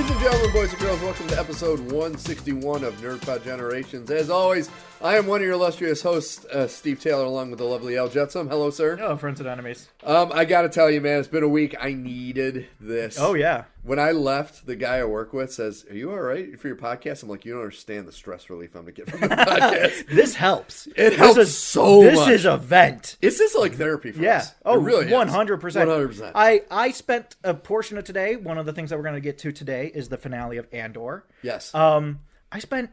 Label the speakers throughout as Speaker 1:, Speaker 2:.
Speaker 1: Ladies and gentlemen, boys and girls, welcome to episode 161 of NerdPod Generations. As always, I am one of your illustrious hosts, Steve Taylor, along with the lovely Al Jetsam. Hello, sir.
Speaker 2: Hello, friends and enemies.
Speaker 1: I gotta tell you, man, it's been a week. I needed this.
Speaker 2: Oh, yeah.
Speaker 1: When I left, the guy I work with says, "Are you all right for your podcast?" I'm like, "You don't understand the stress relief I'm going to get from the podcast."
Speaker 2: This helps.
Speaker 1: It helps so much.
Speaker 2: This is a vent.
Speaker 1: This is like therapy for us.
Speaker 2: Oh,
Speaker 1: it really
Speaker 2: 100%.
Speaker 1: 100%.
Speaker 2: I spent a portion of today, one of the things that we're going to get to today is the finale of Andor.
Speaker 1: Yes.
Speaker 2: I spent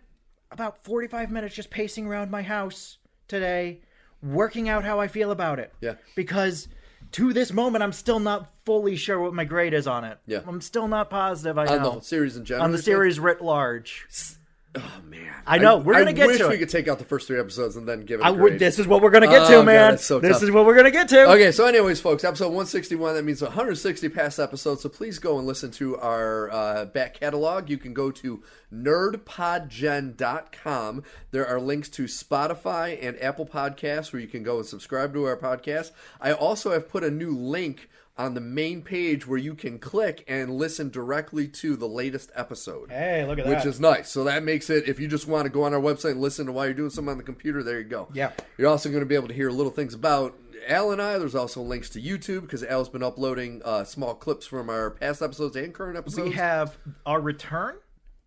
Speaker 2: about 45 minutes just pacing around my house today, working out how I feel about it.
Speaker 1: Yeah.
Speaker 2: Because to this moment, I'm still not fully sure what my grade is on it.
Speaker 1: Yeah.
Speaker 2: I'm still not positive. I know.
Speaker 1: On the series in general?
Speaker 2: On the series writ large.
Speaker 1: Oh, man.
Speaker 2: I know. We're going to get to it.
Speaker 1: I wish we could take out the first 3 episodes and then give it a grade.
Speaker 2: This is what we're going to get to, man.
Speaker 1: God, so
Speaker 2: this
Speaker 1: tough.
Speaker 2: is what we're going to get to.
Speaker 1: Okay, so anyways, folks, episode 161, that means 160 past episodes, so please go and listen to our back catalog. You can go to nerdpodgen.com. There are links to Spotify and Apple Podcasts where you can go and subscribe to our podcast. I also have put a new link on the main page where you can click and listen directly to the latest episode.
Speaker 2: Hey, look at that.
Speaker 1: Which is nice. So that makes it, if you just want to go on our website and listen to while you're doing something on the computer, there you go.
Speaker 2: Yeah.
Speaker 1: You're also going to be able to hear little things about Al and I. There's also links to YouTube because Al's been uploading small clips from our past episodes and current episodes.
Speaker 2: We have our return,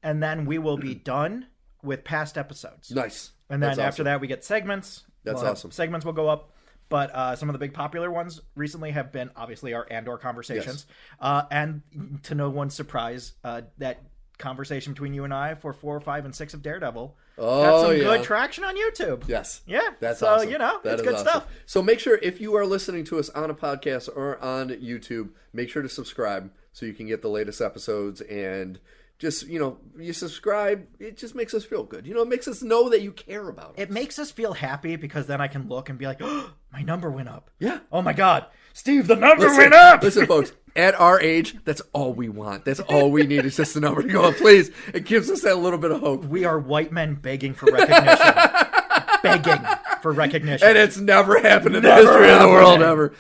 Speaker 2: and then we will be done with past episodes.
Speaker 1: Nice.
Speaker 2: And then
Speaker 1: That's
Speaker 2: after
Speaker 1: awesome.
Speaker 2: that, we get segments.
Speaker 1: That's awesome.
Speaker 2: Segments will go up. But some of the big popular ones recently have been, obviously, our Andor conversations.
Speaker 1: Yes.
Speaker 2: And to no one's surprise, that conversation between you and I for 4, 5, and 6 of Daredevil got some good traction on YouTube.
Speaker 1: Yes.
Speaker 2: Yeah.
Speaker 1: That's
Speaker 2: so,
Speaker 1: awesome.
Speaker 2: It's good stuff.
Speaker 1: So make sure, if you are listening to us on a podcast or on YouTube, make sure to subscribe so you can get the latest episodes. And just, you subscribe. It just makes us feel good. It makes us know that you care about us.
Speaker 2: It makes us feel happy because then I can look and be like, oh, my number went up.
Speaker 1: Yeah.
Speaker 2: Oh, my God. Steve, the number went up.
Speaker 1: Listen, folks, at our age, that's all we want. That's all we need is just the number to go up. Please, it gives us that little bit of hope.
Speaker 2: We are white men begging for recognition. Begging for recognition.
Speaker 1: And it's never happened in the history of the world ever.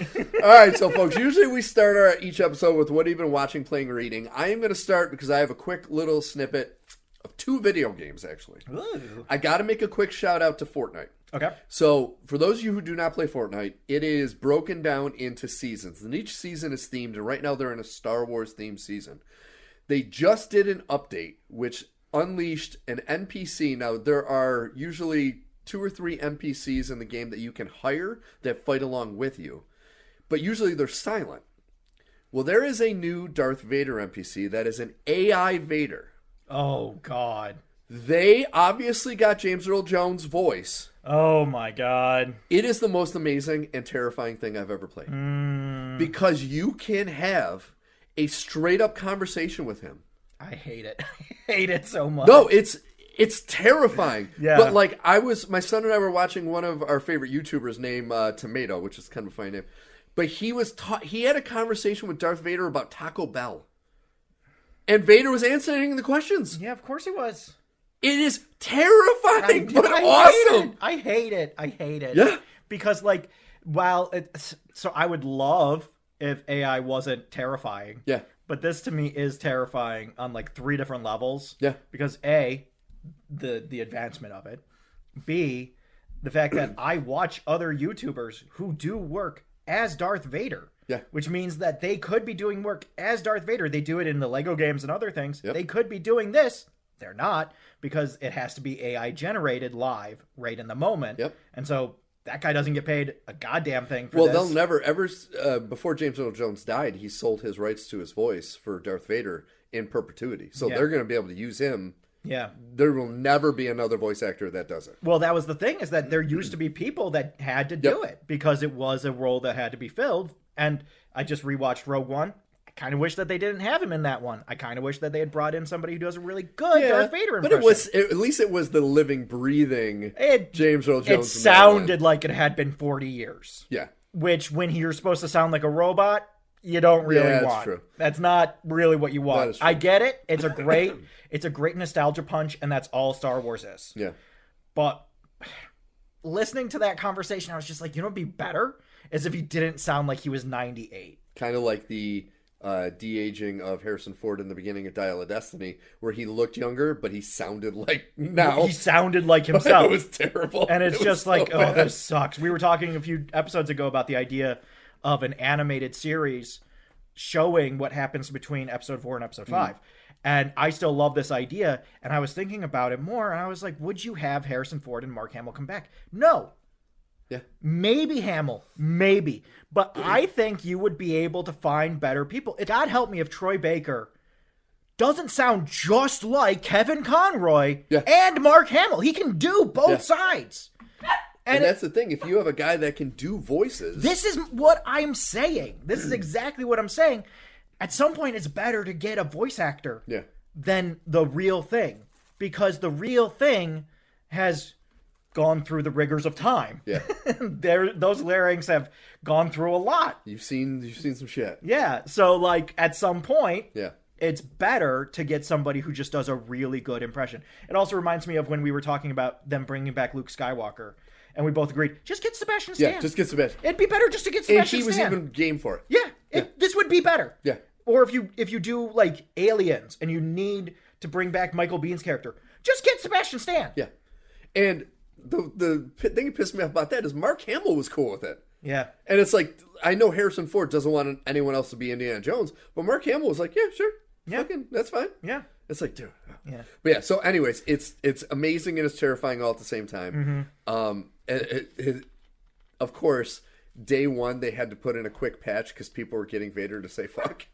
Speaker 1: All right, so folks, usually we start each episode with what have you been watching, playing, or reading. I am going to start because I have a quick little snippet of 2 video games, actually.
Speaker 2: Ooh.
Speaker 1: I got to make a quick shout out to Fortnite.
Speaker 2: Okay.
Speaker 1: So, for those of you who do not play Fortnite, it is broken down into seasons. And each season is themed, and right now they're in a Star Wars themed season. They just did an update, which unleashed an NPC. Now, there are usually 2 or 3 NPCs in the game that you can hire that fight along with you. But usually they're silent. Well, there is a new Darth Vader NPC that is an AI Vader.
Speaker 2: Oh, God.
Speaker 1: They obviously got James Earl Jones' voice.
Speaker 2: Oh, my God.
Speaker 1: It is the most amazing and terrifying thing I've ever played. Because you can have a straight-up conversation with him.
Speaker 2: I hate it. I hate it so much.
Speaker 1: No, it's terrifying.
Speaker 2: Yeah.
Speaker 1: But, my son and I were watching one of our favorite YouTubers named Tomato, which is kind of a funny name. But he had a conversation with Darth Vader about Taco Bell. And Vader was answering the questions.
Speaker 2: Yeah, of course he was.
Speaker 1: It is terrifying, but awesome.
Speaker 2: I hate it. I hate it.
Speaker 1: Yeah.
Speaker 2: Because, so I would love if AI wasn't terrifying.
Speaker 1: Yeah.
Speaker 2: But this to me is terrifying on 3 different levels.
Speaker 1: Yeah.
Speaker 2: Because A, the advancement of it. B, the fact that I watch other YouTubers who do work as Darth Vader.
Speaker 1: Yeah.
Speaker 2: Which means that they could be doing work as Darth Vader. They do it in the Lego games and other things.
Speaker 1: Yep.
Speaker 2: They could be doing this. They're not, because it has to be AI generated live right in the moment.
Speaker 1: Yep.
Speaker 2: And so that guy doesn't get paid a goddamn thing for
Speaker 1: Well,
Speaker 2: this.
Speaker 1: they'll never ever. Before James Earl Jones died, he sold his rights to his voice for Darth Vader in perpetuity. So they're going to be able to use him.
Speaker 2: Yeah.
Speaker 1: There will never be another voice actor that does it.
Speaker 2: Well, that was the thing, is that there used to be people that had to do it because it was a role that had to be filled. And I just rewatched Rogue One. I kind of wish that they didn't have him in that one. I kind of wish that they had brought in somebody who does a really good Darth Vader impression.
Speaker 1: But at least it was the living, breathing James Earl Jones.
Speaker 2: It sounded like it had been 40 years.
Speaker 1: Yeah.
Speaker 2: Which, when you're supposed to sound like a robot, you don't really want.
Speaker 1: That's true.
Speaker 2: That's not really what you want.
Speaker 1: That is true.
Speaker 2: I get it. It's a great nostalgia punch, and that's all Star Wars is.
Speaker 1: Yeah.
Speaker 2: But listening to that conversation, I was just like, what'd be better is if he didn't sound like he was 98.
Speaker 1: Kind of like the de-aging of Harrison Ford in the beginning of Dial of Destiny, where he looked younger, but he sounded like now.
Speaker 2: He sounded like himself.
Speaker 1: It was terrible.
Speaker 2: And it's just
Speaker 1: so
Speaker 2: like,
Speaker 1: bad.
Speaker 2: oh, this sucks. We were talking a few episodes ago about the idea of an animated series showing what happens between episode 4 and episode 5. And I still love this idea. And I was thinking about it more, and I was like, would you have Harrison Ford and Mark Hamill come back? No.
Speaker 1: Yeah.
Speaker 2: Maybe Hamill. Maybe. But I think you would be able to find better people. God help me if Troy Baker doesn't sound just like Kevin Conroy and Mark Hamill. He can do both sides.
Speaker 1: And that's the thing. If you have a guy that can do voices...
Speaker 2: This is what I'm saying. This is exactly what I'm saying. At some point, it's better to get a voice actor than the real thing. Because the real thing has gone through the rigors of time.
Speaker 1: Yeah.
Speaker 2: Those larynx have gone through a lot.
Speaker 1: You've seen some shit.
Speaker 2: Yeah. So, like, at some point...
Speaker 1: Yeah.
Speaker 2: It's better to get somebody who just does a really good impression. It also reminds me of when we were talking about them bringing back Luke Skywalker. And we both agreed, just get Sebastian Stan.
Speaker 1: Yeah, just get Sebastian.
Speaker 2: It'd be better just to get Sebastian Stan.
Speaker 1: And he was even game for it.
Speaker 2: Yeah, this would be better.
Speaker 1: Yeah.
Speaker 2: Or if you do, like, Aliens, and you need to bring back Michael Bihn's character, just get Sebastian Stan.
Speaker 1: Yeah. And the thing that pissed me off about that is Mark Hamill was cool with it.
Speaker 2: Yeah.
Speaker 1: And it's like, I know Harrison Ford doesn't want anyone else to be Indiana Jones, but Mark Hamill was like, yeah, sure.
Speaker 2: Yeah.
Speaker 1: Fucking, that's fine.
Speaker 2: Yeah.
Speaker 1: It's like, dude.
Speaker 2: Yeah.
Speaker 1: But yeah, so anyways, it's amazing and it's terrifying all at the same time. Of course, day one, they had to put in a quick patch because people were getting Vader to say fuck.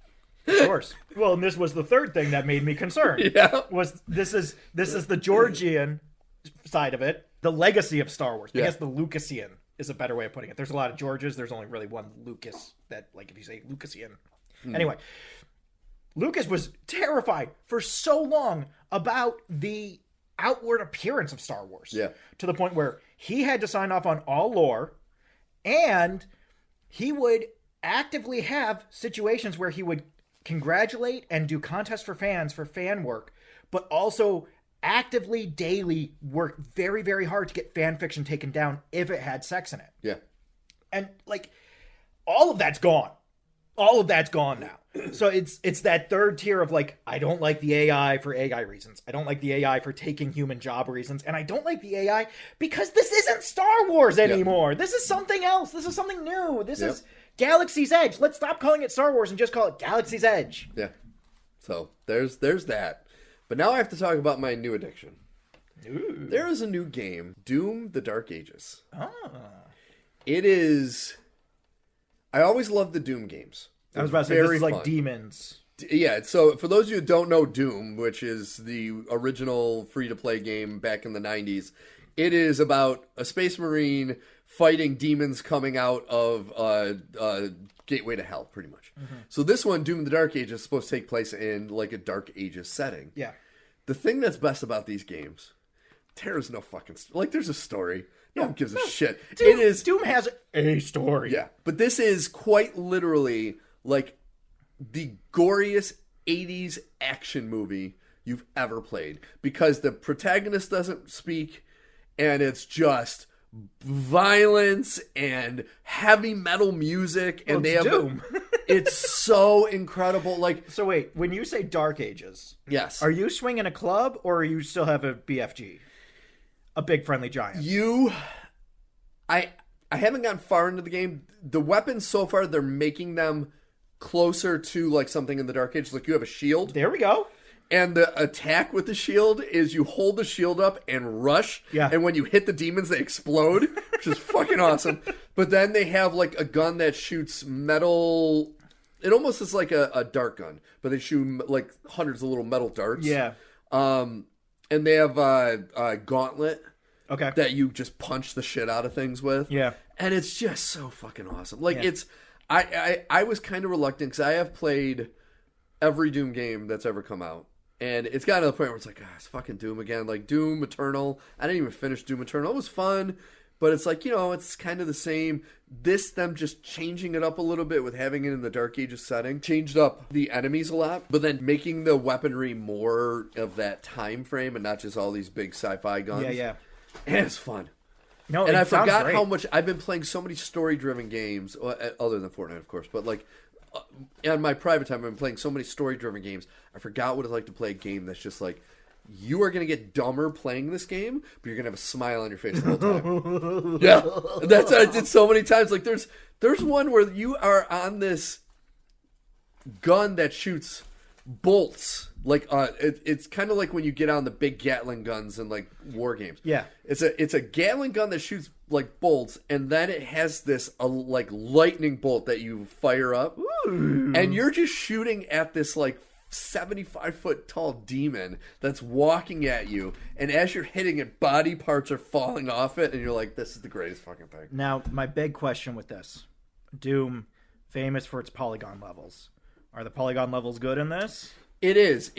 Speaker 2: Of course. Well, and this was the third thing that made me concerned.
Speaker 1: Yeah.
Speaker 2: Was this is the Georgian side of it, the legacy of Star Wars. I guess the Lucasian is a better way of putting it. There's a lot of Georges. There's only really one Lucas that, like, if you say Lucasian. Anyway, Lucas was terrified for so long about the outward appearance of Star Wars.
Speaker 1: Yeah.
Speaker 2: To the point where he had to sign off on all lore, and he would actively have situations where he would congratulate and do contests for fans for fan work, but also actively daily work very, very hard to get fan fiction taken down if it had sex in it.
Speaker 1: Yeah.
Speaker 2: And, like, all of that's gone. All of that's gone now. So it's that third tier of, like, I don't like the AI for AI reasons. I don't like the AI for taking human job reasons. And I don't like the AI because this isn't Star Wars anymore. Yep. This is something else. This is something new. This is Galaxy's Edge. Let's stop calling it Star Wars and just call it Galaxy's Edge.
Speaker 1: Yeah. So there's that. But now I have to talk about my new addiction.
Speaker 2: Ooh.
Speaker 1: There is a new game, Doom: The Dark Ages.
Speaker 2: Ah.
Speaker 1: It is... I always loved the Doom games.
Speaker 2: I was about to say, this is like demons.
Speaker 1: Yeah, so for those of you who don't know Doom, which is the original free-to-play game back in the 90s, it is about a space marine fighting demons coming out of Gateway to Hell, pretty much. Mm-hmm. So this one, Doom: The Dark Ages, is supposed to take place in like a Dark Ages setting. Yeah. The thing that's best about these games, there's no fucking... Like, there's a story. No one gives a shit.
Speaker 2: Doom has a story.
Speaker 1: Yeah, but this is quite literally like the goriest 80s action movie you've ever played, because the protagonist doesn't speak and it's just violence and heavy metal music, and they have
Speaker 2: Doom.
Speaker 1: It's so incredible. Like,
Speaker 2: so wait, when you say Dark Ages,
Speaker 1: yes,
Speaker 2: are you swinging a club or you still have a BFG? A big friendly giant.
Speaker 1: I haven't gotten far into the game. The weapons so far, they're making them closer to like something in the Dark Ages. Like, you have a shield.
Speaker 2: There we go.
Speaker 1: And the attack with the shield is you hold the shield up and rush.
Speaker 2: Yeah.
Speaker 1: And when you hit the demons, they explode, which is fucking awesome. But then they have like a gun that shoots metal. It almost is like a dart gun, but they shoot like hundreds of little metal darts. Yeah. And they have a gauntlet. Okay. That you just punch the shit out of things with. Yeah. And it's just so fucking awesome. Like, it's... I was kind of reluctant because I have played every Doom game that's ever come out. And it's gotten to the point where it's like, it's fucking Doom again. Like, Doom Eternal. I didn't even finish Doom Eternal. It was fun. But it's like, it's kind of the same. Them just changing it up a little bit with having it in the Dark Ages setting. Changed up the enemies a lot. But then making the weaponry more of that time frame and not just all these big sci-fi guns. Yeah, yeah. And it's fun. No, and I forgot how much I've been playing so many story-driven games, other than Fortnite, of course. But like, on my private time, I've been playing so many story-driven games. I forgot what it's like to play a game that's just like, you are going to get dumber playing this game, but you're going to have a smile on your face the whole time. Yeah, that's what I did so many times. Like, there's one where you are on this gun that shoots bolts. Like, it's kind of like when you get on the big Gatling guns in like war games.
Speaker 2: Yeah,
Speaker 1: it's a Gatling gun that shoots like bolts, and then it has this like lightning bolt that you fire up. Ooh. And you're just shooting at this like 75-foot tall demon that's walking at you, and as you're hitting it, body parts are falling off it, and you're like, this is the greatest fucking thing.
Speaker 2: Now, my big question with this, Doom, famous for its polygon levels. Are the polygon levels good in this?
Speaker 1: It is.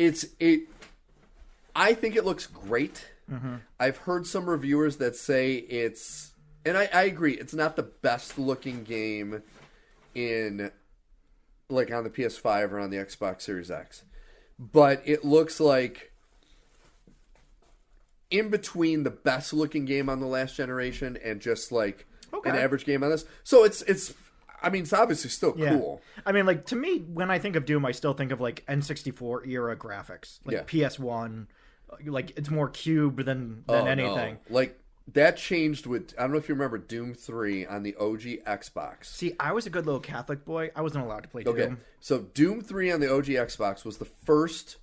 Speaker 1: I think it looks great. Mm-hmm. I've heard some reviewers that say it's, and I agree, it's not the best looking game in, like, on the PS5 or on the Xbox Series X. But it looks like in between the best looking game on the last generation and just like an average game on this. So it's I mean, it's obviously still cool.
Speaker 2: I mean, like, to me, when I think of Doom, I still think of like N64 era graphics, like PS1. Like, it's more cube than anything.
Speaker 1: No. Like, that changed with, I don't know if you remember Doom 3 on the OG Xbox.
Speaker 2: See, I was a good little Catholic boy. I wasn't allowed to play Doom. Okay,
Speaker 1: so Doom 3 on the OG Xbox was the first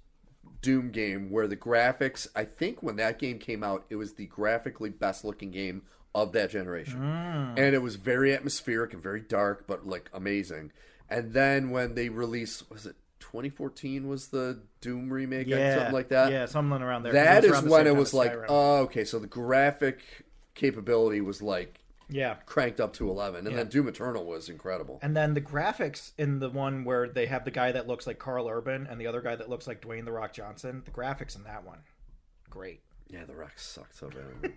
Speaker 1: Doom game where the graphics, I think when that game came out, it was the graphically best looking game of that generation. And it was very atmospheric and very dark, but like amazing. And then when they released, was it 2014 was the Doom remake? Something like that?
Speaker 2: Yeah, something around there.
Speaker 1: That is when it was like, oh, okay, so the graphic capability was like cranked up to 11. And then Doom Eternal was incredible.
Speaker 2: And then the graphics in the one where they have the guy that looks like Carl Urban and the other guy that looks like Dwayne The Rock Johnson, the graphics in that one, great.
Speaker 1: Yeah, The Rock sucked so bad.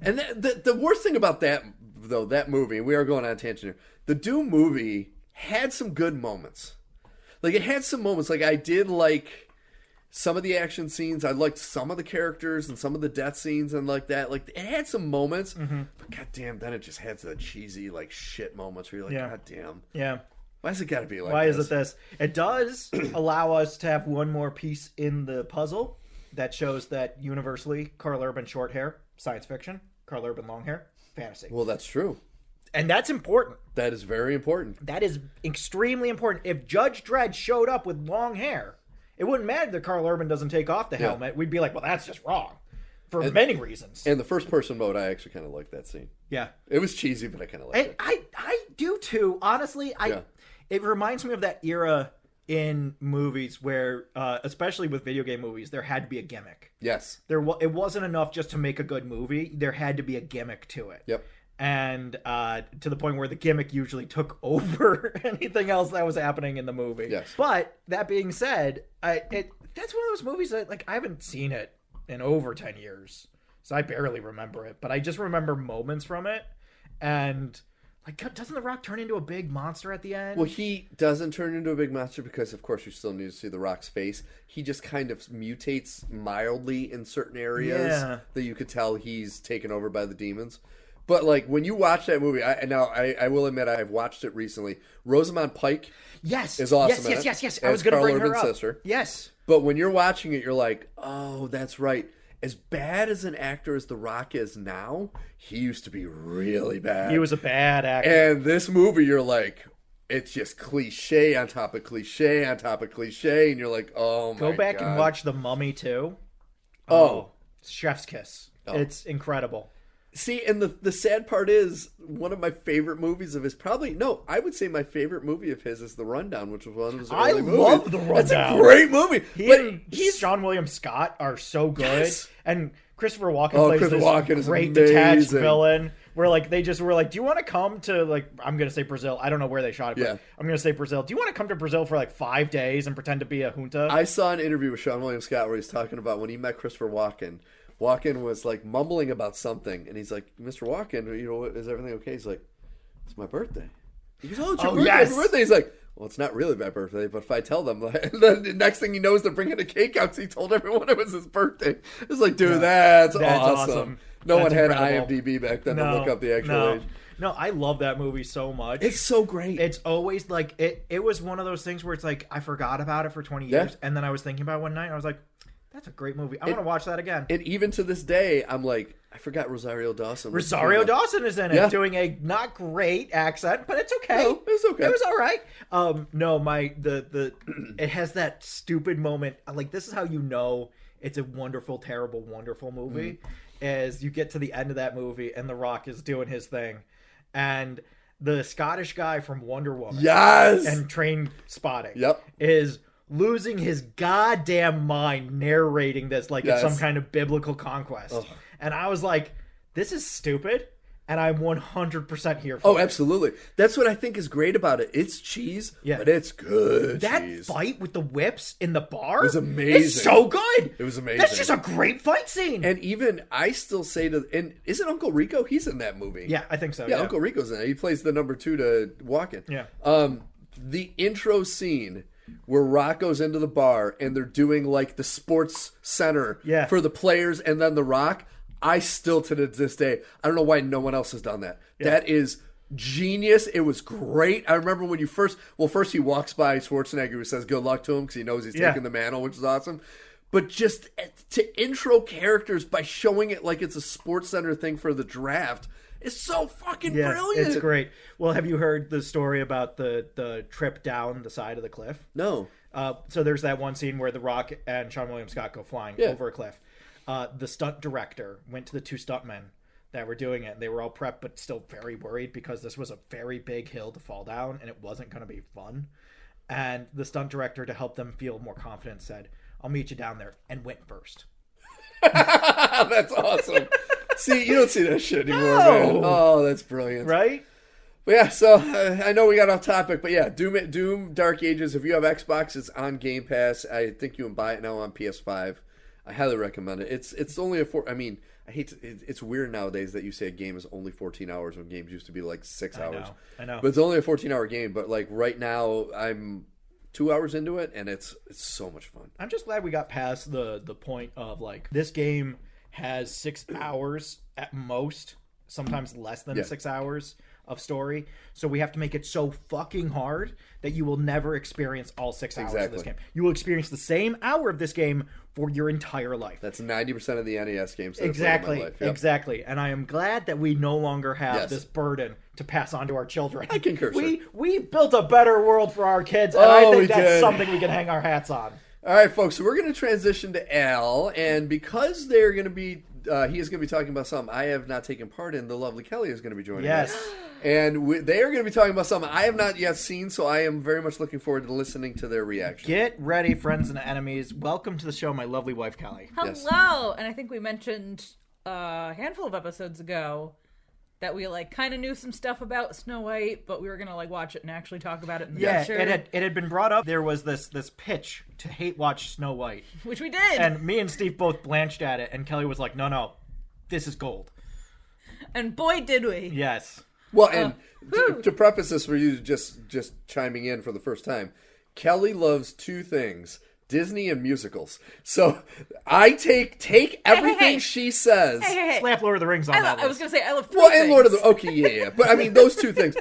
Speaker 1: And the worst thing about that, though, that movie, we are going on a tangent here, the Doom movie had some good moments. Like, it had some moments. Like, I did like some of the action scenes. I liked some of the characters and some of the death scenes and like that. Like, it had some moments. Mm-hmm. But goddamn, then it just had the cheesy, like, shit moments where you're like, goddamn.
Speaker 2: Yeah.
Speaker 1: Why has it got to be like
Speaker 2: Why
Speaker 1: this?
Speaker 2: Is it this? It does allow us to have one more piece in the puzzle that shows that universally Carl Urban short hair, science fiction. Carl Urban long hair, fantasy.
Speaker 1: Well, that's true.
Speaker 2: And that's important.
Speaker 1: That is very important.
Speaker 2: That is extremely important. If Judge Dredd showed up with long hair, it wouldn't matter that Carl Urban doesn't take off the helmet. We'd be like, well, that's just wrong. For many reasons.
Speaker 1: And the first person mode, I actually kind of like that scene.
Speaker 2: Yeah.
Speaker 1: It was cheesy, but I kind of liked it.
Speaker 2: I do too. Honestly, it reminds me of that era in movies where, especially with video game movies, there had to be a gimmick.
Speaker 1: Yes.
Speaker 2: It wasn't enough just to make a good movie. There had to be a gimmick to it.
Speaker 1: Yep.
Speaker 2: And to the point where the gimmick usually took over anything else that was happening in the movie.
Speaker 1: Yes.
Speaker 2: But that being said, that's one of those movies that, like, I haven't seen it in over 10 years, so I barely remember it. But I just remember moments from it, and like, doesn't The Rock turn into a big monster at the end?
Speaker 1: Well, he doesn't turn into a big monster because, of course, you still need to see The Rock's face. He just kind of mutates mildly in certain areas that you could tell he's taken over by the demons. But, like, when you watch that movie, I will admit I've watched it recently. Rosamund Pike is awesome.
Speaker 2: Yes. I was going to bring her up. Sister. Yes.
Speaker 1: But when you're watching it, you're like, oh, that's right. As bad as an actor as The Rock is now, he used to be really bad.
Speaker 2: He was a bad actor.
Speaker 1: And this movie, you're like, it's just cliche on top of cliche on top of cliche, and you're like, oh my god.
Speaker 2: Go back and watch The Mummy too.
Speaker 1: Oh.
Speaker 2: Chef's kiss. Oh. It's incredible.
Speaker 1: See, and the sad part is, one of my favorite movies of his, I would say my favorite movie of his is The Rundown, which was one of his early movies. I love The Rundown. It's a great movie.
Speaker 2: He and Sean William Scott are so good. Yes. And Christopher Walken plays this great detached villain, where, like, they just were like, do you want to come to, like, I'm going to say Brazil. I don't know where they shot it, but I'm going to say Brazil. Do you want to come to Brazil for, like, 5 days and pretend to be a junta?
Speaker 1: I saw an interview with Sean William Scott where he's talking about when he met Christopher Walken. Walken was like mumbling about something, and he's like, "Mr. Walken, is everything okay?" He's like, "It's my birthday." He goes, "Oh, it's your birthday." Yes. It's your birthday. He's like, "Well, it's not really my birthday, but if I tell them," and then the next thing he knows, they're bringing a cake out. So he told everyone it was his birthday. It's like, dude, that's awesome. No one had incredible. IMDb back then to look up the actual age.
Speaker 2: No, I love that movie so much.
Speaker 1: It's so great.
Speaker 2: It's always like it was one of those things where it's like I forgot about it for 20 years, and then I was thinking about it one night, and I was like, that's a great movie. I want to watch that again.
Speaker 1: And even to this day, I'm like, I forgot Rosario Dawson.
Speaker 2: Rosario Dawson is in it, doing a not great accent, but it's okay.
Speaker 1: No, it's okay.
Speaker 2: It was all right. No, it has that stupid moment. Like, this is how you know it's a wonderful, terrible, wonderful movie. As you get to the end of that movie, and The Rock is doing his thing, and the Scottish guy from Wonder Woman, and Train Spotting, is losing his goddamn mind narrating this like it's some kind of biblical conquest. And I was like, this is stupid, and I'm 100% here for it.
Speaker 1: Oh, absolutely. That's what I think is great about it. It's cheese, but it's good cheese.
Speaker 2: Fight with the whips in the bar
Speaker 1: was amazing.
Speaker 2: It's so good.
Speaker 1: It was amazing.
Speaker 2: That's just a great fight scene.
Speaker 1: And even I still say and isn't Uncle Rico? He's in that movie.
Speaker 2: Yeah, I think so.
Speaker 1: Yeah, Uncle Rico's in it. He plays the number 2 to Walken.
Speaker 2: Yeah.
Speaker 1: The intro scene where Rock goes into the bar and they're doing like the sports center for the players and then The Rock. I still, to this day, I don't know why no one else has done that. Yeah. That is genius. It was great. I remember when first he walks by Schwarzenegger who says good luck to him because he knows he's taking the mantle, which is awesome. But just to intro characters by showing it like it's a sports center thing for the draft is so fucking brilliant.
Speaker 2: It's great. Well, have you heard the story about the trip down the side of the cliff?
Speaker 1: No.
Speaker 2: So there's that one scene where The Rock and Seann William Scott go flying over a cliff. The stunt director went to the 2 stuntmen that were doing it, and they were all prepped but still very worried because this was a very big hill to fall down and it wasn't going to be fun. And the stunt director, to help them feel more confident, said, I'll meet you down there, and went first.
Speaker 1: That's awesome. See, you don't see that shit anymore, man. Oh, that's brilliant.
Speaker 2: Right?
Speaker 1: But yeah, so I know we got off topic, but yeah, Doom Dark Ages, if you have Xbox, it's on Game Pass. I think you can buy it now on PS5. I highly recommend it. It's only it's weird nowadays that you say a game is only 14 hours when games used to be like 6 hours.
Speaker 2: I know.
Speaker 1: But it's only a 14-hour game. But like right now, I'm 2 hours into it, and it's so much fun.
Speaker 2: I'm just glad we got past the point of like this game has 6 hours at most, sometimes less than 6 hours of story. So we have to make it so fucking hard that you will never experience all 6 hours of this game. You will experience the same hour of this game for your entire life.
Speaker 1: That's 90% of the NES games.
Speaker 2: Exactly.
Speaker 1: In my life.
Speaker 2: Exactly. And I am glad that we no longer have this burden to pass on to our children.
Speaker 1: I concur.
Speaker 2: We built a better world for our kids, and I think that's something we can hang our hats on.
Speaker 1: All right, folks. So we're going to transition to Al, and because they're going to be, he is going to be talking about something I have not taken part in. The lovely Kelly is going to be joining us. And they are going to be talking about something I have not yet seen, so I am very much looking forward to listening to their reaction.
Speaker 2: Get ready, friends and enemies. Welcome to the show, my lovely wife, Kelly.
Speaker 3: Hello! Yes. And I think we mentioned a handful of episodes ago that we kind of knew some stuff about Snow White, but we were going to watch it and actually talk about it in the future.
Speaker 2: It had been brought up. There was this pitch to hate watch Snow White.
Speaker 3: Which we did!
Speaker 2: And me and Steve both blanched at it, and Kelly was like, no, this is gold.
Speaker 3: And boy, did we.
Speaker 2: Yes.
Speaker 1: Well, and to preface this for you just chiming in for the first time, Kelly loves 2 things, Disney and musicals. So I take everything she says.
Speaker 2: Slap Lord of the Rings on that list.
Speaker 3: I was going to say, I love 3 things.
Speaker 1: And Lord of the... Okay, yeah. But I mean, those 2 things.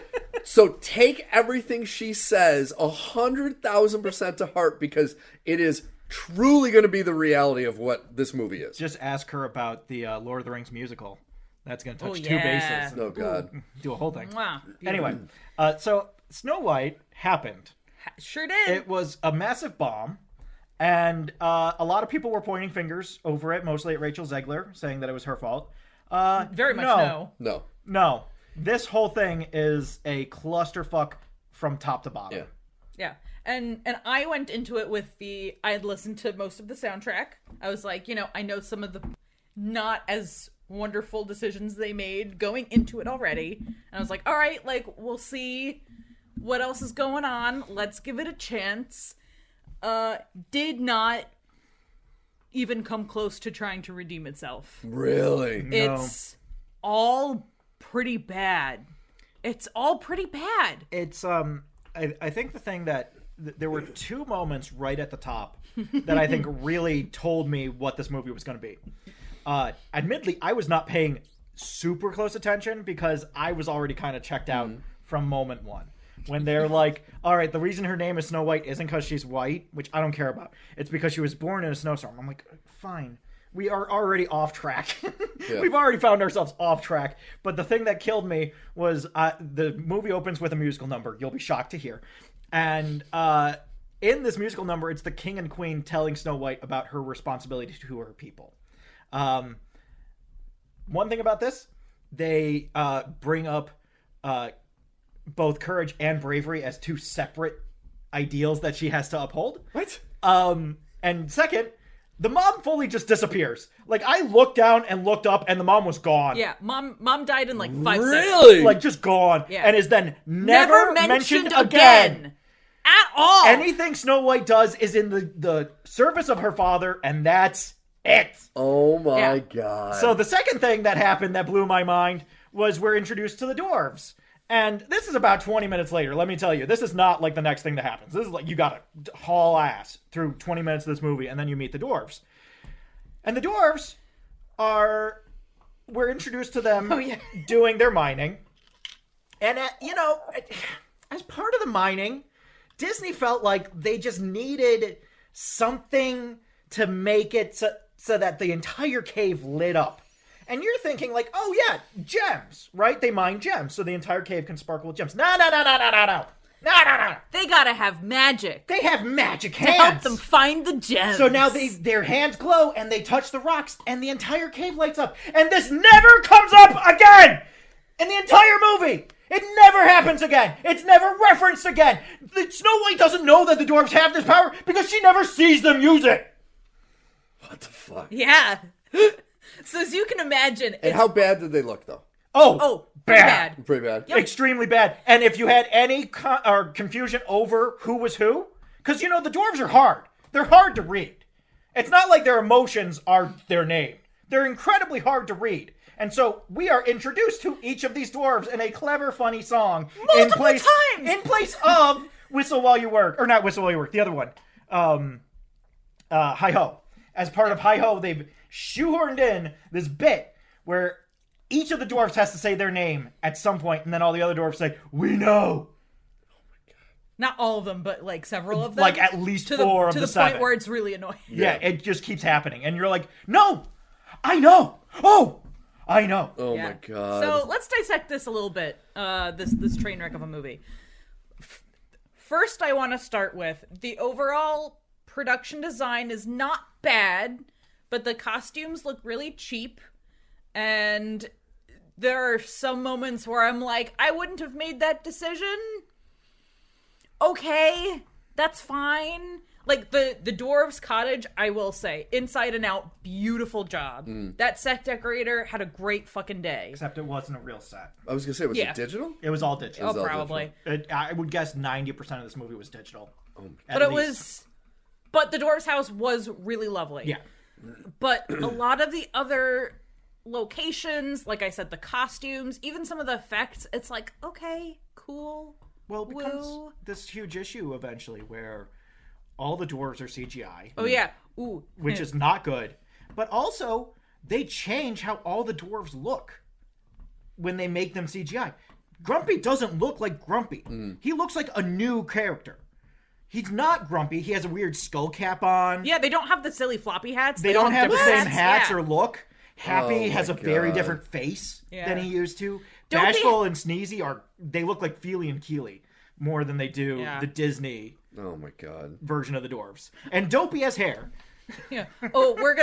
Speaker 1: So take everything she says 100,000% to heart because it is truly going to be the reality of what this movie is.
Speaker 2: Just ask her about the Lord of the Rings musical. That's going to touch 2 bases.
Speaker 1: Oh, God.
Speaker 2: Do a whole thing.
Speaker 3: Wow.
Speaker 2: Anyway, so Snow White happened.
Speaker 3: Sure did.
Speaker 2: It was a massive bomb, and a lot of people were pointing fingers over it, mostly at Rachel Zegler, saying that it was her fault.
Speaker 3: Very much no.
Speaker 2: No. This whole thing is a clusterfuck from top to bottom.
Speaker 3: Yeah. And I went into it with I had listened to most of the soundtrack. I was like, I know some of the not as wonderful decisions they made going into it already. And I was like, all right, we'll see what else is going on. Let's give it a chance. Did not even come close to trying to redeem itself.
Speaker 1: Really?
Speaker 2: No.
Speaker 3: It's all pretty bad. It's
Speaker 2: I think the thing that there were 2 moments right at the top that I think really told me what this movie was going to be. Admittedly, I was not paying super close attention because I was already kind of checked out from moment one. When they're like, all right, the reason her name is Snow White isn't because she's white, which I don't care about. It's because she was born in a snowstorm. I'm like, fine. We are already off track.
Speaker 1: Yeah.
Speaker 2: We've already found ourselves off track. But the thing that killed me was the movie opens with a musical number. You'll be shocked to hear. And in this musical number, it's the king and queen telling Snow White about her responsibility to her people. One thing about this, they bring up both courage and bravery as two separate ideals that she has to uphold.
Speaker 1: What?
Speaker 2: And second, the mom fully just disappears. Like, I looked down and looked up, and the mom was gone.
Speaker 3: Yeah, mom died in like 5 seconds.
Speaker 1: Really?
Speaker 2: Like, just gone.
Speaker 3: Yeah.
Speaker 2: And is then never mentioned again.
Speaker 3: At all.
Speaker 2: Anything Snow White does is in the service of her father, and that's it.
Speaker 1: Oh my
Speaker 3: Yeah.
Speaker 1: god.
Speaker 2: So the second thing that happened that blew my mind was we're introduced to the dwarves. And this is about 20 minutes later. Let me tell you, this is not like the next thing that happens. This is like you gotta haul ass through 20 minutes of this movie, and then you meet the dwarves. And the dwarves we're introduced to them doing their mining. And, as part of the mining, Disney felt like they just needed something to make it so that the entire cave lit up. And you're thinking like, oh yeah, gems, right? They mine gems, so the entire cave can sparkle with gems. No.
Speaker 3: They gotta have magic
Speaker 2: They have magic
Speaker 3: to
Speaker 2: hands.
Speaker 3: help them find the gems.
Speaker 2: So now their hands glow and they touch the rocks and the entire cave lights up. And this never comes up again in the entire movie. It never happens again. It's never referenced again. Snow White doesn't know that the dwarves have this power because she never sees them use it.
Speaker 1: What the fuck?
Speaker 3: Yeah. So as you can imagine,
Speaker 1: And how bad did they look, though?
Speaker 2: Oh,
Speaker 3: pretty
Speaker 2: bad.
Speaker 3: bad.
Speaker 1: Pretty bad.
Speaker 3: Yep.
Speaker 2: Extremely bad. And if you had any confusion over who was who, because, the dwarves are hard. They're hard to read. It's not like their emotions are their name. They're incredibly hard to read. And so we are introduced to each of these dwarves in a clever, funny song.
Speaker 3: Multiple times!
Speaker 2: In place of Whistle While You Work. Or not Whistle While You Work, the other one. Hi-Ho. As part of Hi-Ho, they've shoehorned in this bit where each of the dwarves has to say their name at some point, and then all the other dwarves say, "We know."
Speaker 3: Not all of them, but like several of them.
Speaker 2: Like at least
Speaker 3: to
Speaker 2: four
Speaker 3: the,
Speaker 2: of
Speaker 3: to
Speaker 2: the
Speaker 3: the
Speaker 2: seven.
Speaker 3: point where it's really annoying.
Speaker 2: Yeah, it just keeps happening. And you're like, no, I know. Oh, I know.
Speaker 1: Oh
Speaker 3: Yeah.
Speaker 1: my god.
Speaker 3: So let's dissect this a little bit. This train wreck of a movie. First, I want to start with the overall production design is not bad, but the costumes look really cheap, and there are some moments where I'm like, I wouldn't have made that decision. Okay, that's fine. Like the dwarves' cottage, I will say, inside and out, beautiful job. That set decorator had a great fucking day.
Speaker 2: Except it wasn't a real set.
Speaker 1: I was gonna say, was
Speaker 3: Yeah.
Speaker 1: it digital?
Speaker 2: It was all digital.
Speaker 3: Oh,
Speaker 1: all
Speaker 3: probably.
Speaker 2: I would guess 90% of this movie was digital.
Speaker 3: But it was. But the dwarves' house was really lovely.
Speaker 2: Yeah.
Speaker 3: But a lot of the other locations, like I said, the costumes, even some of the effects, it's like, okay, cool.
Speaker 2: Well, it becomes
Speaker 3: Woo.
Speaker 2: this huge issue eventually where all the dwarves are CGI.
Speaker 3: Oh, yeah. Ooh.
Speaker 2: Which is not good. But also, they change how all the dwarves look when they make them CGI. Grumpy doesn't look like Grumpy. He looks like a new character. He's not Grumpy. He has a weird skull cap on.
Speaker 3: Yeah, they don't have the silly floppy hats.
Speaker 2: They don't have the
Speaker 3: different
Speaker 2: same hats
Speaker 3: Yeah.
Speaker 2: or look. Happy
Speaker 1: Oh
Speaker 2: has a
Speaker 1: my
Speaker 2: very
Speaker 1: God.
Speaker 2: different face
Speaker 3: Yeah.
Speaker 2: than he used to.
Speaker 3: Don't
Speaker 2: Bashful and Sneezy they look like Feely and Keely more than they do
Speaker 3: Yeah.
Speaker 2: the Disney
Speaker 1: Oh my god.
Speaker 2: version of the dwarves. And Dopey has hair.
Speaker 3: Yeah. Oh, we're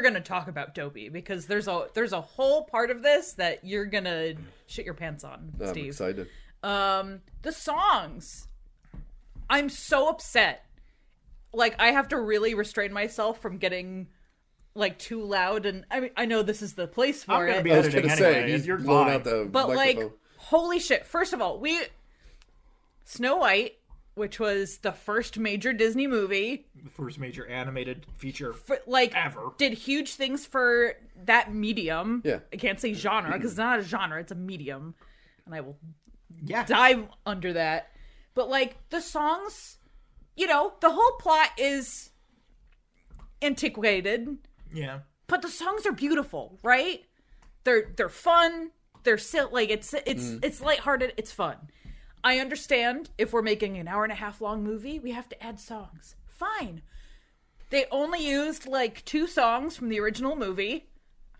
Speaker 3: gonna talk about Dopey because there's a whole part of this that you're gonna shit your pants on,
Speaker 1: I'm
Speaker 3: Steve.
Speaker 1: excited.
Speaker 3: The songs. I'm so upset. Like, I have to really restrain myself from getting like too loud, and I mean, I know this is the place for
Speaker 2: I'm going
Speaker 3: it.
Speaker 2: to be
Speaker 1: I was
Speaker 2: editing
Speaker 1: gonna
Speaker 2: anyway.
Speaker 1: say he's
Speaker 2: You're
Speaker 1: blowing
Speaker 2: fine.
Speaker 1: out the
Speaker 3: But
Speaker 1: microphone.
Speaker 3: like, holy shit! First of all, Snow White, which was the first major Disney movie,
Speaker 2: The first major animated feature.
Speaker 3: ever, did huge things for that medium.
Speaker 1: Yeah.
Speaker 3: I can't say genre because it's not a genre; it's a medium, and I will
Speaker 2: Yeah.
Speaker 3: dive under that. But like the songs, the whole plot is antiquated,
Speaker 2: Yeah.
Speaker 3: but the songs are beautiful, right? They're fun. They're like it's lighthearted. It's fun. I understand if we're making an 1.5 hour long movie, we have to add songs. Fine. They only used like 2 songs from the original movie.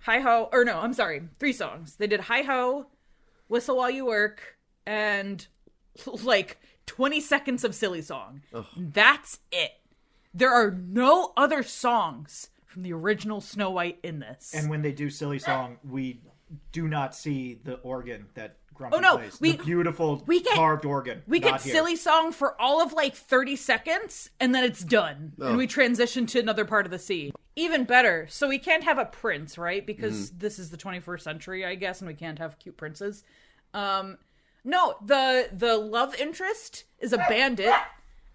Speaker 3: Hi Ho, or no, I'm sorry, 3 songs. They did Hi Ho, Whistle While You Work, and like 20 seconds of Silly Song. Ugh. That's it. There are no other songs from the original Snow White in this.
Speaker 2: And when they do Silly Song, we do not see the organ that Grumpy plays. The beautiful carved organ.
Speaker 3: We get Silly Song for all of like 30 seconds, and then it's done. Oh. And we transition to another part of the scene. Even better. So we can't have a prince, right? Because this is the 21st century, I guess, and we can't have cute princes. No, the love interest is a bandit,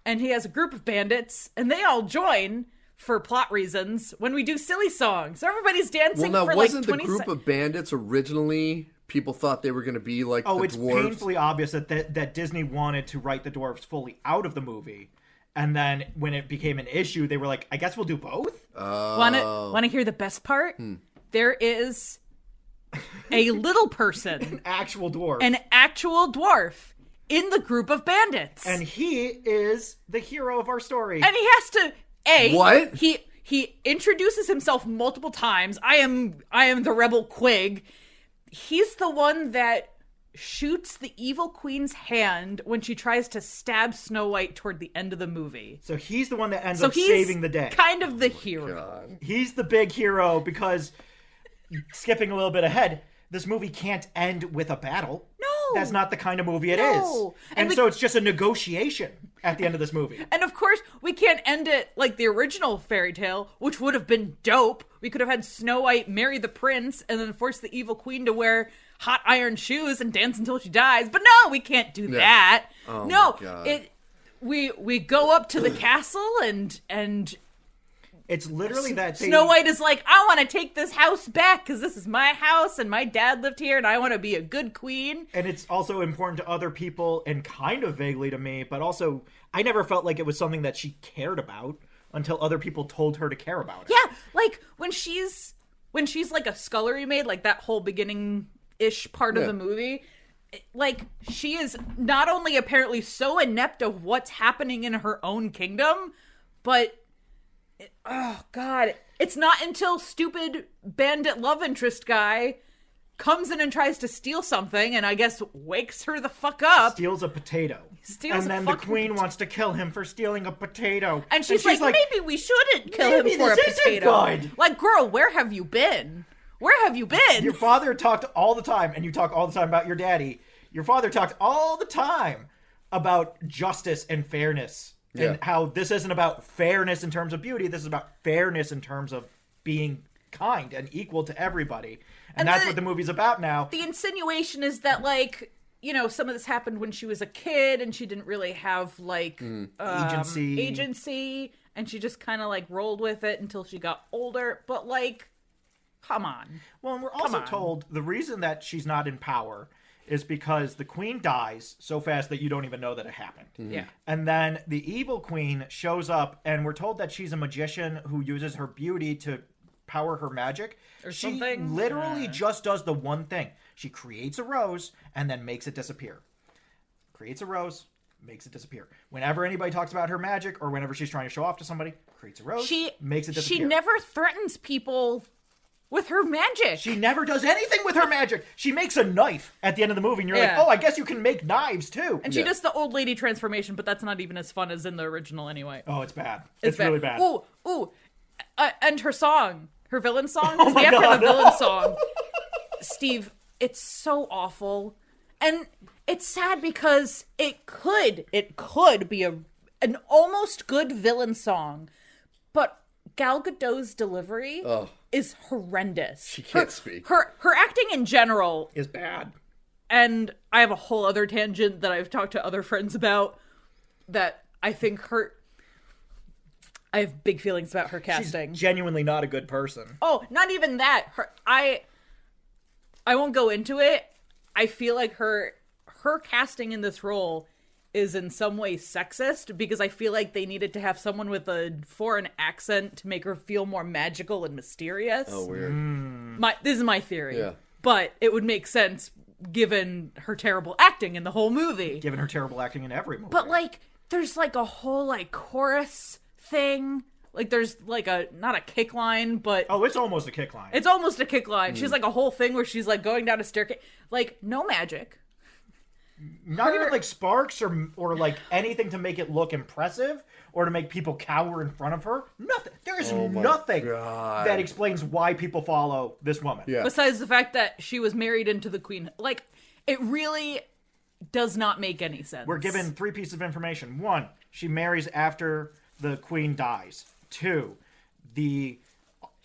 Speaker 3: and he has a group of bandits, and they all join for plot reasons when we do Silly Song. So everybody's dancing for like 20 seconds.
Speaker 1: Wasn't the group of bandits originally, people thought they were going to be like the dwarves?
Speaker 2: It's painfully obvious that Disney wanted to write the dwarves fully out of the movie. And then when it became an issue, they were like, I guess we'll do both?
Speaker 3: Want to hear the best part? There is a little person.
Speaker 2: An actual dwarf.
Speaker 3: An actual dwarf in the group of bandits.
Speaker 2: And he is the hero of our story.
Speaker 3: And he has to...
Speaker 1: What?
Speaker 3: He introduces himself multiple times. I am the rebel Quig. He's the one that shoots the evil queen's hand when she tries to stab Snow White toward the end of the movie.
Speaker 2: So he's the one that ends up saving the day.
Speaker 3: Kind of the hero.
Speaker 1: God.
Speaker 2: He's the big hero because, skipping a little bit ahead, this movie can't end with a battle.
Speaker 3: No.
Speaker 2: That's not the kind of movie it is. And so it's just a negotiation at the end of this movie.
Speaker 3: And of course, we can't end it like the original fairy tale, which would have been dope. We could have had Snow White marry the prince and then force the evil queen to wear hot iron shoes and dance until she dies. But no, we can't do that.
Speaker 1: Oh
Speaker 3: no,
Speaker 1: my God.
Speaker 3: We go up to the castle and
Speaker 2: it's literally that
Speaker 3: Snow White is like, I want to take this house back because this is my house and my dad lived here and I want to be a good queen.
Speaker 2: And it's also important to other people and kind of vaguely to me, but also I never felt like it was something that she cared about until other people told her to care about it.
Speaker 3: Yeah, like when she's like a scullery maid, like that whole beginning-ish part of the movie, like she is not only apparently so inept of what's happening in her own kingdom, but oh god, it's not until stupid bandit love interest guy comes in and tries to steal something and I guess wakes her the fuck up.
Speaker 2: Steals a potato.
Speaker 3: And
Speaker 2: then the queen wants to kill him for stealing a potato.
Speaker 3: And she's like, maybe we shouldn't kill him for a potato. Like, girl, where have you been? Where have you been?
Speaker 2: Your father talked all the time, and you talk all the time about your daddy. Your father talked all the time about justice and fairness. And how this isn't about fairness in terms of beauty. This is about fairness in terms of being kind and equal to everybody. And that's what the movie's about now.
Speaker 3: The insinuation is that, like, you know, some of this happened when she was a kid and she didn't really have, like, agency. And she just kind of, like, rolled with it until she got older. But, like, come on.
Speaker 2: Well, and we're also told the reason that she's not in power is because the queen dies so fast that you don't even know that it happened.
Speaker 3: Mm-hmm. Yeah.
Speaker 2: And then the evil queen shows up, and we're told that she's a magician who uses her beauty to power her magic.
Speaker 3: Or something.
Speaker 2: She literally just does the one thing. She creates a rose and then makes it disappear. Creates a rose, makes it disappear. Whenever anybody talks about her magic or whenever she's trying to show off to somebody, creates a rose, makes it disappear.
Speaker 3: She never threatens people with her magic.
Speaker 2: She never does anything with her magic. She makes a knife at the end of the movie, and you're like, oh, I guess you can make knives, too.
Speaker 3: And she does the old lady transformation, but that's not even as fun as in the original anyway.
Speaker 2: Oh, it's bad. It's really bad.
Speaker 3: Ooh. And her song. Her villain song. We have to have a villain song. Steve, it's so awful. And it's sad because it could be an almost good villain song. But Gal Gadot's delivery is horrendous.
Speaker 1: She can't speak.
Speaker 3: Her acting in general
Speaker 2: is bad.
Speaker 3: And I have a whole other tangent that I've talked to other friends about that I think I have big feelings about her casting.
Speaker 2: She's genuinely not a good person.
Speaker 3: Oh, not even that. I won't go into it. I feel like her casting in this role is in some way sexist because I feel like they needed to have someone with a foreign accent to make her feel more magical and mysterious.
Speaker 1: Oh, weird.
Speaker 3: This is my theory.
Speaker 1: Yeah.
Speaker 3: but it would make sense given her terrible acting in the whole movie.
Speaker 2: Given her terrible acting in every movie.
Speaker 3: But, like, there's, like, a whole, like, chorus thing. Like, there's, like, not a kick line, but...
Speaker 2: Oh, it's almost a kick line.
Speaker 3: It's almost a kick line. She's, like, a whole thing where she's, like, going down a staircase. Like, no magic.
Speaker 2: Not even, like, sparks or, like, anything to make it look impressive or to make people cower in front of her. Nothing. There is nothing that explains why people follow this woman.
Speaker 1: Yeah.
Speaker 3: Besides the fact that she was married into the queen. Like, it really does not make any sense.
Speaker 2: We're given 3 pieces of information. 1, she marries after the queen dies. 2,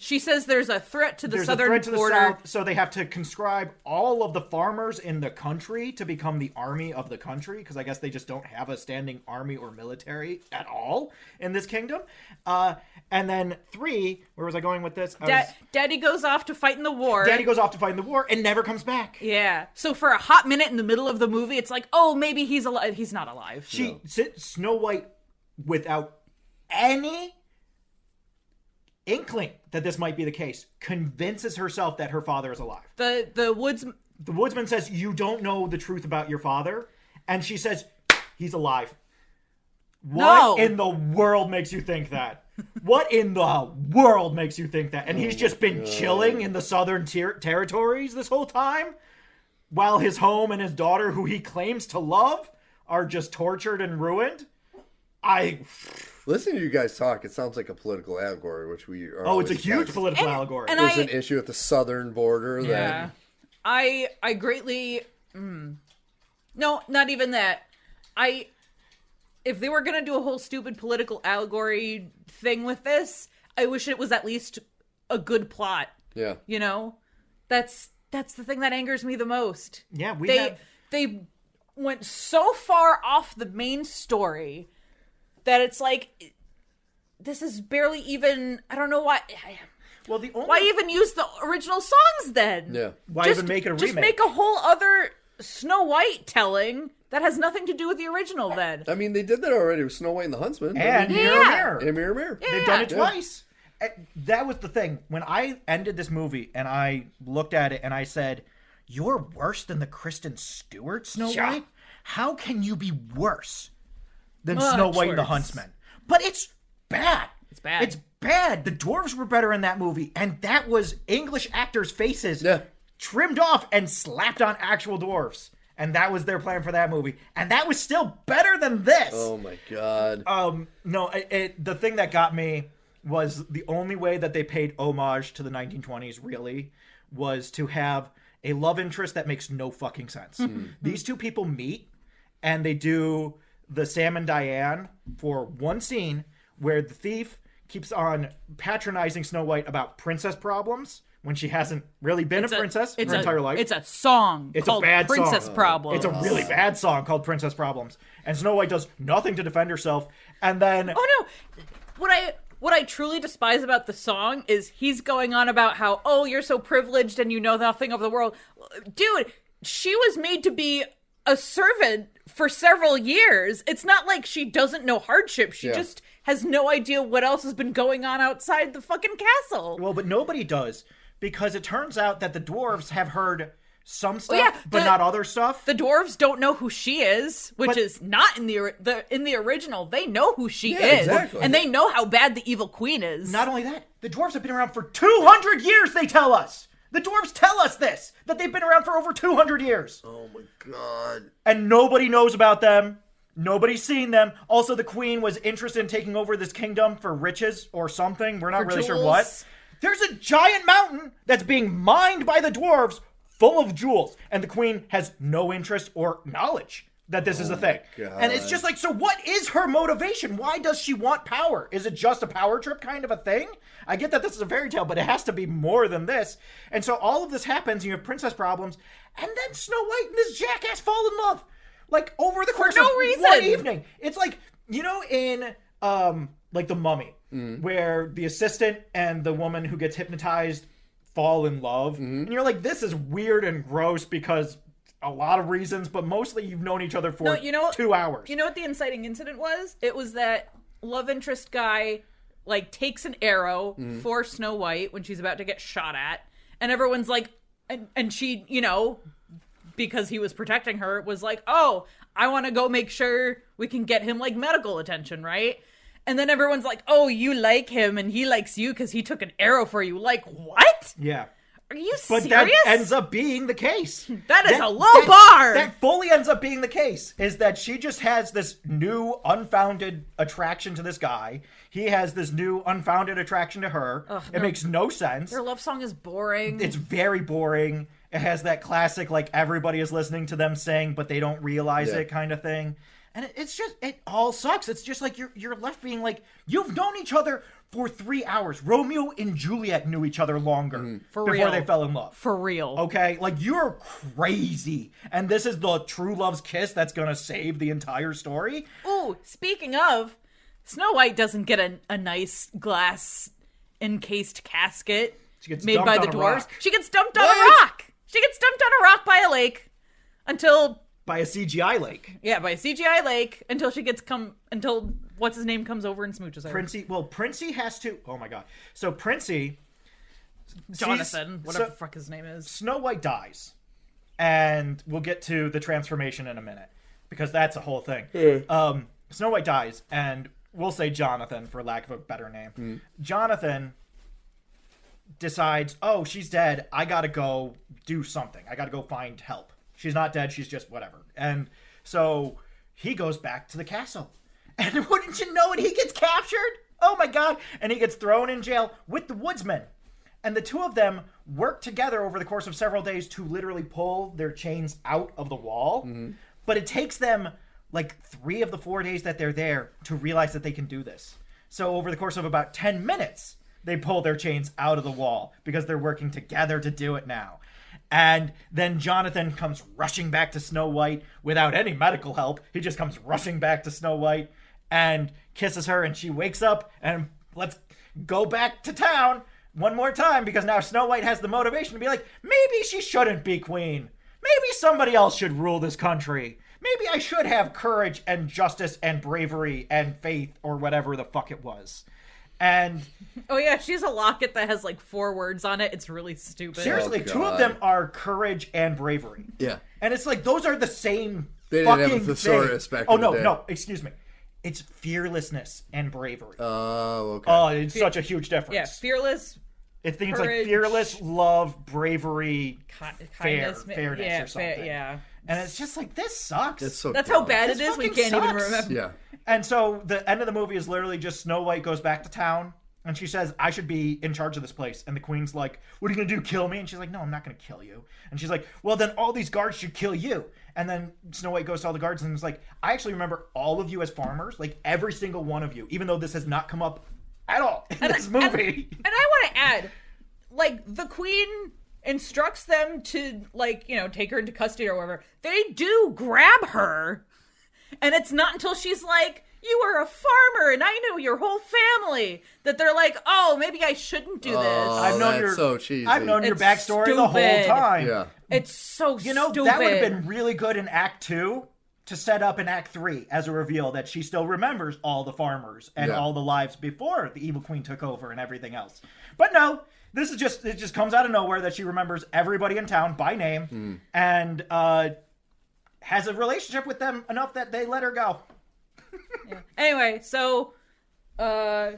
Speaker 3: she says there's a threat to the
Speaker 2: there's
Speaker 3: southern
Speaker 2: a threat to
Speaker 3: border.
Speaker 2: the south, so they have to conscribe all of the farmers in the country to become the army of the country, because I guess they just don't have a standing army or military at all in this kingdom. And then 3, where was I going with this?
Speaker 3: Daddy goes off to fight in the war.
Speaker 2: Daddy goes off to fight in the war and never comes back.
Speaker 3: Yeah. So for a hot minute in the middle of the movie, it's like, oh, maybe he's alive. He's not alive.
Speaker 2: Snow White, without any inkling that this might be the case, convinces herself that her father is alive.
Speaker 3: The
Speaker 2: woodsman says, you don't know the truth about your father, and she says, he's alive. What in the world makes you think that? What in the world makes you think that? And he's just been chilling in the southern territories this whole time, while his home and his daughter, who he claims to love, are just tortured and ruined?
Speaker 1: Listening to you guys talk, it sounds like a political allegory, which we are.
Speaker 2: Oh, it's a huge political allegory.
Speaker 3: And
Speaker 1: There's an issue at the southern border.
Speaker 3: Yeah. I greatly... No, not even that. If they were going to do a whole stupid political allegory thing with this, I wish it was at least a good plot.
Speaker 1: Yeah.
Speaker 3: You know? That's the thing that angers me the most.
Speaker 2: Yeah,
Speaker 3: They went so far off the main story that it's like, this is barely even, I don't know why.
Speaker 2: Well,
Speaker 3: why even use the original songs then?
Speaker 1: Yeah.
Speaker 2: Why even make it a remake?
Speaker 3: Just make a whole other Snow White telling that has nothing to do with the original then.
Speaker 1: I mean, they did that already with Snow White and the Huntsman.
Speaker 2: And Mirror Mirror.
Speaker 1: And Mirror Mirror.
Speaker 3: Yeah.
Speaker 2: They've done it twice. That was the thing. When I ended this movie and I looked at it and I said, you're worse than the Kristen Stewart Snow White? How can you be worse than Snow White and the Huntsman? But it's bad.
Speaker 3: It's bad.
Speaker 2: It's bad. The dwarves were better in that movie, and that was English actors' faces trimmed off and slapped on actual dwarves. And that was their plan for that movie. And that was still better than this.
Speaker 1: Oh my god.
Speaker 2: No, the thing that got me was the only way that they paid homage to the 1920s, really, was to have a love interest that makes no fucking sense. These two people meet, and they do the Sam and Diane for one scene where the thief keeps on patronizing Snow White about princess problems when she hasn't really been a princess her entire life.
Speaker 3: It's a song called
Speaker 2: a bad
Speaker 3: Princess
Speaker 2: song.
Speaker 3: Problems.
Speaker 2: It's a really bad song called Princess Problems. And Snow White does nothing to defend herself. And then...
Speaker 3: Oh, no. What I truly despise about the song is he's going on about how, oh, you're so privileged and you know nothing of the world. Dude, she was made to be a servant for several years. It's not like she doesn't know hardship. She just has no idea what else has been going on outside the fucking castle.
Speaker 2: Well, but nobody does, because it turns out that the dwarves have heard some stuff, but not other stuff.
Speaker 3: The dwarves don't know who she is, which is not in the original. They know who she is,
Speaker 1: exactly.
Speaker 3: And they know how bad the evil queen is.
Speaker 2: Not only that, the dwarves have been around for 200 years, they tell us! The dwarves tell us this, that they've been around for over 200 years.
Speaker 1: Oh my god.
Speaker 2: And nobody knows about them. Nobody's seen them. Also, the queen was interested in taking over this kingdom for riches or something. We're not really sure what. There's a giant mountain that's being mined by the dwarves full of jewels. And the queen has no interest or knowledge that this is a thing.
Speaker 1: God.
Speaker 2: And it's just like, so what is her motivation? Why does she want power? Is it just a power trip kind of a thing? I get that this is a fairy tale, but it has to be more than this. And so all of this happens, and you have princess problems, and then Snow White and this jackass fall in love. Like, over the course of one evening. It's like, you know, in, like, The Mummy, where the assistant and the woman who gets hypnotized fall in love. And you're like, this is weird and gross because a lot of reasons, but mostly you've known each other for 2 hours.
Speaker 3: You know what the inciting incident was? It was that love interest guy, like, takes an arrow for Snow White when she's about to get shot at, and everyone's like, and she, because he was protecting her, was like, oh, I want to go make sure we can get him like medical attention, right? And then everyone's like, oh, you like him and he likes you because he took an arrow for you. Like, what?
Speaker 2: Yeah.
Speaker 3: Are you
Speaker 2: But
Speaker 3: serious?
Speaker 2: that ends up being the case.
Speaker 3: That is a low bar.
Speaker 2: That fully ends up being the case, is that she just has this new unfounded attraction to this guy. He has this new unfounded attraction to her. It makes no sense.
Speaker 3: Their love song is boring.
Speaker 2: It's very boring. It has that classic, like, everybody is listening to them sing, but they don't realize it kind of thing. And it's just, it all sucks. It's just like you're left being like, you've known each other for 3 hours. Romeo and Juliet knew each other longer before they fell in love.
Speaker 3: For real.
Speaker 2: Okay? Like, you're crazy. And this is the true love's kiss that's going to save the entire story.
Speaker 3: Ooh, speaking of, Snow White doesn't get a nice glass encased casket made by the dwarves. She gets dumped on a rock. She gets dumped on a rock by a lake
Speaker 2: by a CGI lake.
Speaker 3: Yeah, by a CGI lake until what's his name comes over and smooches her.
Speaker 2: Princey has to. Oh my god! So Princey,
Speaker 3: Jonathan, whatever the fuck his name is.
Speaker 2: Snow White dies, and we'll get to the transformation in a minute because that's a whole thing. Snow White dies, and we'll say Jonathan for lack of a better name. Jonathan decides, oh, she's dead. I gotta go do something. I gotta go find help. She's not dead. She's just whatever. And so he goes back to the castle. And wouldn't you know it, he gets captured? Oh my god. And he gets thrown in jail with the woodsmen. And the two of them work together over the course of several days to literally pull their chains out of the wall. But it takes them like 3 of the 4 days that they're there to realize that they can do this. So over the course of about 10 minutes, they pull their chains out of the wall because they're working together to do it now. And then Jonathan comes rushing back to Snow White without any medical help. He just comes rushing back to Snow White and kisses her, and she wakes up, and let's go back to town one more time because now Snow White has the motivation to be like, maybe she shouldn't be queen. Maybe somebody else should rule this country. Maybe I should have courage and justice and bravery and faith or whatever the fuck it was. And
Speaker 3: oh yeah, she has a locket that has like 4 words on it. It's really stupid.
Speaker 2: Seriously, 2 of them are courage and bravery.
Speaker 1: Yeah.
Speaker 2: And it's like those are the same
Speaker 1: they
Speaker 2: fucking
Speaker 1: didn't have a thesaurus
Speaker 2: thing.
Speaker 1: back in the day.
Speaker 2: No, excuse me. It's fearlessness and bravery.
Speaker 1: Oh, okay.
Speaker 2: Oh, it's such a huge difference.
Speaker 3: Yeah, fearless.
Speaker 2: It's things
Speaker 3: courage,
Speaker 2: like fearless, love, bravery,
Speaker 3: kindness,
Speaker 2: fairness or something.
Speaker 3: Yeah.
Speaker 2: And it's just like, this sucks.
Speaker 3: That's how bad it is. We can't even remember.
Speaker 1: Yeah.
Speaker 2: And so the end of the movie is literally just Snow White goes back to town and she says, I should be in charge of this place. And the queen's like, what are you going to do, kill me? And she's like, no, I'm not going to kill you. And she's like, well, then all these guards should kill you. And then Snow White goes to all the guards and is like, I actually remember all of you as farmers, like every single one of you, even though this has not come up at all in this movie.
Speaker 3: And I want to add, like, the queen instructs them to, like, take her into custody or whatever. They do grab her. And it's not until she's like, you were a farmer and I knew your whole family, that they're like, oh, maybe I shouldn't do this.
Speaker 2: I've known
Speaker 1: so cheesy.
Speaker 2: I've known your backstory the whole time.
Speaker 1: Yeah.
Speaker 3: It's so stupid.
Speaker 2: That would have been really good in Act 2 to set up in Act 3 as a reveal that she still remembers all the farmers and all the lives before the evil queen took over and everything else. But no, it just comes out of nowhere that she remembers everybody in town by name and has a relationship with them enough that they let her go.
Speaker 3: Yeah. Anyway, so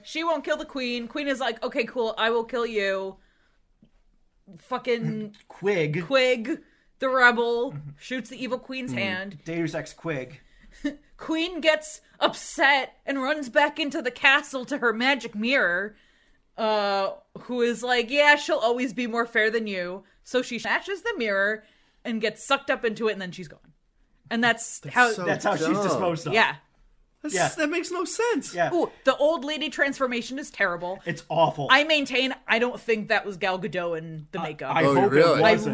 Speaker 3: she won't kill the queen. Queen is like, okay, cool, I will kill you. Fucking Quig, the rebel, shoots the evil queen's hand.
Speaker 2: Deus Ex Quig.
Speaker 3: Queen gets upset and runs back into the castle to her magic mirror, who is like, yeah, she'll always be more fair than you. So she snatches the mirror and gets sucked up into it, and then she's gone. And that's how
Speaker 2: she's disposed of.
Speaker 3: Yeah.
Speaker 1: That makes no sense.
Speaker 2: Yeah.
Speaker 3: Ooh, the old lady transformation is terrible.
Speaker 2: It's awful.
Speaker 3: I maintain I don't think that was Gal Gadot in the makeup.
Speaker 2: I hope
Speaker 1: really?
Speaker 2: it wasn't.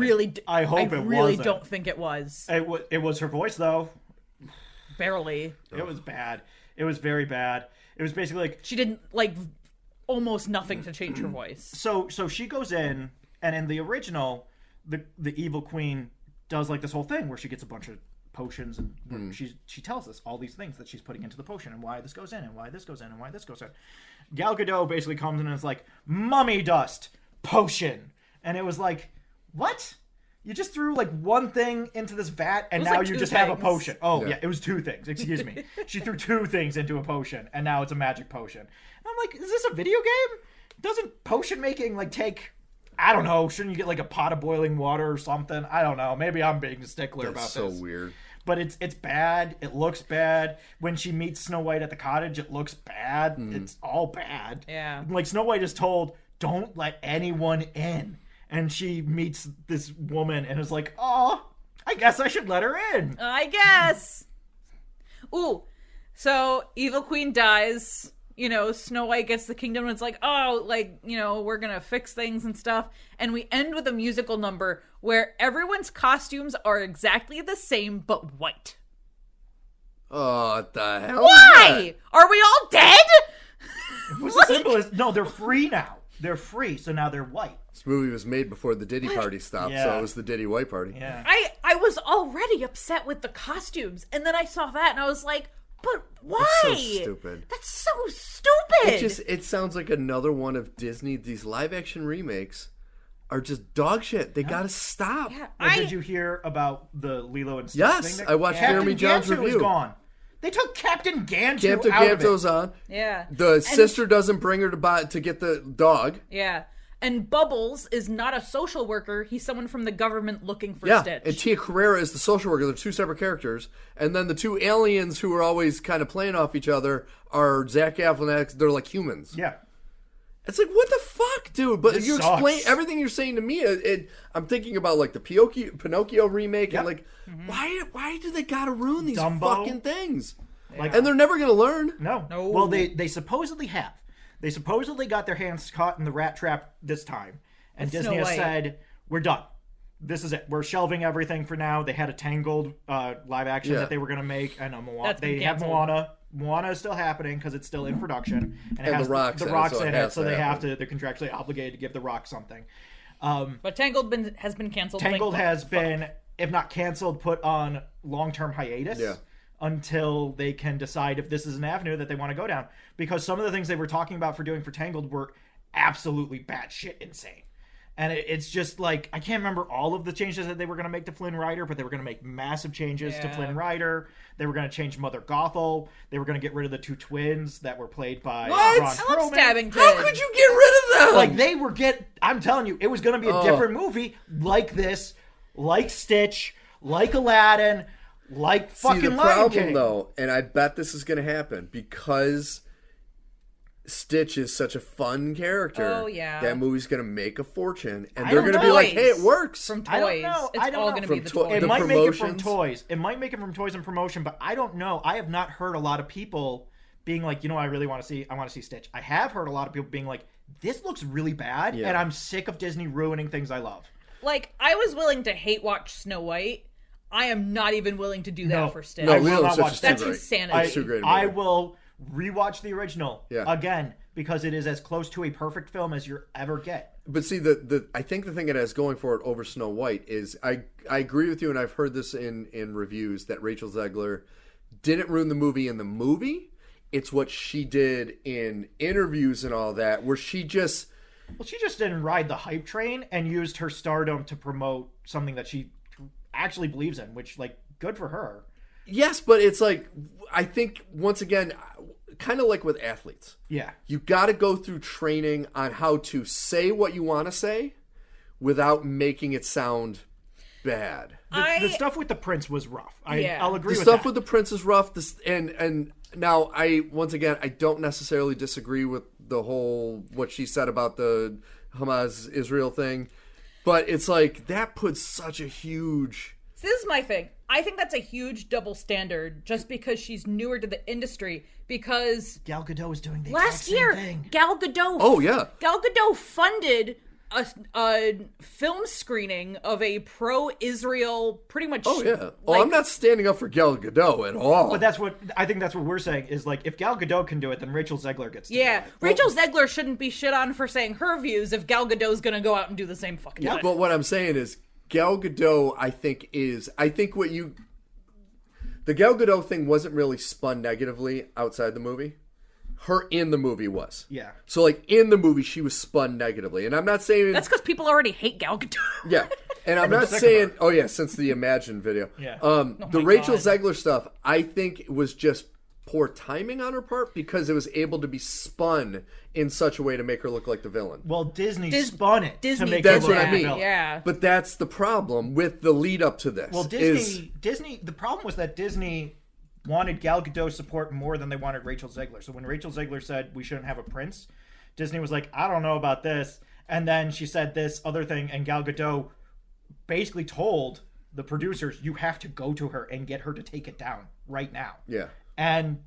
Speaker 3: I
Speaker 2: really
Speaker 3: really don't think it was.
Speaker 2: It was her voice, though.
Speaker 3: Barely.
Speaker 2: It was bad. It was very bad. It was basically like...
Speaker 3: She didn't, almost nothing to change her voice.
Speaker 2: So she goes in, and in the original, the evil queen does, this whole thing where she gets a bunch of potions and she tells us all these things that she's putting into the potion and why this goes in and why this goes in and why this goes in. Gal Gadot basically comes in and is like, mummy dust potion, and it was like, what? you just threw like one thing into this vat and
Speaker 3: was
Speaker 2: now
Speaker 3: like
Speaker 2: you
Speaker 3: two
Speaker 2: just have a
Speaker 3: things.
Speaker 2: potion. Oh,
Speaker 1: Yeah.
Speaker 2: yeah, it was 2 things. Excuse me. She threw 2 things into a potion and now it's a magic potion. And I'm like, is this a video game? Doesn't potion making like take, I don't know, shouldn't you get like a pot of boiling water or something? I don't know. Maybe I'm being a stickler
Speaker 1: That's
Speaker 2: about
Speaker 1: so
Speaker 2: this.
Speaker 1: weird.
Speaker 2: But it's bad. It looks bad. When she meets Snow White at the cottage, it looks bad. It's all bad.
Speaker 3: Yeah.
Speaker 2: Like Snow White is told, don't let anyone in. And she meets this woman and is like, oh, I guess I should let her in.
Speaker 3: I guess. Ooh. So Evil Queen dies. You know, Snow White gets the kingdom and it's like, oh, like, you know, we're gonna fix things and stuff. And we end with a musical number where everyone's costumes are exactly the same but white.
Speaker 1: Oh, what the hell?
Speaker 3: Why? Are we all dead?
Speaker 2: What's the simplest? No, they're free now. They're free, so now they're white.
Speaker 1: This movie was made before the Diddy party stopped, so
Speaker 2: Yeah.
Speaker 1: it was the Diddy White party.
Speaker 2: Yeah.
Speaker 3: I was already upset with the costumes, and then I saw that and I was like, but why?
Speaker 1: It's so stupid.
Speaker 3: That's so stupid.
Speaker 1: It sounds like another one of Disney. These live action remakes are just dog shit. They gotta stop.
Speaker 3: Yeah,
Speaker 2: Well, did you hear about the Lilo and Stitch
Speaker 1: Yes,
Speaker 2: thing?
Speaker 1: I watched
Speaker 2: Captain
Speaker 1: Jeremy John's
Speaker 2: Gantu was
Speaker 1: review.
Speaker 2: gone. They took Captain Gantu
Speaker 1: Captain
Speaker 2: out of it.
Speaker 1: Ganto's on.
Speaker 3: Yeah.
Speaker 1: The sister doesn't bring her to get the dog.
Speaker 3: Yeah. And Bubbles is not a social worker. He's someone from the government looking for
Speaker 1: Yeah,
Speaker 3: Stitch.
Speaker 1: and Tia Carrera is the social worker. They're 2 separate characters. And then the 2 aliens who are always kind of playing off each other are Zach Galifianakis. They're like humans.
Speaker 2: Yeah.
Speaker 1: It's like, what the fuck, dude? But
Speaker 2: This
Speaker 1: you
Speaker 2: sucks.
Speaker 1: explain everything you're saying to me. I'm thinking about like the Pinocchio remake and like, why do they gotta ruin these
Speaker 2: Dumbo.
Speaker 1: fucking things?
Speaker 2: Like,
Speaker 1: And they're never gonna learn.
Speaker 2: No. Well, they supposedly have. They supposedly got their hands caught in the rat trap this time. And
Speaker 3: With
Speaker 2: Disney
Speaker 3: Snow
Speaker 2: has
Speaker 3: White.
Speaker 2: said, we're done. This is it. We're shelving everything for now. They had a Tangled live action
Speaker 1: Yeah.
Speaker 2: that they were going to make. And
Speaker 3: That's been
Speaker 2: they have
Speaker 3: canceled.
Speaker 2: Moana. Moana is still happening because it's still in production. And,
Speaker 1: And The Rock's in it, so it has
Speaker 2: so
Speaker 1: to
Speaker 2: they have
Speaker 1: happen.
Speaker 2: to, they're contractually obligated to give The Rock something.
Speaker 3: But Tangled has been canceled.
Speaker 2: Tangled
Speaker 3: Thank
Speaker 2: has
Speaker 3: fuck.
Speaker 2: been, if not canceled, put on long-term hiatus
Speaker 1: Yeah.
Speaker 2: until they can decide if this is an avenue that they want to go down. Because some of the things they were talking about for Tangled were absolutely batshit insane. And it's just like, I can't remember all of the changes that they were going to make to Flynn Rider, but they were going to make massive changes to
Speaker 3: Yeah.
Speaker 2: Flynn Rider. They were going to change Mother Gothel. They were going to get rid of the 2 twins that were played by
Speaker 1: What?
Speaker 2: Ron
Speaker 3: I love
Speaker 2: Perlman.
Speaker 3: Stabbington.
Speaker 1: How could you get rid of them?
Speaker 2: Like, they were I'm telling you, it was going to be a different movie like this, like Stitch, like Aladdin, like fucking
Speaker 1: See, the
Speaker 2: Lion
Speaker 1: problem,
Speaker 2: King.
Speaker 1: though, and I bet this is going to happen, because Stitch is such a fun character.
Speaker 3: Oh, yeah.
Speaker 1: That movie's going to make a fortune, and
Speaker 2: I
Speaker 1: they're
Speaker 2: don't
Speaker 1: going to be
Speaker 2: know.
Speaker 1: like, hey, it works.
Speaker 3: From toys.
Speaker 2: I don't know.
Speaker 3: It's
Speaker 2: I don't
Speaker 3: all
Speaker 2: know.
Speaker 3: going to be
Speaker 1: From
Speaker 3: the
Speaker 1: to-
Speaker 3: toys.
Speaker 2: It
Speaker 1: the
Speaker 2: might make it from
Speaker 1: promotions.
Speaker 2: toys. It might make it from toys and promotion, but I don't know. I have not heard a lot of people being like, I really want to see. I want to see Stitch. I have heard a lot of people being like, this looks really bad,
Speaker 1: Yeah.
Speaker 2: and I'm sick of Disney ruining things I love.
Speaker 3: Like, I was willing to hate watch Snow White. I am not even willing to do that
Speaker 2: No.
Speaker 3: for Stitch.
Speaker 1: No,
Speaker 2: I will
Speaker 1: Lilo and
Speaker 2: not
Speaker 1: Stitch
Speaker 2: watch
Speaker 1: is
Speaker 3: That's
Speaker 1: too great.
Speaker 3: insanity.
Speaker 1: It's too great a
Speaker 2: I
Speaker 1: movie.
Speaker 2: will rewatch the original
Speaker 1: Yeah.
Speaker 2: again because it is as close to a perfect film as you ever get.
Speaker 1: But see, I think the thing it has going for it over Snow White is I agree with you, and I've heard this in reviews, that Rachel Zegler didn't ruin the movie in the movie. It's what she did in interviews and all that, where she just...
Speaker 2: Well, she just didn't ride the hype train and used her stardom to promote something that she actually believes in, which, like, good for her.
Speaker 1: Yes, but it's like, I think, once again, kind of like with athletes.
Speaker 2: Yeah.
Speaker 1: You got to go through training on how to say what you want to say without making it sound bad.
Speaker 2: The stuff with the prince was rough.
Speaker 3: Yeah.
Speaker 2: I'll agree
Speaker 1: The
Speaker 2: with
Speaker 1: stuff
Speaker 2: that.
Speaker 1: with the prince is rough. And now I don't necessarily disagree with the whole what she said about the Hamas Israel thing, but it's like that puts such a huge...
Speaker 3: So this is my thing. I think that's a huge double standard just because she's newer to the industry. Because
Speaker 2: Gal Gadot was doing the
Speaker 3: last
Speaker 2: exact
Speaker 3: year,
Speaker 2: same thing.
Speaker 3: Gal Gadot.
Speaker 1: Oh, yeah.
Speaker 3: Gal Gadot funded a film screening of a pro-Israel, pretty much.
Speaker 1: Oh yeah.
Speaker 3: like-
Speaker 1: I'm not standing up for Gal Gadot at all.
Speaker 2: But that's what I think. That's what we're saying is like if Gal Gadot can do it, then Rachel Zegler gets to
Speaker 3: Yeah,
Speaker 2: do it.
Speaker 3: Rachel Zegler shouldn't be shit on for saying her views if Gal Gadot's gonna go out and do the same fucking thing.
Speaker 1: But what I'm saying is Gal Gadot, I think the Gal Gadot thing wasn't really spun negatively outside the movie. Her in the movie was.
Speaker 2: Yeah.
Speaker 1: So like in the movie she was spun negatively. And I'm not saying
Speaker 3: That's because people already hate Gal Gadot.
Speaker 1: yeah. And I'm not saying, oh yeah, since the Imagine video.
Speaker 2: Yeah.
Speaker 1: The Rachel Zegler stuff, I think was just poor timing on her part because it was able to be spun in such a way to make her look like the villain.
Speaker 2: Well, Disney spun it to make
Speaker 1: That's
Speaker 2: her look
Speaker 1: what
Speaker 2: like
Speaker 1: I
Speaker 2: the
Speaker 1: mean.
Speaker 2: villain.
Speaker 3: Yeah.
Speaker 1: But that's the problem with the lead up to this.
Speaker 2: Well, Disney. The problem was that Disney wanted Gal Gadot support more than they wanted Rachel Zegler. So when Rachel Zegler said we shouldn't have a prince, Disney was like, I don't know about this. And then she said this other thing, and Gal Gadot basically told the producers, you have to go to her and get her to take it down right now.
Speaker 1: Yeah.
Speaker 2: And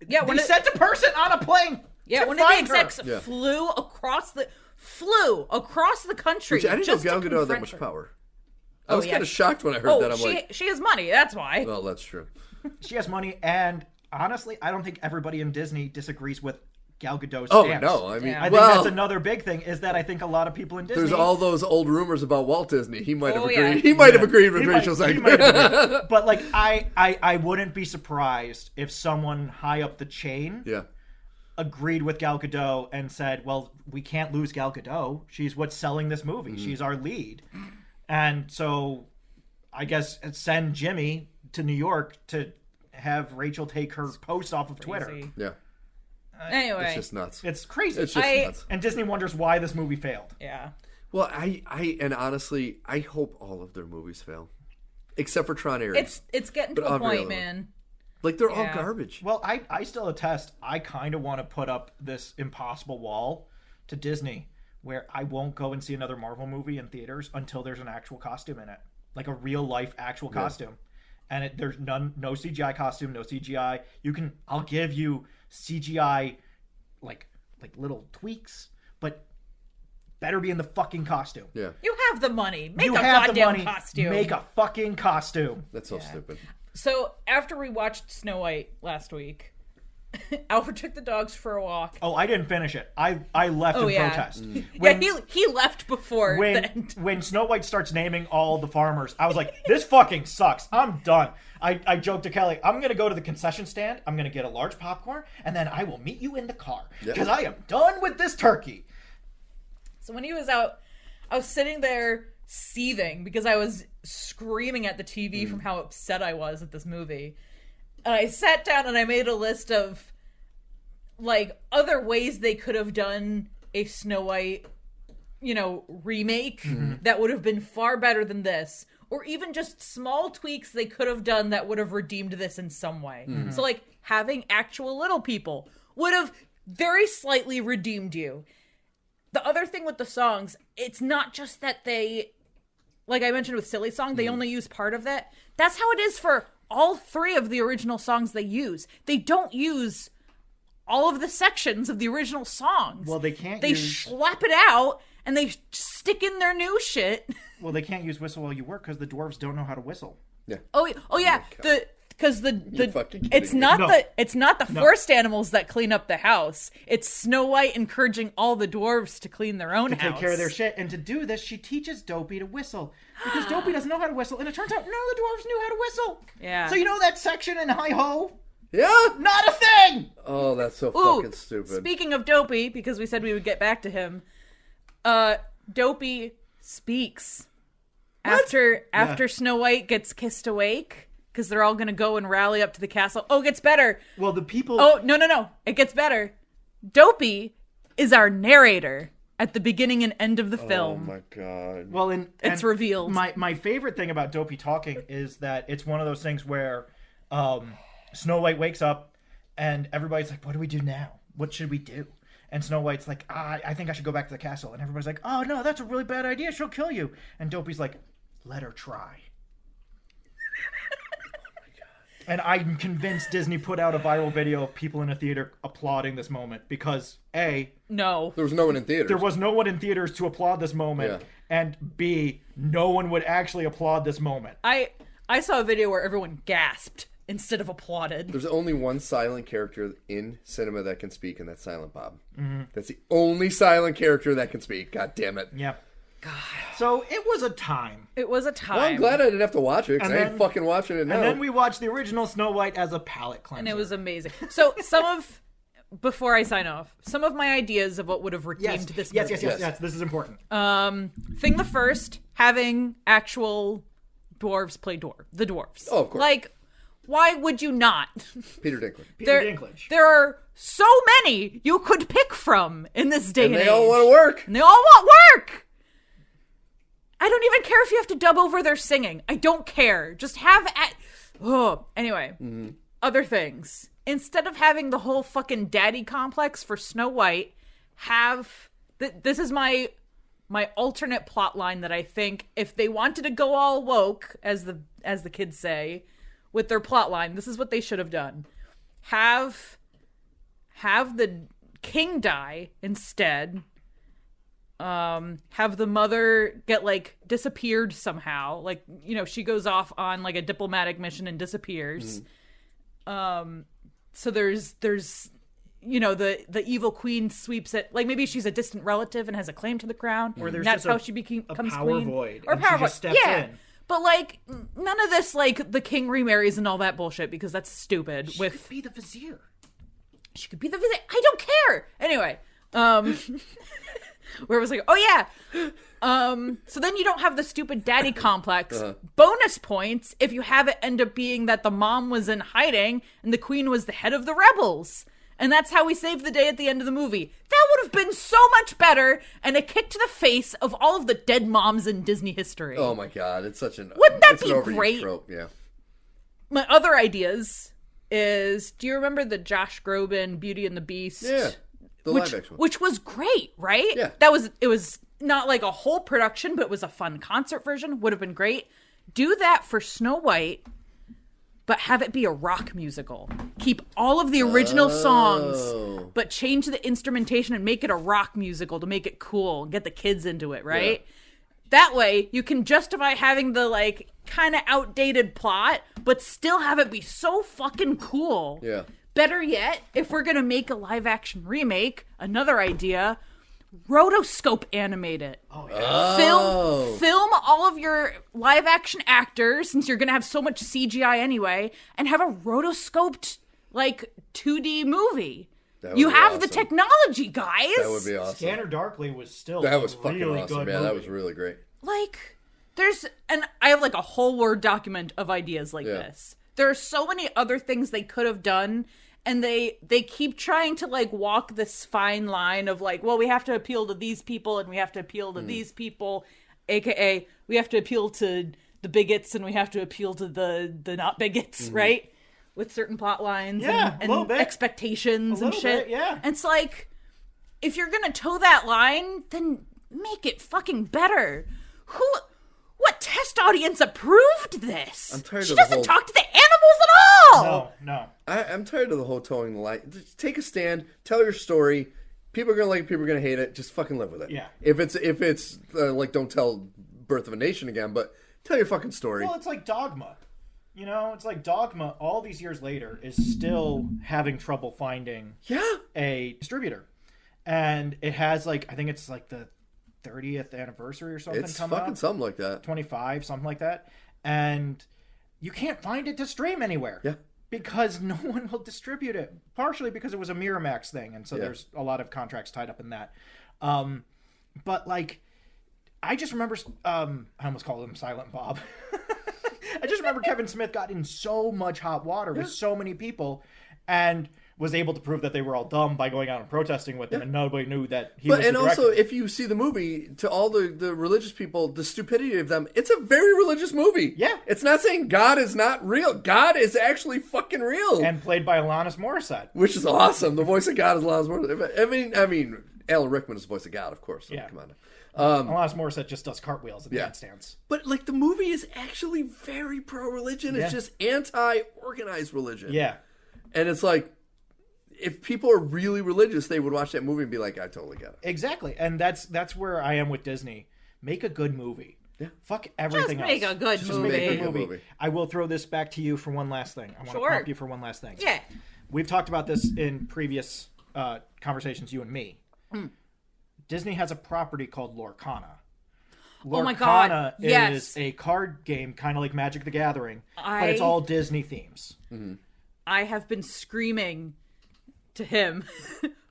Speaker 3: when
Speaker 2: they sent a person on a plane.
Speaker 3: Yeah, one of the execs flew across the country.
Speaker 1: Which I didn't know Gal Gadot had that much power. I was kind of shocked when I heard that. I'm like,
Speaker 3: she has money. That's why.
Speaker 1: Well, that's true.
Speaker 2: She has money, and honestly, I don't think everybody in Disney disagrees with Gal Gadot's stance.
Speaker 1: Oh no, I mean,
Speaker 2: I think that's another big thing is that I think a lot of people in Disney.
Speaker 1: There's all those old rumors about Walt Disney. He might have agreed. Yeah. He might have agreed with Rachel Zegler.
Speaker 2: But like, I wouldn't be surprised if someone high up the chain, agreed with Gal Gadot and said, "Well, we can't lose Gal Gadot. She's what's selling this movie. She's our lead," and so I guess send Jimmy to New York to have Rachel take her post off of Twitter.
Speaker 1: Yeah.
Speaker 3: Anyway,
Speaker 1: it's just nuts.
Speaker 2: It's crazy.
Speaker 1: It's just nuts.
Speaker 2: And Disney wonders why this movie failed.
Speaker 3: Yeah.
Speaker 1: Well, and honestly, I hope all of their movies fail, except for Tron Ares.
Speaker 3: It's getting to a point, man.
Speaker 1: Like they're all garbage.
Speaker 2: Well, I still attest. I kind of want to put up this impossible wall to Disney where I won't go and see another Marvel movie in theaters until there's an actual costume in it, like a real life actual costume. And there's no CGI costume, no CGI. I'll give you CGI, like little tweaks, but better be in the fucking costume.
Speaker 1: Yeah.
Speaker 3: You have the money. Make a goddamn costume.
Speaker 2: Make a fucking costume.
Speaker 1: That's so stupid.
Speaker 3: So after we watched Snow White last week, Alfred took the dogs for a walk.
Speaker 2: Oh, I didn't finish it. I left in protest.
Speaker 3: He left before
Speaker 2: when Snow White starts naming all the farmers, I was like, this fucking sucks. I'm done. I joked to Kelly, I'm going to go to the concession stand, I'm going to get a large popcorn, and then I will meet you in the car. Because I am done with this turkey.
Speaker 3: So when he was out, I was sitting there seething because I was screaming at the TV from how upset I was at this movie. And I sat down and I made a list of like other ways they could have done a Snow White, remake that would have been far better than this. Or even just small tweaks they could have done that would have redeemed this in some way. So like having actual little people would have very slightly redeemed you. The other thing with the songs, it's not just that they, like I mentioned with Silly Song, they only use part of that. That's how it is for all three of the original songs they use. They don't use all of the sections of the original songs.
Speaker 2: Well, they can't
Speaker 3: They schlep it out and they stick in their new shit.
Speaker 2: Well, they can't use Whistle While You Work because the dwarves don't know how to whistle.
Speaker 1: Yeah.
Speaker 3: Oh yeah. Because it's not the forest animals that clean up the house. It's Snow White encouraging all the dwarves to clean their own house.
Speaker 2: To take care of their shit. And to do this, she teaches Dopey to whistle. Because Dopey doesn't know how to whistle. And it turns out none of the dwarves knew how to whistle.
Speaker 3: Yeah.
Speaker 2: So you know that section in Hi-Ho?
Speaker 1: Yeah.
Speaker 2: Not a thing!
Speaker 1: Oh, that's so fucking stupid.
Speaker 3: Speaking of Dopey, because we said we would get back to him, Dopey speaks. What? After Snow White gets kissed awake. Because they're all going to go and rally up to the castle. Oh, it gets better.
Speaker 2: Well, the people...
Speaker 3: Oh, no. It gets better. Dopey is our narrator at the beginning and end of the film.
Speaker 1: Oh, my God.
Speaker 2: Well,
Speaker 3: it's revealed.
Speaker 2: My favorite thing about Dopey talking is that it's one of those things where Snow White wakes up and everybody's like, what do we do now? What should we do? And Snow White's like, I think I should go back to the castle. And everybody's like, oh, no, that's a really bad idea. She'll kill you. And Dopey's like, let her try. And I'm convinced Disney put out a viral video of people in a theater applauding this moment because A,
Speaker 3: no,
Speaker 1: there was no one in theaters.
Speaker 2: There was no one in theaters to applaud this moment, and B, no one would actually applaud this moment.
Speaker 3: I saw a video where everyone gasped instead of applauded.
Speaker 1: There's only one silent character in cinema that can speak, and that's Silent Bob. Mm-hmm. That's the only silent character that can speak. God damn it.
Speaker 2: Yeah. God. So it was a time.
Speaker 3: Well, I'm
Speaker 1: glad I didn't have to watch it because I ain't fucking watching it now.
Speaker 2: And then we watched the original Snow White as a palate cleanser.
Speaker 3: And it was amazing. So some of before I sign off, some of my ideas of what would have redeemed this movie.
Speaker 2: Yes. This is important.
Speaker 3: Thing the first, having actual dwarves play the dwarves.
Speaker 1: Oh, of course.
Speaker 3: Like, why would you not?
Speaker 1: Peter Dinklage.
Speaker 2: Dinklage.
Speaker 3: There are so many you could pick from in this day and age.
Speaker 1: They all want to work.
Speaker 3: And they all want work. I don't even care if you have to dub over their singing. I don't care. Just have anyway. Other things. Instead of having the whole fucking daddy complex for Snow White, have this is my alternate plot line that I think if they wanted to go all woke, as the kids say, with their plot line, this is what they should have done. Have the king die instead. Have the mother get like disappeared somehow, like, you know, she goes off on like a diplomatic mission and disappears. So there's you know, the evil queen sweeps it, like maybe she's a distant relative and has a claim to the crown,
Speaker 2: or there's
Speaker 3: that's
Speaker 2: just
Speaker 3: how she becomes
Speaker 2: power
Speaker 3: queen,
Speaker 2: void,
Speaker 3: or
Speaker 2: and
Speaker 3: power
Speaker 2: she just
Speaker 3: void.
Speaker 2: steps
Speaker 3: Yeah,
Speaker 2: in.
Speaker 3: but like none of this like the king remarries and all that bullshit, because that's stupid.
Speaker 2: She could be the vizier.
Speaker 3: She could be the vizier. I don't care. Anyway, where it was like, oh yeah. So then you don't have the stupid daddy complex. Bonus points if you have it end up being that the mom was in hiding and the queen was the head of the rebels. And that's how we saved the day at the end of the movie. That would have been so much better, and a kick to the face of all of the dead moms in Disney history.
Speaker 1: Oh my god, it's such an
Speaker 3: Wouldn't that
Speaker 1: it's
Speaker 3: be
Speaker 1: an overused
Speaker 3: great?
Speaker 1: trope, yeah.
Speaker 3: My other ideas is, do you remember the Josh Groban Beauty and the Beast?
Speaker 1: Yeah. The live action one.
Speaker 3: Which was great, right?
Speaker 1: Yeah.
Speaker 3: It was not like a whole production, but it was a fun concert version. Would have been great. Do that for Snow White, but have it be a rock musical. Keep all of the original songs, but change the instrumentation and make it a rock musical to make it cool and get the kids into it, right? Yeah. That way, you can justify having the, like, kind of outdated plot, but still have it be so fucking cool.
Speaker 1: Yeah.
Speaker 3: Better yet, if we're going to make a live-action remake, another idea, rotoscope animate it.
Speaker 2: Oh, yeah.
Speaker 3: Film all of your live-action actors, since you're going to have so much CGI anyway, and have a rotoscoped, like, 2D movie. You have
Speaker 1: awesome.
Speaker 3: The technology, guys.
Speaker 1: That would be awesome.
Speaker 2: Scanner Darkly was still
Speaker 1: that was
Speaker 2: really
Speaker 1: fucking awesome.
Speaker 2: good
Speaker 1: Yeah,
Speaker 2: movie.
Speaker 1: that was really great.
Speaker 3: Like, and I have like a whole Word document of ideas like this. There are so many other things they could have done, and they keep trying to like walk this fine line of like, well, we have to appeal to these people and we have to appeal to these people, aka we have to appeal to the bigots and we have to appeal to the not bigots, right? With certain plot lines and expectations and shit.
Speaker 2: Yeah.
Speaker 3: And it's like, if you're gonna toe that line, then make it fucking better. What test audience approved this?
Speaker 1: I'm tired
Speaker 3: she
Speaker 1: of the
Speaker 3: doesn't
Speaker 1: whole...
Speaker 3: talk to the animals at all.
Speaker 2: No.
Speaker 1: I'm tired of the whole towing the line. Just take a stand, tell your story. People are gonna like it, people are gonna hate it. Just fucking live with it.
Speaker 2: Yeah.
Speaker 1: If it's like, don't tell Birth of a Nation again, but tell your fucking story.
Speaker 2: Well, it's like Dogma. You know, it's like Dogma, all these years later, is still having trouble finding a distributor. And it has, like, I think it's like the 30th anniversary or something
Speaker 1: it's
Speaker 2: coming
Speaker 1: fucking
Speaker 2: up.
Speaker 1: something like that.
Speaker 2: 25, something like that. And you can't find it to stream anywhere.
Speaker 1: Yeah.
Speaker 2: Because no one will distribute it. Partially because it was a Miramax thing, and so there's a lot of contracts tied up in that. But, like, I just remember... I almost called him Silent Bob. I just remember Kevin Smith got in so much hot water with so many people and was able to prove that they were all dumb by going out and protesting with them, and nobody knew that he was the director.
Speaker 1: Also, if you see the movie, to all the religious people, the stupidity of them, it's a very religious movie.
Speaker 2: Yeah.
Speaker 1: It's not saying God is not real. God is actually fucking real.
Speaker 2: And played by Alanis Morissette.
Speaker 1: Which is awesome. The voice of God is Alanis Morissette. I mean, Alan Rickman is the voice of God, of course. So come on.
Speaker 2: Alanis Morissette just does cartwheels in handstands.
Speaker 1: But, like, the movie is actually very pro-religion. It's just anti-organized religion.
Speaker 2: Yeah.
Speaker 1: And it's like, if people are really religious, they would watch that movie and be like, I totally get it.
Speaker 2: Exactly. And that's where I am with Disney. Make a good movie. Yeah. Fuck everything else.
Speaker 3: Make a good movie.
Speaker 2: Make a good movie. I will throw this back to you for one last thing. I want to prompt you for one last thing.
Speaker 3: Yeah.
Speaker 2: We've talked about this in previous conversations, you and me. Disney has a property called Lorcana.
Speaker 3: Oh my God,
Speaker 2: is a card game, kind of like Magic the Gathering, but it's all Disney themes.
Speaker 3: I have been screaming to him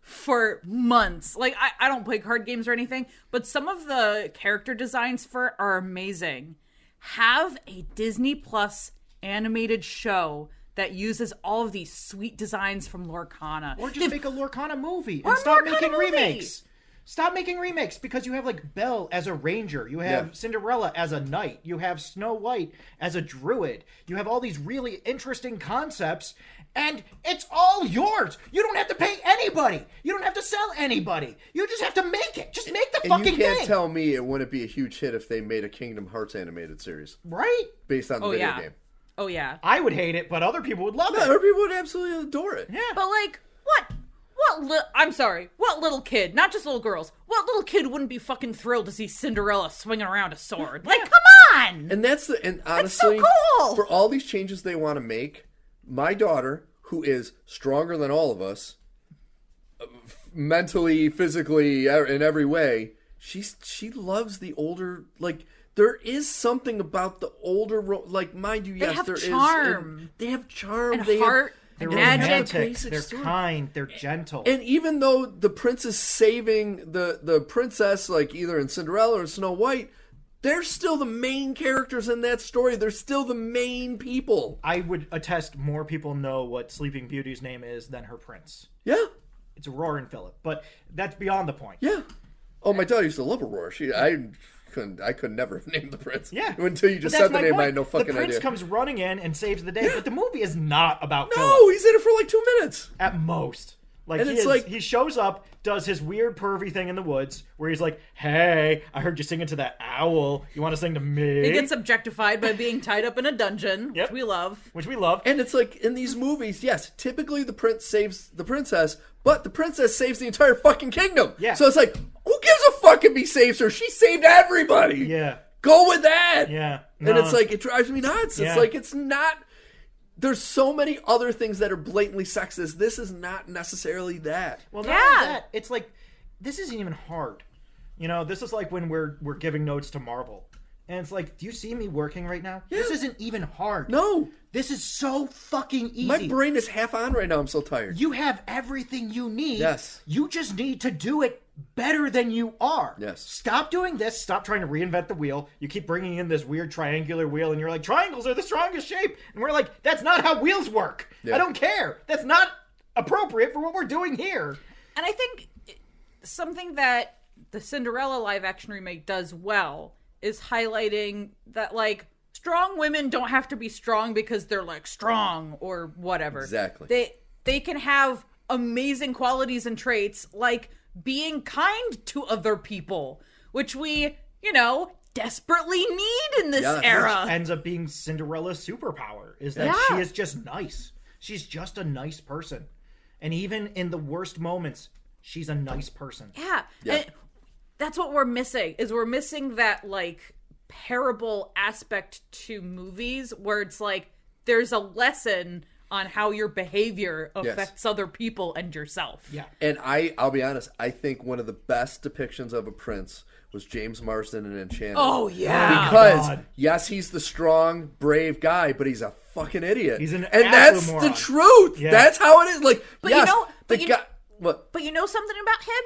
Speaker 3: for months. Like, I don't play card games or anything, but some of the character designs for it are amazing. Have a Disney Plus animated show that uses all of these sweet designs from Lorcana.
Speaker 2: Or just make a Lorcana movie
Speaker 3: Or
Speaker 2: and
Speaker 3: a
Speaker 2: stop
Speaker 3: Lorcana
Speaker 2: making
Speaker 3: movie.
Speaker 2: remakes. Stop making remakes, because you have like Belle as a ranger, you have Cinderella as a knight, you have Snow White as a druid, you have all these really interesting concepts, and it's all yours. You don't have to pay anybody. You don't have to sell anybody. You just have to make it. Just make the fucking thing.
Speaker 1: You can't tell me it wouldn't be a huge hit if they made a Kingdom Hearts animated series.
Speaker 2: Right?
Speaker 1: Based on the video game.
Speaker 3: Oh, yeah.
Speaker 2: I would hate it, but other people would love it.
Speaker 1: Other people would absolutely adore it.
Speaker 2: Yeah.
Speaker 3: But, like, I'm sorry, what little kid, not just little girls, what little kid wouldn't be fucking thrilled to see Cinderella swinging around a sword? Like, come on!
Speaker 1: And honestly,
Speaker 3: so cool!
Speaker 1: For all these changes they want to make, my daughter, who is stronger than all of us, mentally, physically, in every way, she loves the older, like, there is something about the older, like, mind you, yes, there
Speaker 3: charm.
Speaker 1: is. They have charm.
Speaker 3: And
Speaker 1: they
Speaker 3: heart.
Speaker 2: They're
Speaker 3: Magic.
Speaker 2: romantic, they're
Speaker 1: story.
Speaker 2: kind, they're gentle.
Speaker 1: And even though the prince is saving the princess, like either in Cinderella or Snow White, they're still the main characters in that story. They're still the main people.
Speaker 2: I would attest more people know what Sleeping Beauty's name is than her prince.
Speaker 1: Yeah.
Speaker 2: It's Aurora and Philip, but that's beyond the point.
Speaker 1: Yeah. Oh, my daughter used to love Aurora. I could never have named the prince.
Speaker 2: Yeah.
Speaker 1: Until you just said the name, I had no fucking idea.
Speaker 2: The prince comes running in and saves the day, but the movie is not about Philip.
Speaker 1: No, he's in it for like 2 minutes.
Speaker 2: At most. Like,
Speaker 1: And it's
Speaker 2: he shows up, does his weird pervy thing in the woods, where he's like, hey, I heard you singing to that owl. You want to sing to me?
Speaker 3: He gets objectified by being tied up in a dungeon,
Speaker 2: Yep.
Speaker 3: which we love.
Speaker 2: Which we love.
Speaker 1: And it's like, in these movies, yes, typically the prince saves the princess, but the princess saves the entire fucking kingdom.
Speaker 2: Yeah.
Speaker 1: So it's like, who gives a fuck if he saves her? She saved everybody.
Speaker 2: Yeah.
Speaker 1: Go with that.
Speaker 2: Yeah.
Speaker 1: And it's like, it drives me nuts.
Speaker 2: Yeah.
Speaker 1: It's like, it's not... There's so many other things that are blatantly sexist. This is not necessarily that.
Speaker 2: Well, not only that, it's like, this isn't even hard. You know, this is like when we're giving notes to Marvel. And it's like, do you see me working right now?
Speaker 1: Yeah.
Speaker 2: This isn't even hard.
Speaker 1: No.
Speaker 2: This is so fucking easy.
Speaker 1: My brain is half on right now. I'm so tired.
Speaker 2: You have everything you need.
Speaker 1: Yes.
Speaker 2: You just need to do it better than you are.
Speaker 1: Yes.
Speaker 2: Stop doing this. Stop trying to reinvent the wheel. You keep bringing in this weird triangular wheel, and you're like, triangles are the strongest shape. And we're like, that's not how wheels work.
Speaker 1: Yeah.
Speaker 2: I don't care. That's not appropriate for what we're doing here.
Speaker 3: And I think something that the Cinderella live-action remake does well is highlighting that, like, strong women don't have to be strong because they're, like, strong or whatever.
Speaker 1: Exactly.
Speaker 3: They can have amazing qualities and traits, like being kind to other people, which we, desperately need in this era.
Speaker 2: Which ends up being Cinderella's superpower, is that she is just nice. She's just a nice person. And even in the worst moments, she's a nice person.
Speaker 3: Yeah. And that's what we're missing, is we're missing that, like, parable aspect to movies where it's like, there's a lesson on how your behavior affects other people and yourself.
Speaker 2: Yeah.
Speaker 1: And I'll be honest, I think one of the best depictions of a prince was James Marsden in Enchanted.
Speaker 3: Oh, yeah.
Speaker 1: Because, yes, he's the strong, brave guy, but he's a fucking idiot.
Speaker 2: He's an
Speaker 1: And that's
Speaker 2: absolute
Speaker 1: the
Speaker 2: moron.
Speaker 1: truth.
Speaker 2: Yeah.
Speaker 1: That's how it is. Like,
Speaker 3: But
Speaker 1: yes,
Speaker 3: But you know something about him?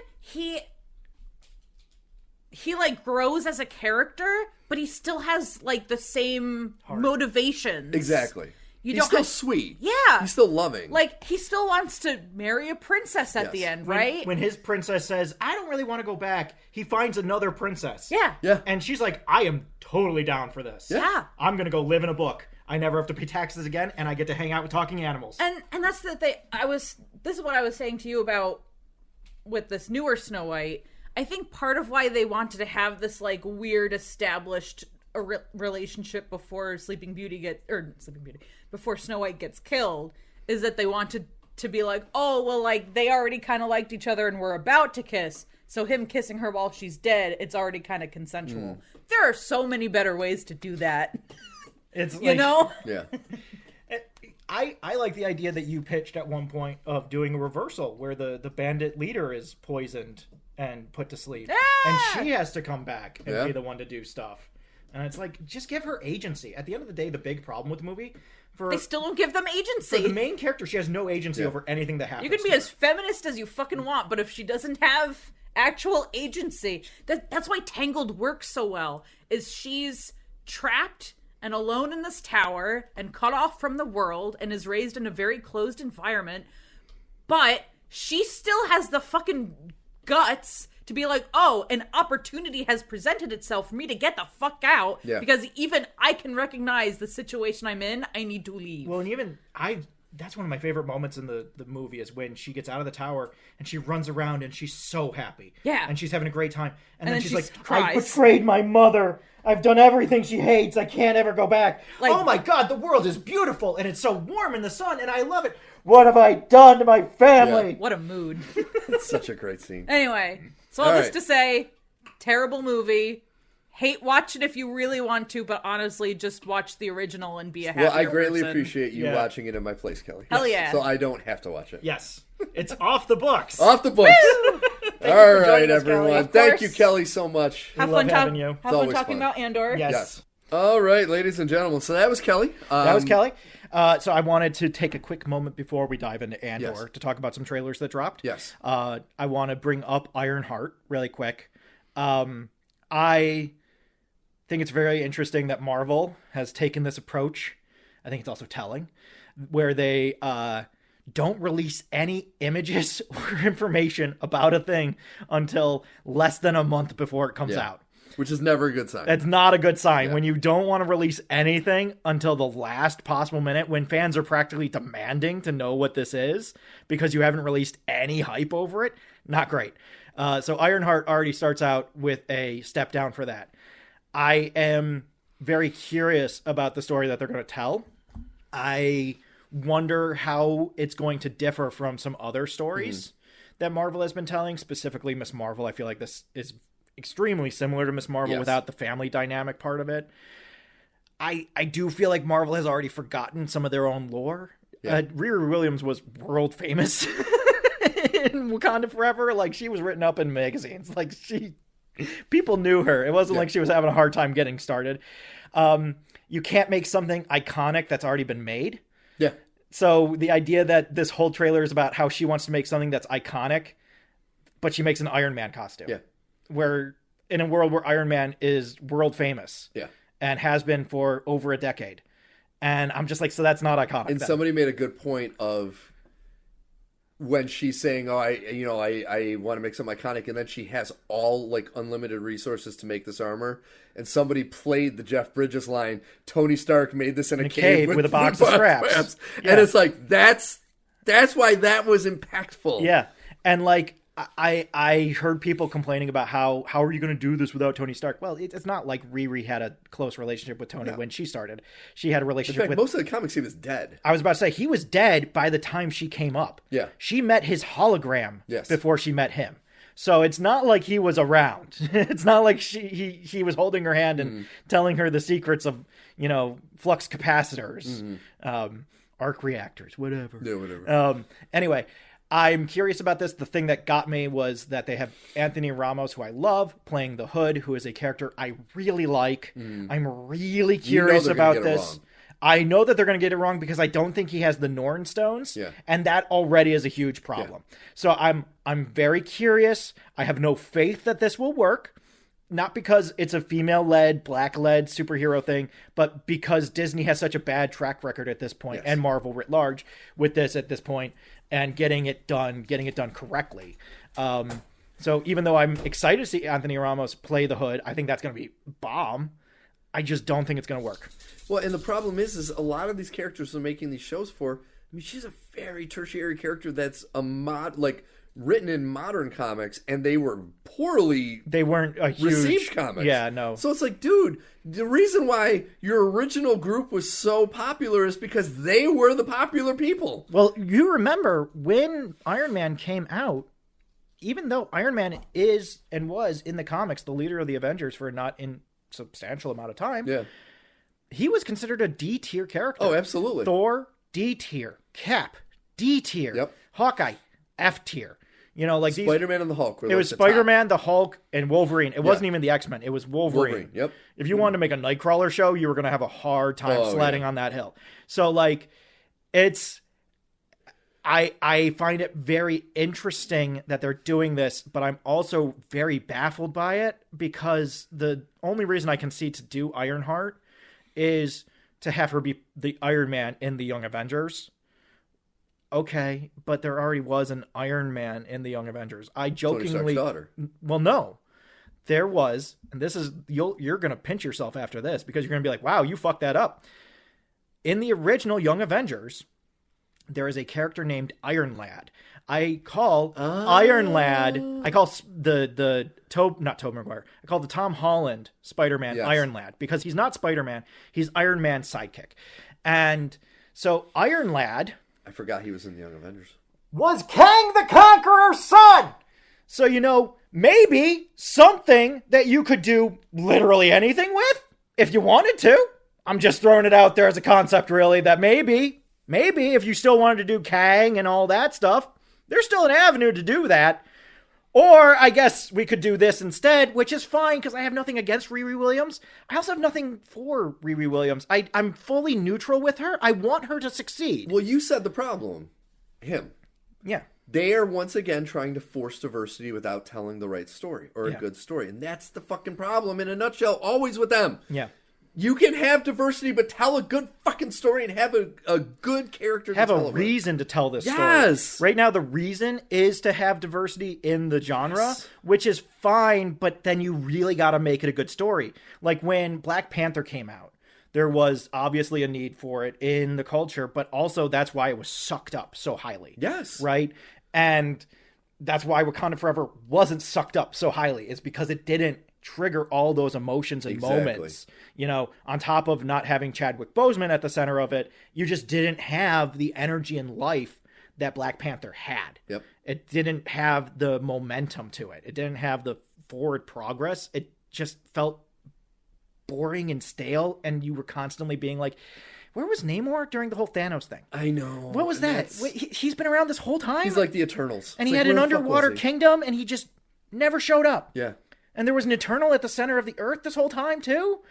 Speaker 3: He like grows as a character, but he still has like the same motivations.
Speaker 1: Exactly.
Speaker 3: You
Speaker 1: He's
Speaker 3: don't
Speaker 1: still
Speaker 3: have-
Speaker 1: sweet.
Speaker 3: Yeah.
Speaker 1: He's still loving.
Speaker 3: Like, he still wants to marry a princess at the end, right?
Speaker 2: When his princess says, I don't really want to go back, he finds another princess.
Speaker 3: Yeah.
Speaker 1: Yeah.
Speaker 2: And she's like, I am totally down for this.
Speaker 3: Yeah.
Speaker 2: I'm going to go live in a book. I never have to pay taxes again, and I get to hang out with talking animals.
Speaker 3: And that's the thing. This is what I was saying to you about with this newer Snow White. I think part of why they wanted to have this like weird established relationship before before Snow White gets killed is that they wanted to be like, oh, well, like they already kind of liked each other and were about to kiss. So him kissing her while she's dead, it's already kind of consensual. There are so many better ways to do that.
Speaker 2: It's like,
Speaker 3: You know?
Speaker 1: yeah.
Speaker 2: I like the idea that you pitched at one point of doing a reversal where the bandit leader is poisoned and put to sleep.
Speaker 3: Yeah!
Speaker 2: And she has to come back and
Speaker 1: Yeah.
Speaker 2: be the one to do stuff. And it's like, just give her agency. At the end of the day, the big problem with the movie,
Speaker 3: They still don't give them
Speaker 2: for
Speaker 3: agency.
Speaker 2: the main character, she has no agency over anything that happens.
Speaker 3: You can be
Speaker 2: to
Speaker 3: as feminist as you fucking want, but if she doesn't have actual agency, that's why Tangled works so well, is she's trapped and alone in this tower and cut off from the world and is raised in a very closed environment, but she still has the fucking guts to be like, oh, an opportunity has presented itself for me to get the fuck out, because even I can recognize the situation I'm in. I need to leave.
Speaker 2: Well, and even that's one of my favorite moments in the movie is when she gets out of the tower and she runs around and she's so happy.
Speaker 3: Yeah.
Speaker 2: And she's having a great time. And then she's like,
Speaker 3: cries.
Speaker 2: I betrayed my mother. I've done everything she hates. I can't ever go back.
Speaker 3: Like,
Speaker 2: oh my God, the world is beautiful and it's so warm in the sun and I love it. What have I done to my family?
Speaker 3: What a mood.
Speaker 1: It's such a great scene.
Speaker 3: Anyway, so all this to say, terrible movie. Hate watch it if you really want to, but honestly, just watch the original and be a happier
Speaker 1: Well, I greatly
Speaker 3: person.
Speaker 1: appreciate you watching it in my place, Kelly.
Speaker 3: Hell yeah.
Speaker 1: So I don't have to watch it.
Speaker 2: Yes. It's off the books.
Speaker 1: Off the books. All right, everyone. Thank you, Kelly, so much.
Speaker 3: Have
Speaker 2: love
Speaker 3: fun,
Speaker 2: having you.
Speaker 3: have
Speaker 1: It's
Speaker 3: fun
Speaker 1: always
Speaker 3: talking
Speaker 1: fun.
Speaker 3: about Andor.
Speaker 2: Yes.
Speaker 1: All right, ladies and gentlemen. So that was Kelly.
Speaker 2: That was Kelly. So I wanted to take a quick moment before we dive into Andor
Speaker 1: Yes.
Speaker 2: to talk about some trailers that dropped.
Speaker 1: Yes.
Speaker 2: I want to bring up Ironheart really quick. I think it's very interesting that Marvel has taken this approach. I think it's also telling, where they don't release any images or information about a thing until less than a month before it comes out.
Speaker 1: Which is never a good sign.
Speaker 2: That's not a good sign when you don't want to release anything until the last possible minute, when fans are practically demanding to know what this is because you haven't released any hype over it. Not great. So Ironheart already starts out with a step down for that. I am very curious about the story that they're going to tell. I wonder how it's going to differ from some other stories that Marvel has been telling, specifically Miss Marvel. I feel like this is extremely similar to Miss Marvel without the family dynamic part of it. I do feel like Marvel has already forgotten some of their own lore. Riri Williams was world famous in Wakanda Forever. Like, she was written up in magazines. Like, people knew her. It wasn't like she was having a hard time getting started. You can't make something iconic that's already been made.
Speaker 1: Yeah.
Speaker 2: So the idea that this whole trailer is about how she wants to make something that's iconic, but she makes an Iron Man costume.
Speaker 1: Yeah.
Speaker 2: Where in a world where Iron Man is world famous.
Speaker 1: Yeah.
Speaker 2: And has been for over a decade. And I'm just like, so that's not iconic.
Speaker 1: And
Speaker 2: then.
Speaker 1: somebody made a good point of when she's saying, "Oh, I want to make something iconic," and then she has all like unlimited resources to make this armor. And somebody played the Jeff Bridges line, "Tony Stark made this in a cave
Speaker 2: with a box of scraps."
Speaker 1: Yeah. And it's like that's why that was impactful.
Speaker 2: Yeah, and like I heard people complaining about how are you going to do this without Tony Stark? Well, it's not like Riri had a close relationship with Tony when she started. She had a relationship
Speaker 1: In fact,
Speaker 2: with
Speaker 1: most of the comics he was dead.
Speaker 2: I was about to say he was dead by the time she came up.
Speaker 1: Yeah.
Speaker 2: She met his hologram
Speaker 1: Yes.
Speaker 2: before she met him. So it's not like he was around. It's not like he was holding her hand and telling her the secrets of, flux capacitors, arc reactors, whatever.
Speaker 1: Yeah, whatever.
Speaker 2: Anyway, I'm curious about this. The thing that got me was that they have Anthony Ramos, who I love, playing the Hood, who is a character I really like. I'm really curious
Speaker 1: they're gonna
Speaker 2: about
Speaker 1: get it
Speaker 2: this.
Speaker 1: wrong.
Speaker 2: I know that they're going to get it wrong because I don't think he has the Norn stones, and that already is a huge problem. So I'm very curious. I have no faith that this will work, not because it's a female-led, black-led superhero thing, but because Disney has such a bad track record at this point, and Marvel writ large with this at this point, and getting it done correctly. So even though I'm excited to see Anthony Ramos play the Hood, I think that's going to be bomb. I just don't think it's going to work.
Speaker 1: Well, and the problem is a lot of these characters they're making these shows for. I mean, she's a very tertiary character that's written in modern comics, and they were poorly.
Speaker 2: They weren't a huge
Speaker 1: received comics.
Speaker 2: Yeah, no.
Speaker 1: So it's like, dude, the reason why your original group was so popular is because they were the popular people.
Speaker 2: Well, you remember when Iron Man came out, even though Iron Man is and was in the comics the leader of the Avengers for not in substantial amount of time.
Speaker 1: Yeah.
Speaker 2: He was considered a D tier character.
Speaker 1: Oh, absolutely.
Speaker 2: Thor, D tier. Cap, D tier.
Speaker 1: Yep.
Speaker 2: Hawkeye, F tier. You know, like
Speaker 1: Spider-Man and the Hulk.
Speaker 2: It was Spider-Man, the Hulk, and Wolverine. It wasn't even the X-Men. It was Wolverine.
Speaker 1: Yep.
Speaker 2: If you wanted to make a Nightcrawler show, you were going to have a hard time sledding on that hill. So, like, it's... I find it very interesting that they're doing this, but I'm also very baffled by it because the only reason I can see to do Ironheart is to have her be the Iron Man in the Young Avengers. Okay, but there already was an Iron Man in the Young Avengers. I jokingly...
Speaker 1: Tony Stark's daughter.
Speaker 2: Well, no. There was, and this is... You're going to pinch yourself after this because you're going to be like, wow, you fucked that up. In the original Young Avengers, there is a character named Iron Lad. I call Iron Lad... I call not Tobey Maguire. I call the Tom Holland Spider-Man Iron Lad because he's not Spider-Man. He's Iron Man's sidekick. And so Iron Lad...
Speaker 1: I forgot he was in the Young Avengers.
Speaker 2: Was Kang the Conqueror's son! So, you know, maybe something that you could do literally anything with if you wanted to. I'm just throwing it out there as a concept, really, that maybe if you still wanted to do Kang and all that stuff, there's still an avenue to do that. Or I guess we could do this instead, which is fine because I have nothing against Riri Williams. I also have nothing for Riri Williams. I'm fully neutral with her. I want her to succeed.
Speaker 1: Well, you said the problem. Him.
Speaker 2: Yeah.
Speaker 1: They are once again trying to force diversity without telling the right story or a good story. And that's the fucking problem in a nutshell, always with them.
Speaker 2: Yeah.
Speaker 1: You can have diversity, but tell a good fucking story and have a good character
Speaker 2: have
Speaker 1: to tell
Speaker 2: a reason to tell this story.
Speaker 1: Yes!
Speaker 2: Right now, the reason is to have diversity in the genre, which is fine, but then you really got to make it a good story. Like when Black Panther came out, there was obviously a need for it in the culture, but also that's why it was sucked up so highly.
Speaker 1: Yes.
Speaker 2: Right? And that's why Wakanda Forever wasn't sucked up so highly, is because it didn't trigger all those emotions and moments. You know, on top of not having Chadwick Boseman at the center of it, you just didn't have the energy and life that Black Panther had.
Speaker 1: Yep.
Speaker 2: It didn't have the momentum to it. It didn't have the forward progress. It just felt boring and stale, and you were constantly being like, where was Namor during the whole Thanos thing?
Speaker 1: I know.
Speaker 2: What was that? Wait, he's been around this whole time?
Speaker 1: He's like the Eternals.
Speaker 2: And he had an underwater kingdom, and he just never showed up.
Speaker 1: Yeah.
Speaker 2: And there was an Eternal at the center of the earth this whole time, too?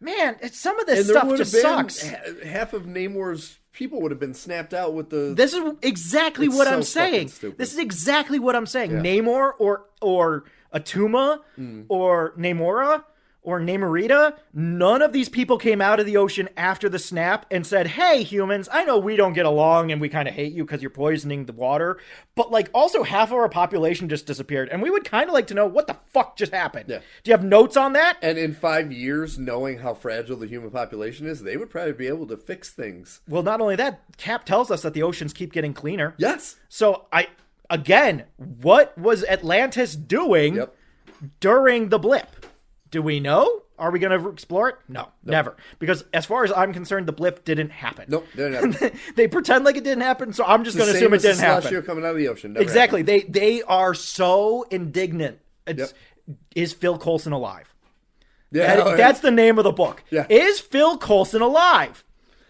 Speaker 2: Man, some of this stuff just sucks.
Speaker 1: Half of Namor's people would have been snapped out with the...
Speaker 2: This is exactly what I'm saying. This is exactly what I'm saying. Yeah. Namor or Atuma or Namora or Namorita, none of these people came out of the ocean after the snap and said, hey, humans, I know we don't get along and we kind of hate you because you're poisoning the water, but like also half of our population just disappeared. And we would kind of like to know what the fuck just happened. Yeah. Do you have notes on that?
Speaker 1: And in 5 years, knowing how fragile the human population is, they would probably be able to fix things.
Speaker 2: Well, not only that, Cap tells us that the oceans keep getting cleaner.
Speaker 1: Yes.
Speaker 2: So again, what was Atlantis doing during the blip? Do we know? Are we going to explore it? No, never. Because as far as I'm concerned, the blip didn't happen.
Speaker 1: Nope, didn't happen.
Speaker 2: They pretend like it didn't happen, so I'm just going to assume it didn't happen.
Speaker 1: The coming out of the ocean.
Speaker 2: Exactly. They are so indignant. Is Phil Coulson alive?
Speaker 1: Yeah,
Speaker 2: that's the name of the book.
Speaker 1: Yeah.
Speaker 2: Is Phil Coulson alive?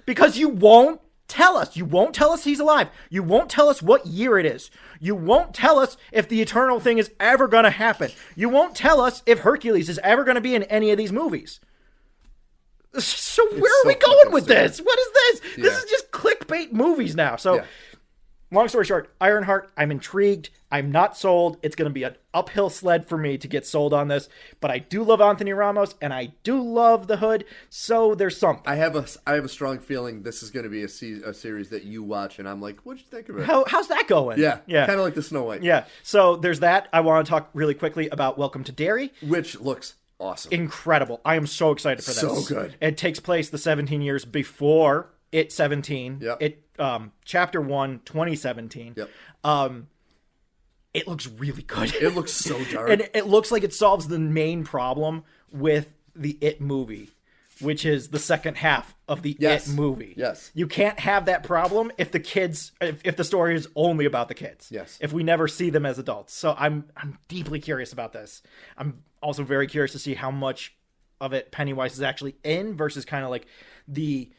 Speaker 2: Because you won't tell us. You won't tell us he's alive. You won't tell us what year it is. You won't tell us if the Eternal thing is ever going to happen. You won't tell us if Hercules is ever going to be in any of these movies. So where are we going with this? What is this? Yeah. This is just clickbait movies now. So long story short, Ironheart, I'm intrigued. I'm not sold. It's going to be an uphill sled for me to get sold on this. But I do love Anthony Ramos, and I do love The Hood. So there's something.
Speaker 1: I have a strong feeling this is going to be a series that you watch, and I'm like, what'd you think of it?
Speaker 2: How's that going?
Speaker 1: Yeah. Kind of like the Snow White.
Speaker 2: Yeah. So there's that. I want to talk really quickly about Welcome to Derry.
Speaker 1: Which looks awesome.
Speaker 2: Incredible. I am so excited for this.
Speaker 1: So good.
Speaker 2: It takes place the 17 years before It 17.
Speaker 1: Yep.
Speaker 2: Chapter 1, 2017.
Speaker 1: Yep.
Speaker 2: It looks really good.
Speaker 1: It looks so dark.
Speaker 2: And it looks like it solves the main problem with the It movie, which is the second half of the It movie.
Speaker 1: Yes.
Speaker 2: You can't have that problem if the story is only about the kids.
Speaker 1: Yes.
Speaker 2: If we never see them as adults. So I'm deeply curious about this. I'm also very curious to see how much of it Pennywise is actually in versus kind of like the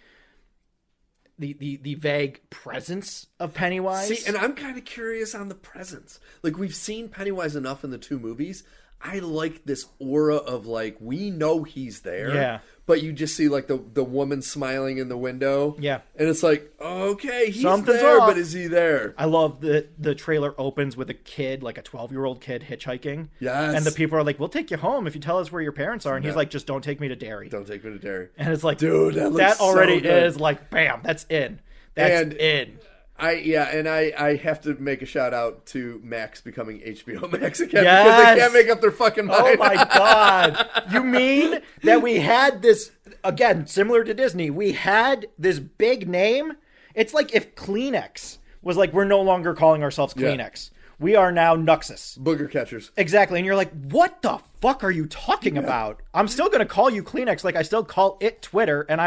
Speaker 2: the vague presence of Pennywise.
Speaker 1: See, and I'm kind of curious on the presence. Like, we've seen Pennywise enough in the 2 movies. I like this aura of, like, we know he's there.
Speaker 2: Yeah.
Speaker 1: But you just see, like, the woman smiling in the window.
Speaker 2: Yeah.
Speaker 1: And it's like, okay, he's
Speaker 2: Something's
Speaker 1: there,
Speaker 2: off.
Speaker 1: but is he there?
Speaker 2: I love the trailer opens with a kid, like a 12-year-old kid hitchhiking.
Speaker 1: Yes.
Speaker 2: And the people are like, we'll take you home if you tell us where your parents are. And he's like, just don't take me to Derry.
Speaker 1: Don't take me to Derry.
Speaker 2: And it's like,
Speaker 1: dude, that
Speaker 2: already
Speaker 1: so good.
Speaker 2: is like, bam, that's in. That's in.
Speaker 1: I have to make a shout out to Max becoming HBO Max again
Speaker 2: Yes.
Speaker 1: because they can't make up their fucking mind.
Speaker 2: Oh my God. You mean that we had this, again, similar to Disney, we had this big name? It's like if Kleenex was like, we're no longer calling ourselves Kleenex. We are now Nuxus.
Speaker 1: Booger catchers.
Speaker 2: Exactly. And you're like, what the fuck are you talking about? I'm still going to call you Kleenex like I still call it Twitter, and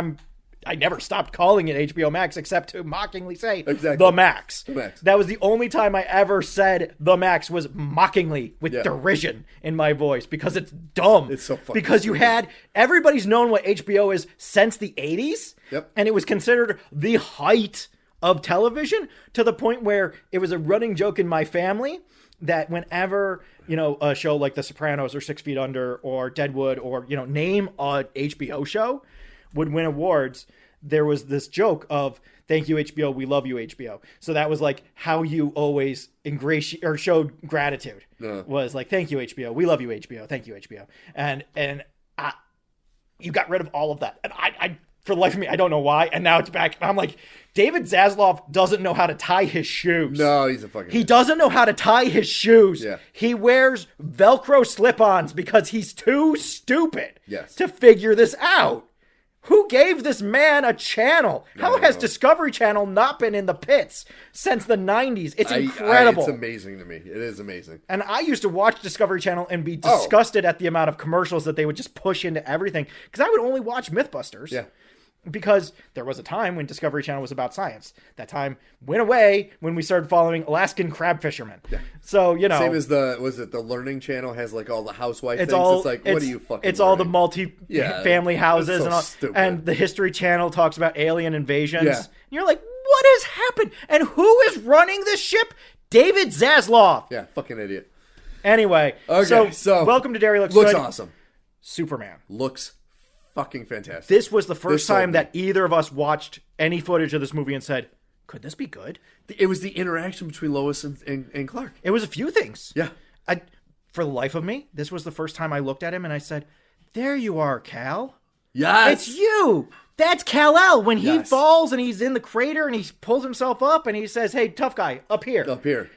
Speaker 2: I never stopped calling it HBO Max except to mockingly say The Max.
Speaker 1: The Max.
Speaker 2: That was the only time I ever said The Max was mockingly with derision in my voice because it's dumb.
Speaker 1: It's so fucking
Speaker 2: because you had everybody's known what HBO is since the 80s.
Speaker 1: Yep.
Speaker 2: And it was considered the height of television to the point where it was a running joke in my family that whenever, a show like The Sopranos or 6 Feet Under or Deadwood or, name a HBO show would win awards, there was this joke of thank you HBO, we love you HBO. So that was like how you always showed gratitude was like thank you HBO, we love you HBO, thank you HBO. And you got rid of all of that. And I for the life of me, I don't know why. And now it's back. And I'm like, David Zaslav doesn't know how to tie his shoes.
Speaker 1: No, he's a fucking...
Speaker 2: He doesn't know how to tie his shoes.
Speaker 1: Yeah.
Speaker 2: He wears Velcro slip-ons because he's too stupid to figure this out. Who gave this man a channel? How has Discovery Channel not been in the pits since the 90s? It's incredible.
Speaker 1: It's amazing to me. It is amazing.
Speaker 2: And I used to watch Discovery Channel and be disgusted at the amount of commercials that they would just push into everything. Because I would only watch Mythbusters.
Speaker 1: Yeah.
Speaker 2: Because there was a time when Discovery Channel was about science. That time went away when we started following Alaskan crab fishermen. Yeah. So,
Speaker 1: Same as the Learning Channel has like all the housewife things. It's like, what are you fucking
Speaker 2: It's
Speaker 1: learning?
Speaker 2: all the multi-family houses
Speaker 1: so
Speaker 2: and all.
Speaker 1: stupid.
Speaker 2: And the History Channel talks about alien invasions.
Speaker 1: Yeah.
Speaker 2: And you're like, what has happened? And who is running this ship? David Zaslav.
Speaker 1: Yeah, fucking idiot.
Speaker 2: Anyway, so welcome to Derry Looks Good.
Speaker 1: Awesome.
Speaker 2: Superman.
Speaker 1: Looks fucking fantastic.
Speaker 2: This was the first time that either of us watched any footage of this movie and said, could this be good?
Speaker 1: It was the interaction between Lois and Clark.
Speaker 2: It was a few things.
Speaker 1: Yeah.
Speaker 2: For the life of me, this was the first time I looked at him and I said, there you are, Cal.
Speaker 1: Yes.
Speaker 2: It's you. That's Kal-El when he falls and he's in the crater and he pulls himself up and he says, hey, tough guy, up here.
Speaker 1: Up here.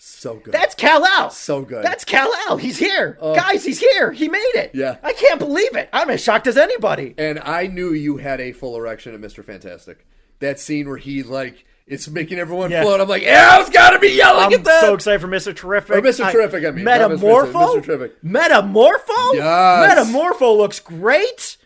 Speaker 1: So good.
Speaker 2: That's Kal-El.
Speaker 1: So good.
Speaker 2: That's Kal-El. He's here. Guys, he's here. He made it.
Speaker 1: Yeah.
Speaker 2: I can't believe it. I'm as shocked as anybody.
Speaker 1: And I knew you had a full erection at Mr. Fantastic. That scene where he, like, it's making everyone float. I'm like, Al's got to be yelling at that.
Speaker 2: I'm so excited for Mr. Terrific.
Speaker 1: Or Mr. Terrific, I mean.
Speaker 2: Metamorpho?
Speaker 1: Mr. Terrific.
Speaker 2: Metamorpho?
Speaker 1: Yes.
Speaker 2: Metamorpho looks great.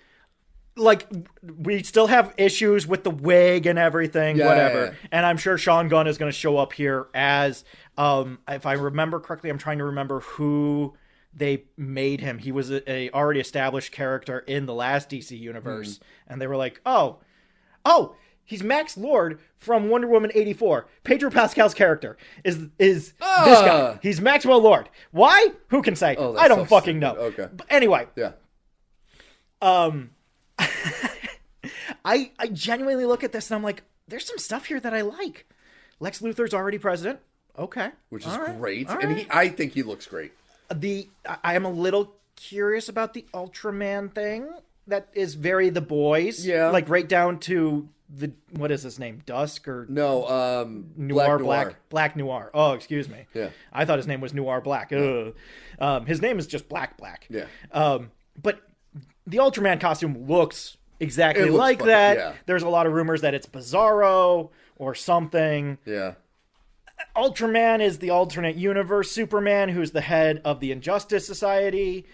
Speaker 2: Like, we still have issues with the wig and everything, whatever.
Speaker 1: Yeah.
Speaker 2: And I'm sure Sean Gunn is going to show up here as, if I remember correctly, I'm trying to remember who they made him. He was a already established character in the last DC universe. And they were like, oh, he's Max Lord from Wonder Woman 84. Pedro Pascal's character is this guy. He's Maxwell Lord. Why? Who can say? I don't fucking know.
Speaker 1: Okay.
Speaker 2: But anyway.
Speaker 1: Yeah.
Speaker 2: I genuinely look at this and I'm like, there's some stuff here that I like. Lex Luthor's already president. Okay.
Speaker 1: Which is great.
Speaker 2: All
Speaker 1: And
Speaker 2: right.
Speaker 1: I think he looks great.
Speaker 2: I am a little curious about the Ultraman thing. That is very The Boys.
Speaker 1: Yeah.
Speaker 2: Like right down to what is his name? Dusk or
Speaker 1: No,
Speaker 2: Noir
Speaker 1: Black.
Speaker 2: Black Noir. Oh, excuse me.
Speaker 1: Yeah.
Speaker 2: I thought his name was Noir Black. Ugh. His name is just Black.
Speaker 1: Yeah.
Speaker 2: But the Ultraman costume looks exactly
Speaker 1: looks
Speaker 2: like
Speaker 1: fucking-
Speaker 2: that.
Speaker 1: yeah.
Speaker 2: There's a lot of rumors that it's Bizarro or something.
Speaker 1: Yeah.
Speaker 2: Ultraman is the alternate universe Superman, who's the head of the Injustice Society.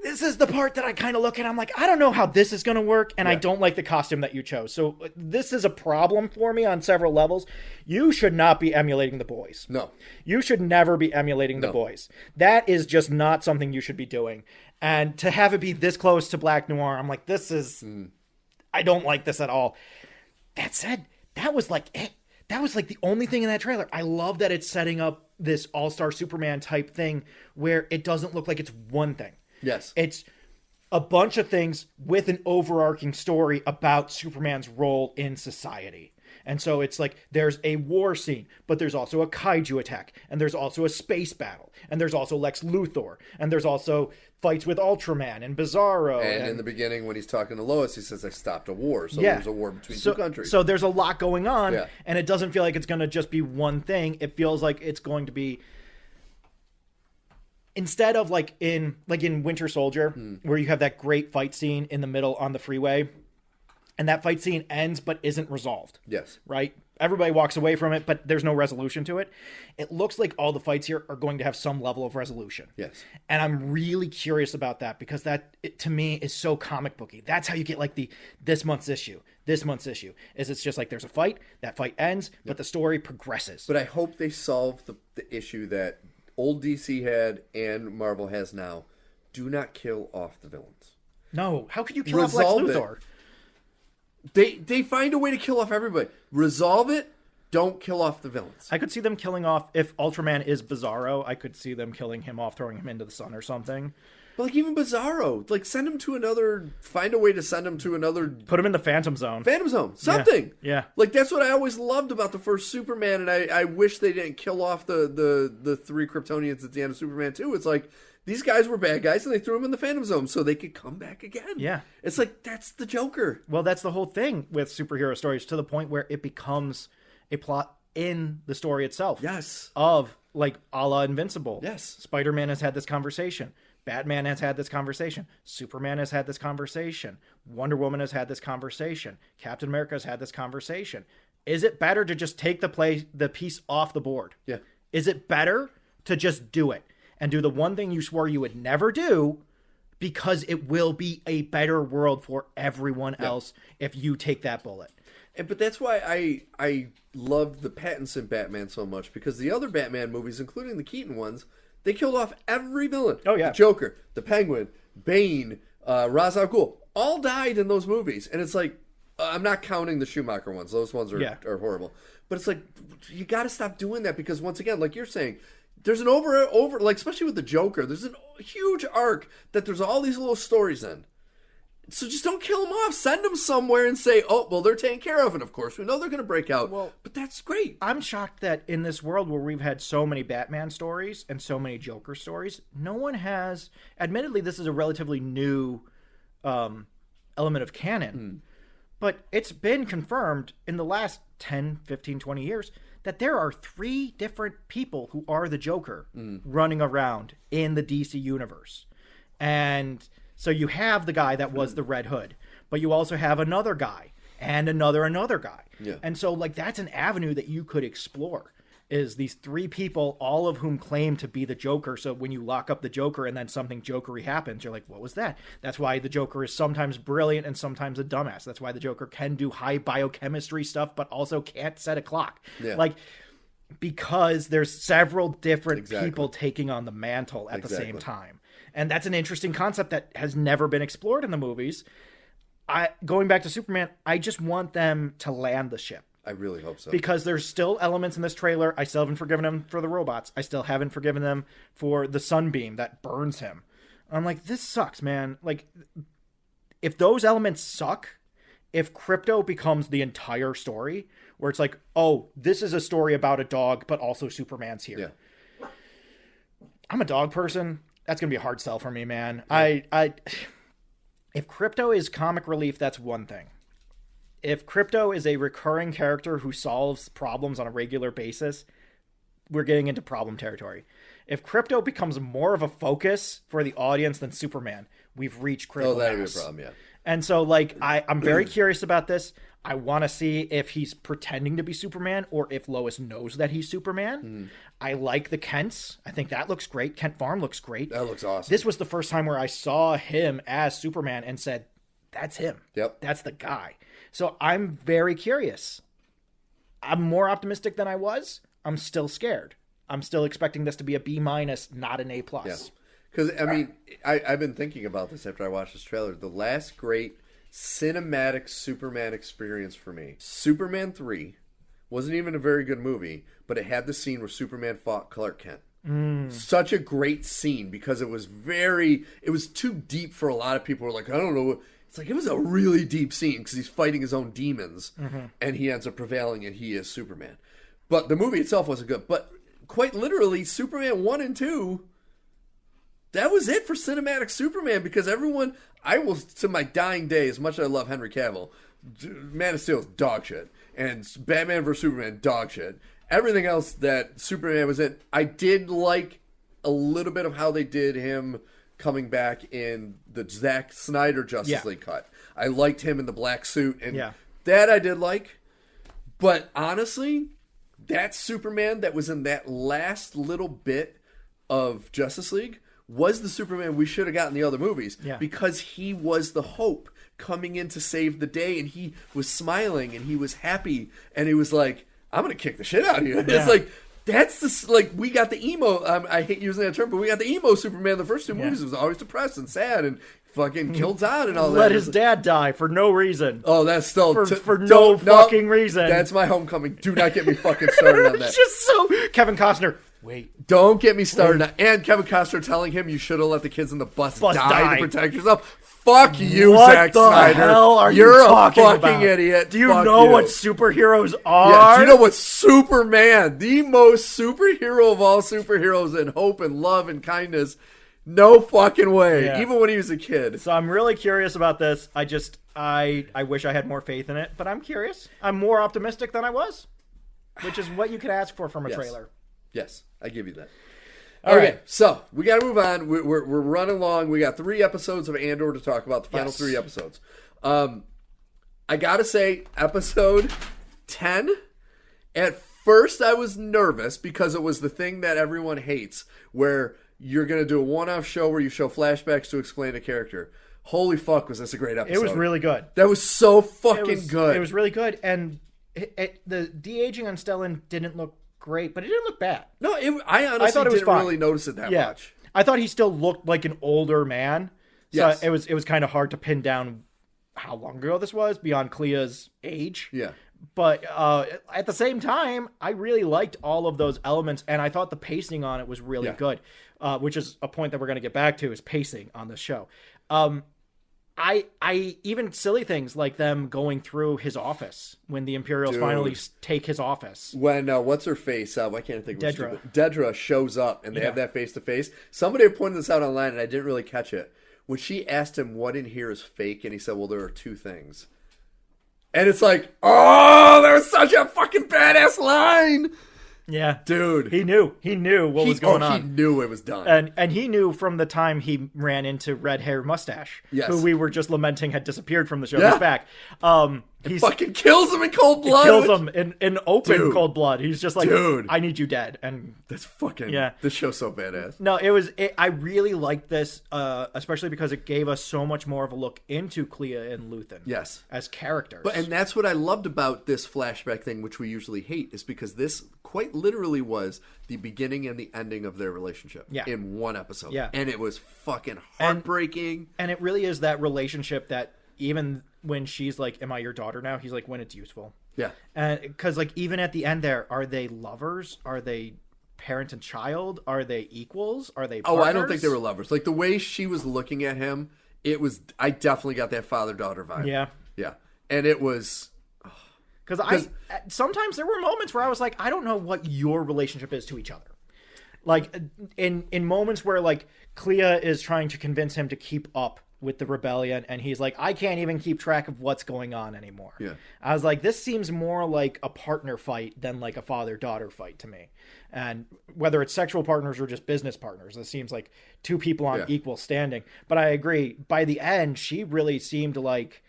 Speaker 2: This is the part that I kind of look at. I'm like, I don't know how this is going to work, and I don't like the costume that you chose. So this is a problem for me on several levels. You should not be emulating The Boys.
Speaker 1: No.
Speaker 2: You should never be emulating The Boys. That is just not something you should be doing. And to have it be this close to Black Noir, I'm like, this is... I don't like this at all. That said, that was like it. That was like the only thing in that trailer. I love that it's setting up this all-star Superman type thing where it doesn't look like it's one thing.
Speaker 1: Yes.
Speaker 2: It's a bunch of things with an overarching story about Superman's role in society. And so it's like there's a war scene, but there's also a kaiju attack, and there's also a space battle, and there's also Lex Luthor, and there's also fights with Ultraman and Bizarro.
Speaker 1: And in the beginning, when he's talking to Lois, he says, I stopped a war. So
Speaker 2: Yeah.
Speaker 1: there's a war between two countries.
Speaker 2: So there's a lot going on,
Speaker 1: Yeah.
Speaker 2: and it doesn't feel like it's going to just be one thing. It feels like it's going to be, instead of like in Winter Soldier, where you have that great fight scene in the middle on the freeway, and that fight scene ends but isn't resolved.
Speaker 1: Yes.
Speaker 2: Right? Everybody walks away from it, but there's no resolution to it. It looks like all the fights here are going to have some level of resolution.
Speaker 1: Yes.
Speaker 2: And I'm really curious about that because to me, is so comic booky. That's how you get like this month's issue. This month's issue is it's just like there's a fight, that fight ends, but the story progresses.
Speaker 1: But I hope they solve the issue that old DC had and Marvel has now. Do not kill off the villains.
Speaker 2: No, how could you kill off Lex Luthor?
Speaker 1: They find a way to kill off everybody. Resolve it. Don't kill off the villains.
Speaker 2: I could see them killing off, if Ultraman is Bizarro, I could see them killing him off, throwing him into the sun or something.
Speaker 1: But like even Bizarro, like send him to another. Find a way to send him to another.
Speaker 2: Put him in the Phantom Zone.
Speaker 1: Phantom Zone. Something.
Speaker 2: Yeah.
Speaker 1: Like that's what I always loved about the first Superman, and I wish they didn't kill off the three Kryptonians at the end of Superman 2. It's like these guys were bad guys, and they threw them in the Phantom Zone so they could come back again.
Speaker 2: Yeah.
Speaker 1: It's like that's the Joker.
Speaker 2: Well, that's the whole thing with superhero stories, to the point where it becomes a plot in the story itself.
Speaker 1: Yes.
Speaker 2: Of, like, a la Invincible.
Speaker 1: Yes.
Speaker 2: Spider-Man has had this conversation. Batman has had this conversation. Superman has had this conversation. Wonder Woman has had this conversation. Captain America has had this conversation. Is it better to just take the piece off the board?
Speaker 1: Yeah.
Speaker 2: Is it better to just do it and do the one thing you swore you would never do, because it will be a better world for everyone else if you take that bullet?
Speaker 1: But that's why I loved the Pattinson Batman so much, because the other Batman movies, including the Keaton ones, they killed off every villain.
Speaker 2: Oh, yeah.
Speaker 1: The Joker, the Penguin, Bane, Ra's al Ghul, all died in those movies. And it's like, I'm not counting the Schumacher ones. Those ones are horrible. But it's like, you got to stop doing that, because once again, like you're saying, there's an over like, especially with the Joker, there's a huge arc that there's all these little stories in. So just don't kill them off. Send them somewhere and say, oh, well, they're taken care of. And of course, we know they're going to break out.
Speaker 2: Well,
Speaker 1: but that's great.
Speaker 2: I'm shocked that in this world where we've had so many Batman stories and so many Joker stories, no one has, admittedly, this is a relatively new element of canon, but it's been confirmed in the last 10, 15, 20 years that there are 3 different people who are the Joker running around in the DC universe. And so you have the guy that was the Red Hood, but you also have another guy and another guy.
Speaker 1: Yeah.
Speaker 2: And so, like, that's an avenue that you could explore, is these 3 people, all of whom claim to be the Joker. So when you lock up the Joker and then something Jokery happens, you're like, what was that? That's why the Joker is sometimes brilliant and sometimes a dumbass. That's why the Joker can do high biochemistry stuff, but also can't set a clock.
Speaker 1: Yeah.
Speaker 2: Like, because there's several different people taking on the mantle at the same time. And that's an interesting concept that has never been explored in the movies. Going back to Superman, I just want them to land the ship.
Speaker 1: I really hope so.
Speaker 2: Because there's still elements in this trailer. I still haven't forgiven them for the robots. I still haven't forgiven them for the sunbeam that burns him. I'm like, this sucks, man. Like, if those elements suck, if Crypto becomes the entire story, where it's like, oh, this is a story about a dog, but also Superman's here.
Speaker 1: Yeah.
Speaker 2: I'm a dog person. That's going to be a hard sell for me, man. Yeah. If Crypto is comic relief, that's one thing. If Crypto is a recurring character who solves problems on a regular basis, we're getting into problem territory. If Crypto becomes more of a focus for the audience than Superman, we've reached critical mass.
Speaker 1: That'd be a problem, yeah.
Speaker 2: And so, like, I'm very curious about this. I want to see if he's pretending to be Superman or if Lois knows that he's Superman. I like the Kents. I think that looks great. Kent Farm looks great.
Speaker 1: That looks awesome.
Speaker 2: This was the first time where I saw him as Superman and said, that's him.
Speaker 1: Yep.
Speaker 2: That's the guy. So I'm very curious. I'm more optimistic than I was. I'm still scared. I'm still expecting this to be a B-, not an A+.
Speaker 1: Yeah. Because, I mean, I've been thinking about this after I watched this trailer. The last great cinematic Superman experience for me. Superman 3 wasn't even a very good movie, but it had the scene where Superman fought Clark Kent. Such a great scene because it was too deep for a lot of people. Who were like, I don't know. It's like, it was a really deep scene because he's fighting his own demons and he ends up prevailing and he is Superman. But the movie itself wasn't good. But quite literally, Superman 1 and 2, that was it for cinematic Superman because everyone, I will, to my dying day, as much as I love Henry Cavill, Man of Steel is dog shit. And Batman vs. Superman, dog shit. Everything else that Superman was in, I did like a little bit of how they did him coming back in the Zack Snyder Justice League cut. I liked him in the black suit, and that I did like. But honestly, that Superman that was in that last little bit of Justice League was the Superman we should have gotten in the other movies because he was the hope coming in to save the day, and he was smiling, and he was happy, and he was like, I'm going to kick the shit out of you. Yeah. It's like, that's the, like, we got the emo, I hate using that term, but we got the emo Superman in the first two movies. It was always depressed and sad and fucking killed Zod and all that.
Speaker 2: Let his dad die for no reason.
Speaker 1: Oh, that's still...
Speaker 2: For no fucking reason.
Speaker 1: That's my homecoming. Do not get me fucking started on that.
Speaker 2: It's just so... Kevin Costner, wait.
Speaker 1: Don't get me started on... And Kevin Costner telling him you should have let the kids in the bus die to protect yourself. Fuck you, Zack Snyder.
Speaker 2: What the hell are
Speaker 1: You're
Speaker 2: you talking
Speaker 1: a fucking
Speaker 2: about?
Speaker 1: idiot.
Speaker 2: Do you know what superheroes are?
Speaker 1: Yeah, do you know what Superman, the most superhero of all superheroes in hope and love and kindness, no fucking way. Yeah. Even when he was a kid.
Speaker 2: So I'm really curious about this. I wish I had more faith in it, but I'm curious. I'm more optimistic than I was, which is what you could ask for from a trailer. Yes,
Speaker 1: I give you that.
Speaker 2: All right,
Speaker 1: so we got to move on. We're running long. We got 3 episodes of Andor to talk about, the final 3 episodes. I got to say, episode 10, at first I was nervous because it was the thing that everyone hates, where you're going to do a one-off show where you show flashbacks to explain a character. Holy fuck, was this a great episode.
Speaker 2: It was really good.
Speaker 1: That was so fucking good.
Speaker 2: It was really good, and the de-aging on Stellan didn't look great, but it didn't look bad.
Speaker 1: No, I honestly didn't really notice it that much.
Speaker 2: I thought he still looked like an older man. So it was kind of hard to pin down how long ago this was beyond Clea's age.
Speaker 1: Yeah.
Speaker 2: But at the same time, I really liked all of those elements, and I thought the pacing on it was really good, which is a point that we're going to get back to, is pacing on this show. I even silly things like them going through his office when the Imperials finally take his office.
Speaker 1: When what's her face? Why can't I think of Dedra. Dedra shows up and they have that face to face. Somebody pointed this out online and I didn't really catch it. When she asked him what in here is fake, and he said, "Well, there are 2 things." And it's like, oh, that was such a fucking badass line.
Speaker 2: Yeah,
Speaker 1: dude,
Speaker 2: he knew what was going on.
Speaker 1: He knew it was done,
Speaker 2: and he knew from the time he ran into Red Hair Mustache, who we were just lamenting had disappeared from the show. He's back. He
Speaker 1: fucking kills him in cold blood.
Speaker 2: Kills him in open cold blood. He's just like, dude, I need you dead. And
Speaker 1: that's fucking This show's so badass.
Speaker 2: No, I really liked this, especially because it gave us so much more of a look into Clea and Luthen.
Speaker 1: Yes,
Speaker 2: as characters.
Speaker 1: And that's what I loved about this flashback thing, which we usually hate, is because this quite literally was the beginning and the ending of their relationship in one episode. Yeah, and it was fucking heartbreaking.
Speaker 2: And it really is that relationship that even when she's like, "Am I your daughter now?" He's like, "When it's useful."
Speaker 1: Yeah.
Speaker 2: And because like even at the end there, are they lovers? Are they parent and child? Are they equals? Are they partners?
Speaker 1: Oh, I don't think they were lovers. Like the way she was looking at him, I definitely got that father-daughter vibe.
Speaker 2: Yeah.
Speaker 1: Yeah. And it was...
Speaker 2: Because sometimes there were moments where I was like, I don't know what your relationship is to each other. Like in moments where like Clea is trying to convince him to keep up with the rebellion, and he's like, I can't even keep track of what's going on anymore.
Speaker 1: Yeah.
Speaker 2: I was like, this seems more like a partner fight than like a father-daughter fight to me. And whether it's sexual partners or just business partners, it seems like 2 people on equal standing. But I agree, by the end, she really seemed like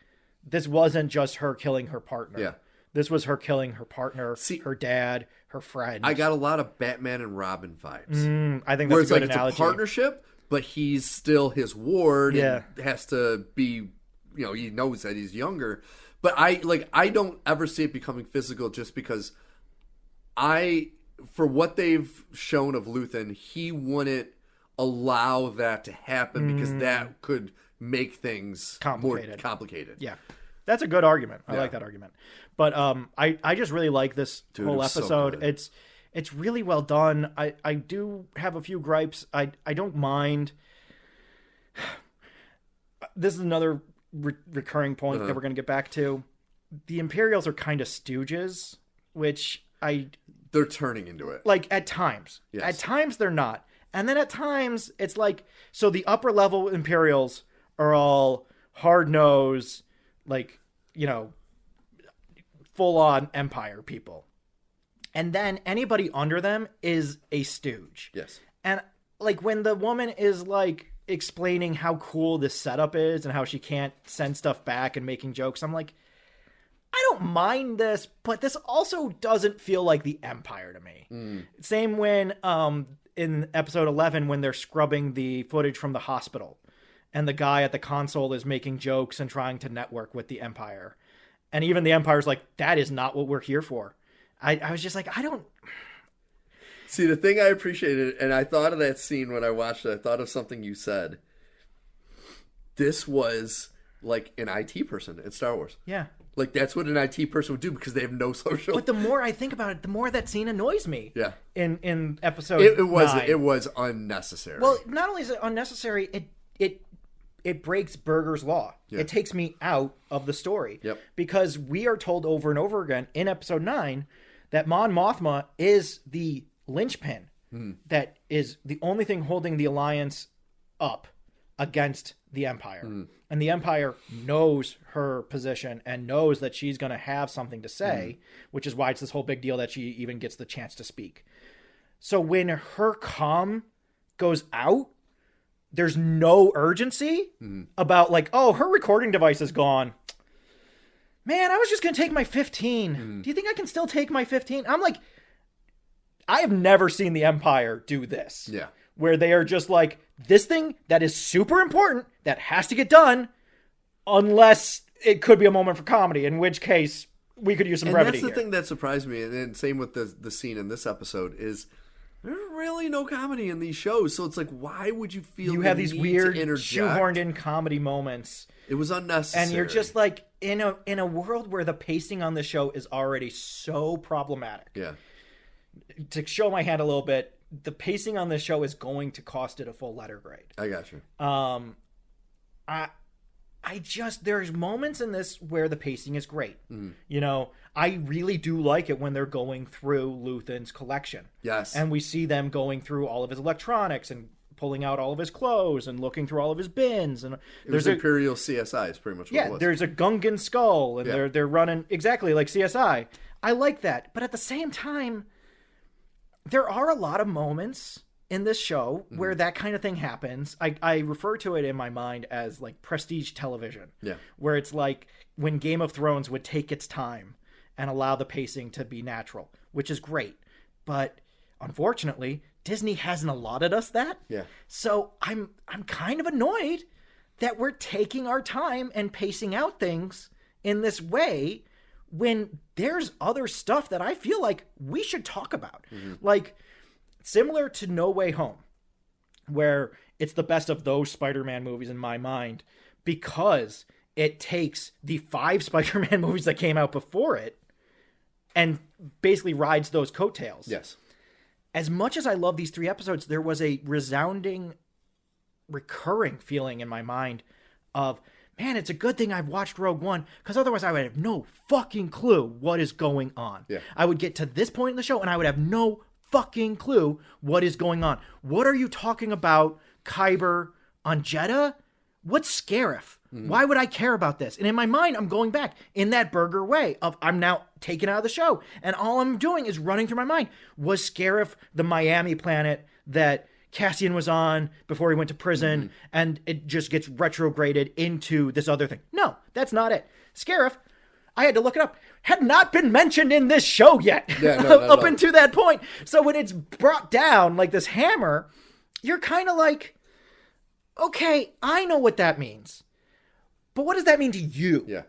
Speaker 2: this wasn't just her killing her partner.
Speaker 1: Yeah.
Speaker 2: This was her killing her partner, her dad, her friend.
Speaker 1: I got a lot of Batman and Robin vibes.
Speaker 2: I think that's a good analogy.
Speaker 1: It's a partnership, but he's still his ward and has to be, he knows that he's younger. But I don't ever see it becoming physical just because for what they've shown of Luthen, he wouldn't allow that to happen because that could make things more complicated.
Speaker 2: Yeah. That's a good argument. I
Speaker 1: Yeah.
Speaker 2: like that argument. But I just really like this whole
Speaker 1: it was so
Speaker 2: episode.
Speaker 1: good.
Speaker 2: It's really well done. I do have a few gripes. I don't mind. This is another recurring point that we're going to get back to. The Imperials are kind of stooges, which
Speaker 1: they're turning into it.
Speaker 2: like at times.
Speaker 1: Yes.
Speaker 2: At times they're not. And then at times it's like, so the upper level Imperials are all hard-nosed, like, you know, full-on Empire people. And then anybody under them is a stooge.
Speaker 1: Yes.
Speaker 2: And like when the woman is like explaining how cool this setup is and how she can't send stuff back and making jokes, I'm like, I don't mind this, but this also doesn't feel like the Empire to me. Same when in episode 11 when they're scrubbing the footage from the hospital and the guy at the console is making jokes and trying to network with the Empire. And even the Empire's like, that is not what we're here for. I was just like, I don't...
Speaker 1: See, the thing I appreciated, and I thought of that scene when I watched it, I thought of something you said. This was like an IT person in Star Wars.
Speaker 2: Yeah.
Speaker 1: Like, that's what an IT person would do because they have no social...
Speaker 2: But the more I think about it, the more that scene annoys me.
Speaker 1: Yeah.
Speaker 2: In episode
Speaker 1: It was
Speaker 2: 9.
Speaker 1: it was unnecessary.
Speaker 2: Well, not only is it unnecessary, it breaks Berger's law.
Speaker 1: Yeah.
Speaker 2: It takes me out of the story.
Speaker 1: Yep.
Speaker 2: Because we are told over and over again in episode 9 that Mon Mothma is the linchpin that is the only thing holding the Alliance up against the Empire. And the Empire knows her position and knows that she's going to have something to say, which is why it's this whole big deal that she even gets the chance to speak. So when her comm goes out, there's no urgency about like, oh, her recording device is gone. Man, I was just going to take my 15. Do you think I can still take my 15? I'm like, I have never seen the Empire do this.
Speaker 1: Yeah.
Speaker 2: Where they are just like, this thing that is super important, that has to get done, unless it could be a moment for comedy, in which case we could use some brevity.
Speaker 1: And that's the thing that surprised me, and then same with the scene in this episode, is there's really no comedy in these shows. So it's like, why would you feel
Speaker 2: you
Speaker 1: the
Speaker 2: have these
Speaker 1: need
Speaker 2: weird
Speaker 1: to interject?
Speaker 2: shoehorned in comedy moments.
Speaker 1: It was unnecessary.
Speaker 2: And you're just like, in a world where the pacing on the show is already so problematic.
Speaker 1: Yeah.
Speaker 2: To show my hand a little bit, the pacing on this show is going to cost it a full letter grade.
Speaker 1: I got you.
Speaker 2: I just, there's moments in this where the pacing is great. You know, I really do like it when they're going through Luthen's collection.
Speaker 1: Yes.
Speaker 2: And we see them going through all of his electronics and pulling out all of his clothes and looking through all of his bins. And
Speaker 1: There's Imperial CSI is pretty much what it was.
Speaker 2: There's a Gungan skull and they're running exactly like CSI. I like that. But at the same time, there are a lot of moments in this show where that kind of thing happens. I refer to it in my mind as like prestige television.
Speaker 1: Yeah.
Speaker 2: Where it's like when Game of Thrones would take its time and allow the pacing to be natural, which is great. But unfortunately, Disney hasn't allotted us that.
Speaker 1: Yeah.
Speaker 2: So I'm kind of annoyed that we're taking our time and pacing out things in this way when there's other stuff that I feel like we should talk about. Like, similar to No Way Home, where it's the best of those Spider-Man movies in my mind, because it takes the 5 Spider-Man movies that came out before it and basically rides those coattails.
Speaker 1: Yes.
Speaker 2: As much as I love these 3 episodes, there was a resounding, recurring feeling in my mind of, man, it's a good thing I've watched Rogue One, because otherwise I would have no fucking clue what is going on.
Speaker 1: Yeah.
Speaker 2: I would get to this point in the show and I would have no fucking clue what is going on. What are you talking about, Kyber on Jeddah? What's Scarif? Why would I care about this? And in my mind, I'm going back in that Burger way of I'm now taken out of the show. And all I'm doing is running through my mind. Was Scarif the Miami planet that Cassian was on before he went to prison, and it just gets retrograded into this other thing? No, that's not it. Scarif, I had to look it up, had not been mentioned in this show yet.
Speaker 1: Yeah, no,
Speaker 2: up until that point. So when it's brought down like this hammer, you're kind of like, okay, I know what that means. But what does that mean to you?
Speaker 1: Yeah.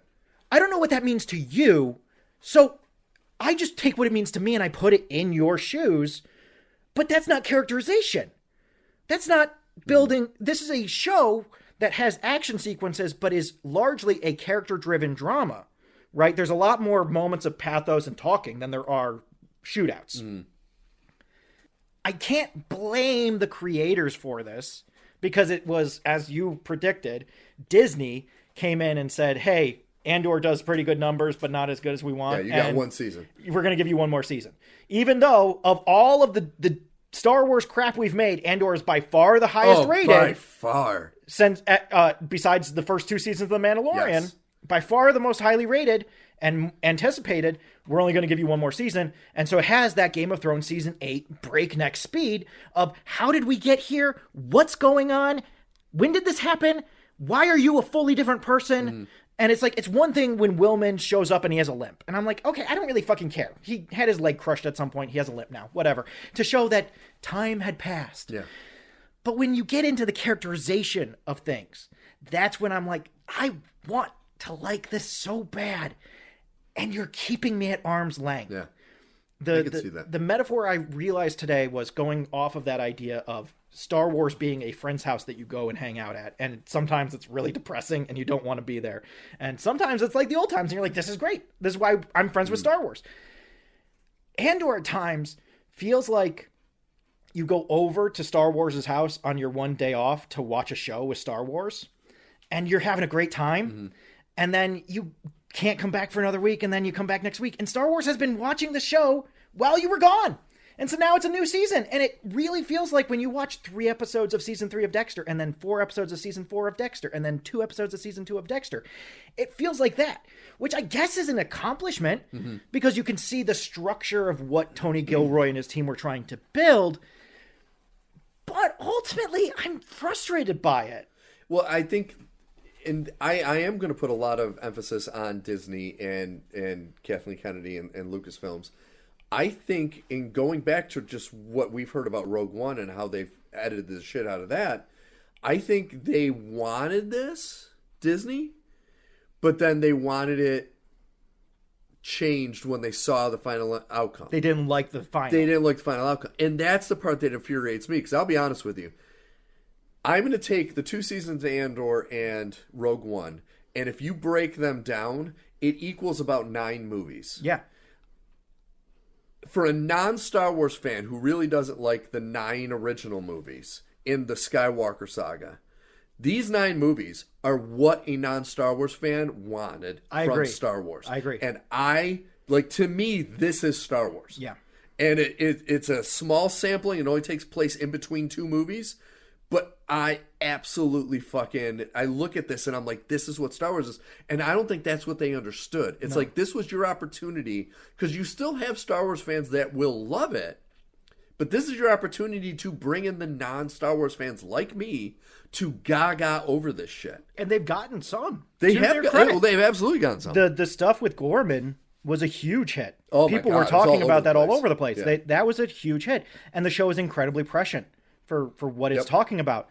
Speaker 2: I don't know what that means to you. So I just take what it means to me and I put it in your shoes. But that's not characterization. That's not building. This is a show that has action sequences, but is largely a character-driven drama, right? There's a lot more moments of pathos and talking than there are shootouts. I can't blame the creators for this because it was, as you predicted, Disney came in and said, hey, Andor does pretty good numbers, but not as good as we want.
Speaker 1: Yeah, you got one season.
Speaker 2: We're going to give you one more season. Even though of all of the Star Wars crap we've made, Andor is by far the highest rated.
Speaker 1: By far.
Speaker 2: Since, besides the first 2 seasons of The Mandalorian,
Speaker 1: Yes.
Speaker 2: by far the most highly rated and anticipated. We're only going to give you one more season. And so it has that Game of Thrones season 8 breakneck speed of how did we get here? What's going on? When did this happen? Why are you a fully different person? And it's like, it's one thing when Willman shows up and he has a limp. And I'm like, okay, I don't really fucking care. He had his leg crushed at some point. He has a limp now. Whatever. To show that time had passed.
Speaker 1: Yeah.
Speaker 2: But when you get into the characterization of things, that's when I'm like, I want to like this so bad. And you're keeping me at arm's length.
Speaker 1: Yeah. I can see that.
Speaker 2: The metaphor I realized today was going off of that idea of Star Wars being a friend's house that you go and hang out at. And sometimes it's really depressing and you don't want to be there. And sometimes it's like the old times and you're like, this is great. This is why I'm friends with Star Wars. Andor at times feels like you go over to Star Wars' house on your one day off to watch a show with Star Wars and you're having a great time. And then you can't come back for another week and then you come back next week. And Star Wars has been watching the show while you were gone. And so now it's a new season. And it really feels like when you watch 3 episodes of season 3 of Dexter and then 4 episodes of season 4 of Dexter and then 2 episodes of season 2 of Dexter, it feels like that, which I guess is an accomplishment because you can see the structure of what Tony Gilroy and his team were trying to build. But ultimately, I'm frustrated by it.
Speaker 1: Well, I think, and I am going to put a lot of emphasis on Disney and Kathleen Kennedy and Lucasfilms. I think in going back to just what we've heard about Rogue One and how they've edited the shit out of that, I think they wanted this, Disney, but then they wanted it changed when they saw the final outcome.
Speaker 2: They didn't like the final.
Speaker 1: They didn't like the final outcome. And that's the part that infuriates me, because I'll be honest with you. I'm going to take the 2 seasons of Andor and Rogue One, and if you break them down, it equals about 9 movies.
Speaker 2: Yeah.
Speaker 1: For a non-Star Wars fan who really doesn't like the 9 original movies in the Skywalker saga, these 9 movies are what a non-Star Wars fan wanted from Star Wars.
Speaker 2: I agree.
Speaker 1: And to me, this is Star Wars.
Speaker 2: Yeah.
Speaker 1: And it's a small sampling. It only takes place in between 2 movies. But I absolutely I look at this and I'm like, this is what Star Wars is. And I don't think that's what they understood. It's like, this was your opportunity, because you still have Star Wars fans that will love it. But this is your opportunity to bring in the non-Star Wars fans like me to gaga over this shit.
Speaker 2: And they've gotten some.
Speaker 1: They've absolutely gotten some.
Speaker 2: The stuff with Gorman was a huge hit.
Speaker 1: Oh,
Speaker 2: People
Speaker 1: my God.
Speaker 2: were talking about that all
Speaker 1: place.
Speaker 2: over the place.
Speaker 1: Yeah.
Speaker 2: That was a huge hit. And the show is incredibly prescient for what it's talking about.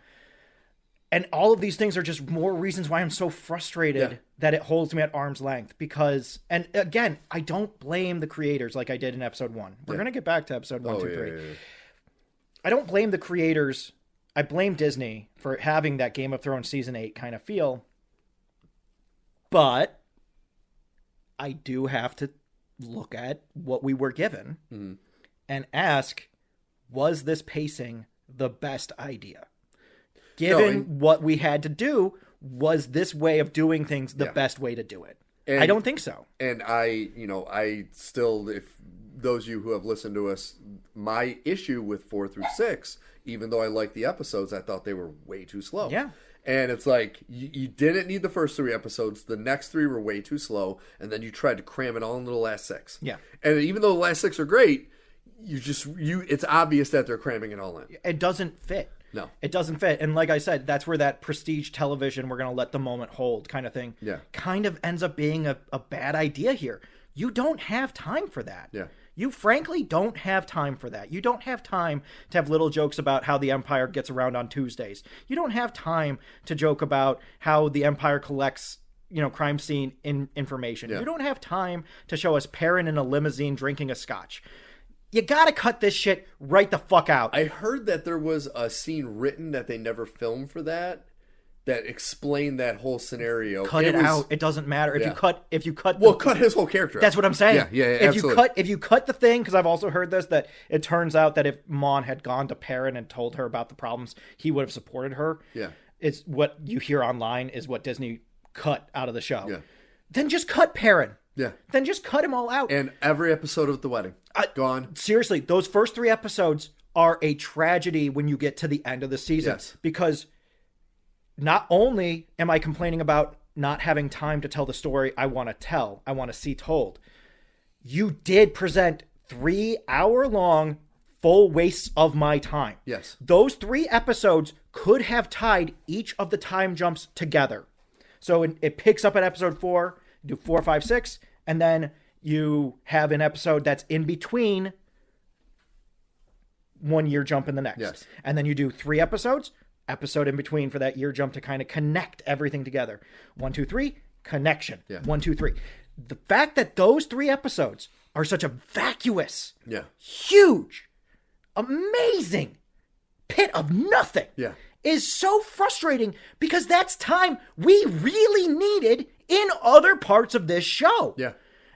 Speaker 2: And all of these things are just more reasons why I'm so frustrated that it holds me at arm's length. Because, and again, I don't blame the creators like I did in episode 1. We're going to get back to episode 1, 2, 3.
Speaker 1: Yeah.
Speaker 2: I don't blame the creators. I blame Disney for having that Game of Thrones season 8 kind of feel. But I do have to look at what we were given and ask, was this pacing the best idea? Given what we had to do, was this way of doing things the best way to do it? And I don't think so.
Speaker 1: And I still, if those of you who have listened to us, my issue with 4 through 6, even though I like the episodes, I thought they were way too slow.
Speaker 2: Yeah.
Speaker 1: And it's like, you didn't need the first 3 episodes. The next 3 were way too slow. And then you tried to cram it all into the last 6.
Speaker 2: Yeah.
Speaker 1: And even though the last 6 are great, it's obvious that they're cramming it all in.
Speaker 2: It doesn't fit.
Speaker 1: No.
Speaker 2: It doesn't fit. And like I said, that's where that prestige television, we're going to let the moment hold kind of thing, kind of ends up being a bad idea here. You don't have time for that.
Speaker 1: Yeah.
Speaker 2: You frankly don't have time for that. You don't have time to have little jokes about how the Empire gets around on Tuesdays. You don't have time to joke about how the Empire collects, crime scene information.
Speaker 1: Yeah.
Speaker 2: You don't have time to show us Perrin in a limousine drinking a scotch. You gotta cut this shit right the fuck out.
Speaker 1: I heard that there was a scene written that they never filmed for that. that explained that whole scenario.
Speaker 2: Cut it out. It doesn't matter. If you cut
Speaker 1: cut his whole character out.
Speaker 2: That's what I'm saying.
Speaker 1: Yeah,
Speaker 2: If you cut the thing, because I've also heard this, that it turns out that if Mon had gone to Perrin and told her about the problems, he would have supported her.
Speaker 1: Yeah.
Speaker 2: It's what you hear online is what Disney cut out of the show.
Speaker 1: Yeah.
Speaker 2: Then just cut Perrin.
Speaker 1: Yeah.
Speaker 2: Then just cut him all out.
Speaker 1: And every episode of The Wedding. Gone.
Speaker 2: Seriously, those first 3 episodes are a tragedy when you get to the end of the season.
Speaker 1: Yes.
Speaker 2: Because not only am I complaining about not having time to tell the story I want to tell, I want to see told, you did present 3-hour-long full wastes of my time.
Speaker 1: Yes.
Speaker 2: Those 3 episodes could have tied each of the time jumps together. So it picks up at episode 4, you do 4, 5, 6, and then you have an episode that's in between one year jump and the next.
Speaker 1: Yes.
Speaker 2: And then you do 3 episode in between for that year jump to kind of connect everything together. 1, 2, 3, connection.
Speaker 1: Yeah.
Speaker 2: 1, 2, 3. The fact that those 3 episodes are such a vacuous, huge, amazing pit of nothing is so frustrating, because that's time we really needed in other parts of this show.
Speaker 1: Yeah.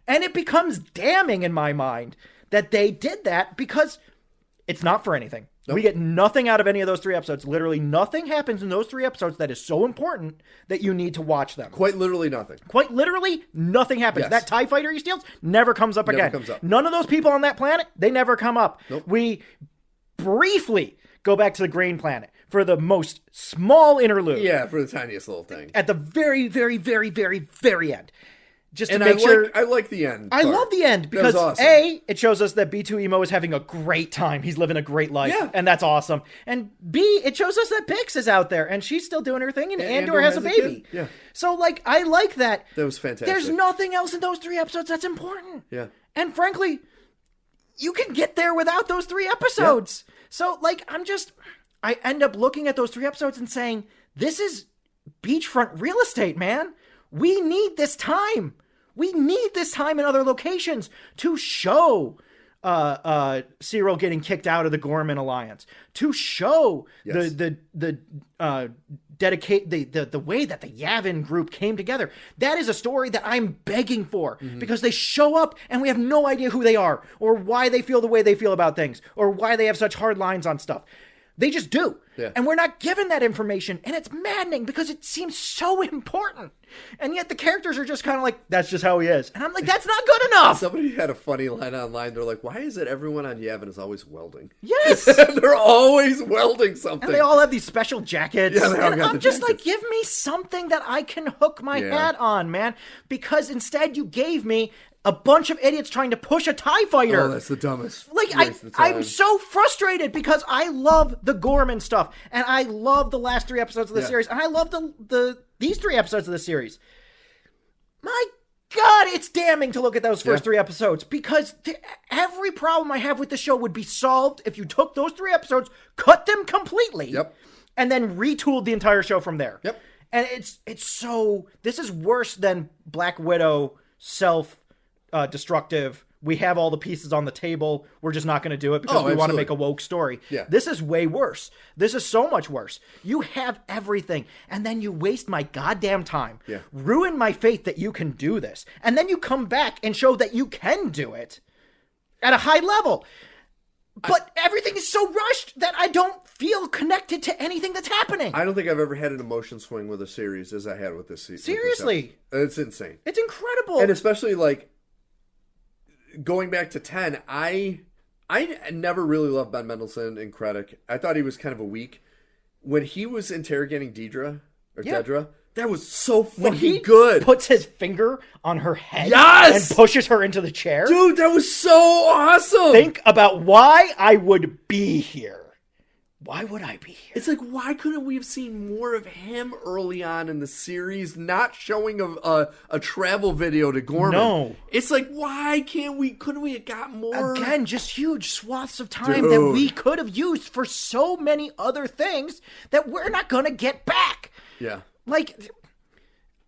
Speaker 2: And it becomes damning in my mind that they did that, because it's not for anything. Nope. We get nothing out of any of those 3 episodes. Literally nothing happens in those 3 episodes that is so important that you need to watch them.
Speaker 1: Quite literally nothing.
Speaker 2: Quite literally nothing happens.
Speaker 1: Yes.
Speaker 2: That TIE fighter he steals never comes up again.
Speaker 1: Comes up.
Speaker 2: None of those people on that planet, they never come up.
Speaker 1: Nope.
Speaker 2: We briefly go back to the Grain Planet for the most small interlude.
Speaker 1: Yeah, for the tiniest little thing.
Speaker 2: At the very, very, very, very, very end. Just to
Speaker 1: and
Speaker 2: make sure.
Speaker 1: I like the end.
Speaker 2: I love the end because
Speaker 1: awesome.
Speaker 2: A, it shows us that B2 Emo is having a great time. He's living a great life.
Speaker 1: Yeah.
Speaker 2: And that's awesome. And B, it shows us that Bix is out there and she's still doing her thing, and Andor has a baby.
Speaker 1: Yeah.
Speaker 2: So, like, I like that.
Speaker 1: That was fantastic.
Speaker 2: There's nothing else in those 3 episodes that's important.
Speaker 1: Yeah.
Speaker 2: And frankly, you can get there without those 3 episodes. Yeah. So, like, I end up looking at those 3 episodes and saying, this is beachfront real estate, man. We need this time. We need this time in other locations to show Cyril getting kicked out of the Gorman Alliance, to show the way that the Yavin group came together. That is a story that I'm begging for, because they show up and we have no idea who they are or why they feel the way they feel about things or why they have such hard lines on stuff. They just do.
Speaker 1: Yeah.
Speaker 2: And we're not given that information. And it's maddening because it seems so important. And yet the characters are just kind of like, that's just how he is. And I'm like, that's not good enough.
Speaker 1: Somebody had a funny line online. They're like, why is it everyone on Yavin is always welding?
Speaker 2: Yes.
Speaker 1: They're always welding something.
Speaker 2: And they all have these special jackets.
Speaker 1: Yeah, they all
Speaker 2: and
Speaker 1: got
Speaker 2: I'm
Speaker 1: the
Speaker 2: just
Speaker 1: jackets.
Speaker 2: like, give me something that I can hook my hat on, man. Because instead you gave me a bunch of idiots trying to push a TIE fighter.
Speaker 1: Oh, that's the dumbest.
Speaker 2: Like,
Speaker 1: waste of time.
Speaker 2: I'm so frustrated because I love the Gorman stuff, and I love the last 3 episodes of the series, and I love these 3 episodes of the series. My God, it's damning to look at those first 3 episodes, because every problem I have with the show would be solved if you took those 3 episodes, cut them completely, and then retooled the entire show from there.
Speaker 1: Yep.
Speaker 2: And it's so, this is worse than Black Widow destructive. We have all the pieces on the table. We're just not going to do it because we want to make a woke story.
Speaker 1: Yeah.
Speaker 2: This is way worse. This is so much worse. You have everything, and then you waste my goddamn time.
Speaker 1: Yeah.
Speaker 2: Ruin my faith that you can do this. And then you come back and show that you can do it at a high level. But everything is so rushed that I don't feel connected to anything that's happening.
Speaker 1: I don't think I've ever had an emotion swing with a series as I had with this season.
Speaker 2: Seriously.
Speaker 1: It's insane.
Speaker 2: It's incredible.
Speaker 1: And especially, like, going back to 10, I never really loved Ben Mendelsohn in Krennic. I thought he was kind of a weak. When he was interrogating Dedra, that was so fucking good.
Speaker 2: Puts his finger on her head
Speaker 1: and
Speaker 2: pushes her into the chair.
Speaker 1: Dude, that was so awesome.
Speaker 2: Think about why I would be here. Why would I be here?
Speaker 1: It's like, why couldn't we have seen more of him early on in the series, not showing a travel video to Gorman?
Speaker 2: No.
Speaker 1: It's like, why couldn't we have got more?
Speaker 2: Again, just huge swaths of time that we could have used for so many other things that we're not going to get back.
Speaker 1: Yeah.
Speaker 2: Like,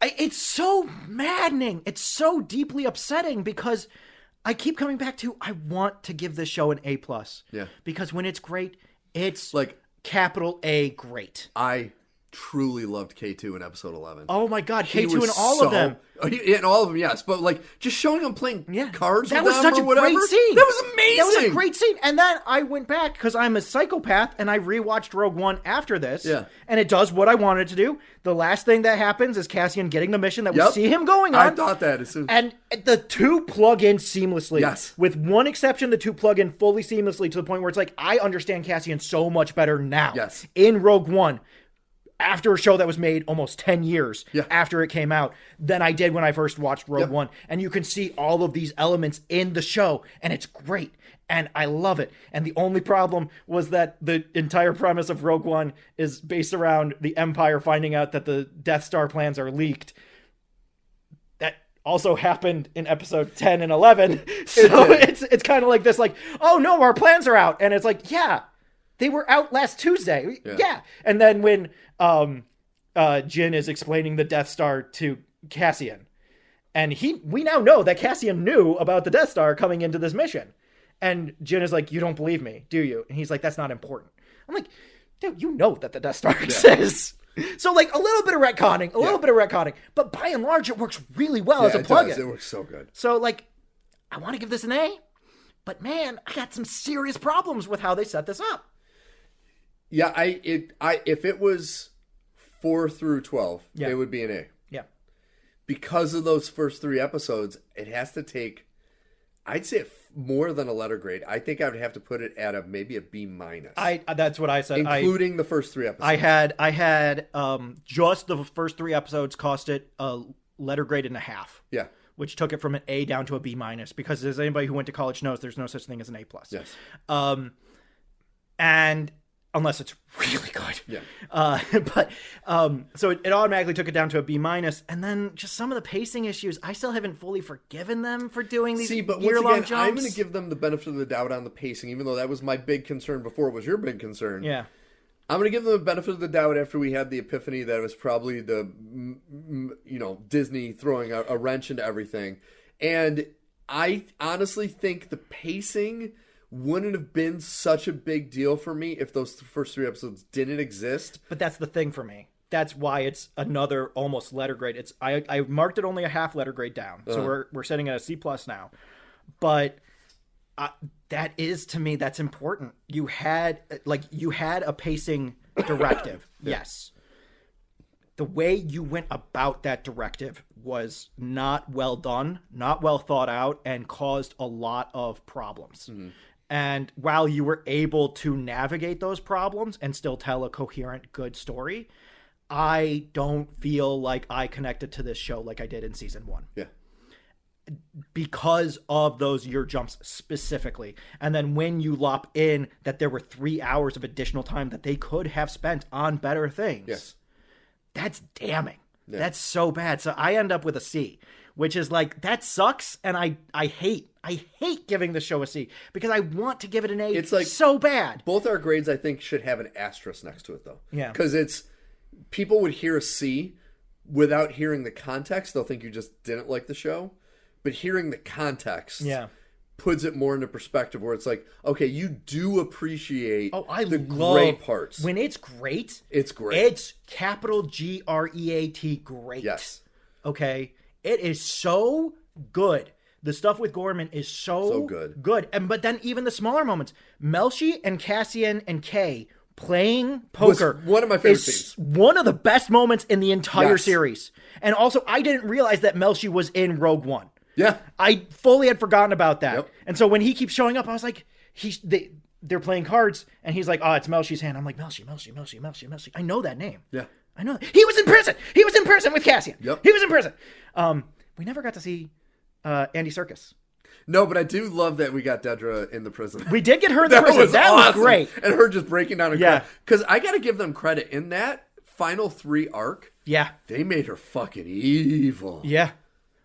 Speaker 2: it's so maddening. It's so deeply upsetting because I keep coming back to, I want to give this show an A+.
Speaker 1: Yeah.
Speaker 2: Because when it's great, it's
Speaker 1: like
Speaker 2: capital A great.
Speaker 1: I truly loved K2 in episode 11.
Speaker 2: Oh my God,
Speaker 1: He
Speaker 2: K2
Speaker 1: was
Speaker 2: and all of them.
Speaker 1: In all of them, yes. But like just showing him playing cards
Speaker 2: that
Speaker 1: with
Speaker 2: was
Speaker 1: them
Speaker 2: such
Speaker 1: or
Speaker 2: a
Speaker 1: whatever.
Speaker 2: great scene.
Speaker 1: That was amazing.
Speaker 2: That was a great scene. And then I went back because I'm a psychopath and I rewatched Rogue One after this.
Speaker 1: Yeah.
Speaker 2: And it does what I wanted to do. The last thing that happens is Cassian getting the mission that we see him going on.
Speaker 1: I thought that as soon.
Speaker 2: And the two plug in seamlessly.
Speaker 1: Yes.
Speaker 2: With one exception, the two plug in fully seamlessly to the point where it's like, I understand Cassian so much better now.
Speaker 1: Yes.
Speaker 2: In Rogue One, after a show that was made almost 10 years after it came out, than I did when I first watched Rogue One. And you can see all of these elements in the show, and it's great. And I love it. And the only problem was that the entire premise of Rogue One is based around the Empire finding out that the Death Star plans are leaked. That also happened in episode 10 and 11. So it's kind of like this, like, oh no, our plans are out. And it's like, yeah, they were out last Tuesday. Yeah. And then when Jin is explaining the Death Star to Cassian, and we now know that Cassian knew about the Death Star coming into this mission. And Jin is like, you don't believe me, do you? And he's like, that's not important. I'm like, dude, you know that the Death Star exists. So like a little bit of retconning, but by and large, it works really well as a plug-in.
Speaker 1: It works so good.
Speaker 2: So like, I want to give this an A, but man, I got some serious problems with how they set this up.
Speaker 1: Yeah, if it was 4 through 12, it would be an A.
Speaker 2: Yeah. Because
Speaker 1: of those first 3 episodes, it has to take, I'd say more than a letter grade. I think I would have to put it at maybe a B-.
Speaker 2: That's what I said.
Speaker 1: Including the first 3 episodes.
Speaker 2: I had just the first 3 episodes cost it a letter grade and a half.
Speaker 1: Yeah.
Speaker 2: Which took it from an A down to a B-, because as anybody who went to college knows, there's no such thing as an A+.
Speaker 1: Yes.
Speaker 2: And unless it's really good.
Speaker 1: Yeah.
Speaker 2: So it automatically took it down to a B-, and then just some of the pacing issues, I still haven't fully forgiven them for doing these year-long jumps.
Speaker 1: I'm going to give them the benefit of the doubt on the pacing, even though that was my big concern before it was your big concern.
Speaker 2: Yeah.
Speaker 1: I'm going to give them the benefit of the doubt after we had the epiphany that it was probably the, Disney throwing a wrench into everything. And I honestly think the pacing wouldn't have been such a big deal for me if those first 3 episodes didn't exist.
Speaker 2: But that's the thing for me. That's why it's another almost letter grade. I marked it only a half letter grade down. So we're sitting at a C+ now. But that is, to me, that's important. You had a pacing directive. Yes. The way you went about that directive was not well done, not well thought out, and caused a lot of problems. Mm-hmm. And while you were able to navigate those problems and still tell a coherent, good story, I don't feel like I connected to this show like I did in season 1.
Speaker 1: Yeah.
Speaker 2: Because of those year jumps specifically. And then when you lop in that there were 3 hours of additional time that they could have spent on better things.
Speaker 1: Yes.
Speaker 2: That's damning. Yeah. That's so bad. So I end up with a C, which is like, that sucks. And I hate giving the show a C because I want to give it an A. It's like so bad.
Speaker 1: Both our grades, I think, should have an asterisk next to it, though.
Speaker 2: Yeah.
Speaker 1: Because people would hear a C without hearing the context. They'll think you just didn't like the show. But hearing the context puts it more into perspective where it's like, okay, you do appreciate the great parts.
Speaker 2: When it's great.
Speaker 1: It's great.
Speaker 2: It's capital GREAT great.
Speaker 1: Yes.
Speaker 2: Okay? It is so good. The stuff with Gorman is so good. But then even the smaller moments. Melshi and Cassian and Kay playing poker
Speaker 1: was one of my favorite scenes.
Speaker 2: One of the best moments in the entire series. And also, I didn't realize that Melshi was in Rogue One.
Speaker 1: Yeah.
Speaker 2: I fully had forgotten about that.
Speaker 1: Yep.
Speaker 2: And so when he keeps showing up, I was like, they're playing cards, and he's like, oh, it's Melshi's hand. I'm like, Melshi. I know that name.
Speaker 1: Yeah.
Speaker 2: I know. He was in prison. He was in prison with Cassian.
Speaker 1: Yep.
Speaker 2: He was in prison. We never got to see Andy Serkis.
Speaker 1: No, but I do love that we got Dedra in the prison.
Speaker 2: We did get her in the prison. That was great.
Speaker 1: And her just breaking down and crying. Because I got to give them credit. In that final 3 arc, they made her fucking evil.
Speaker 2: Yeah.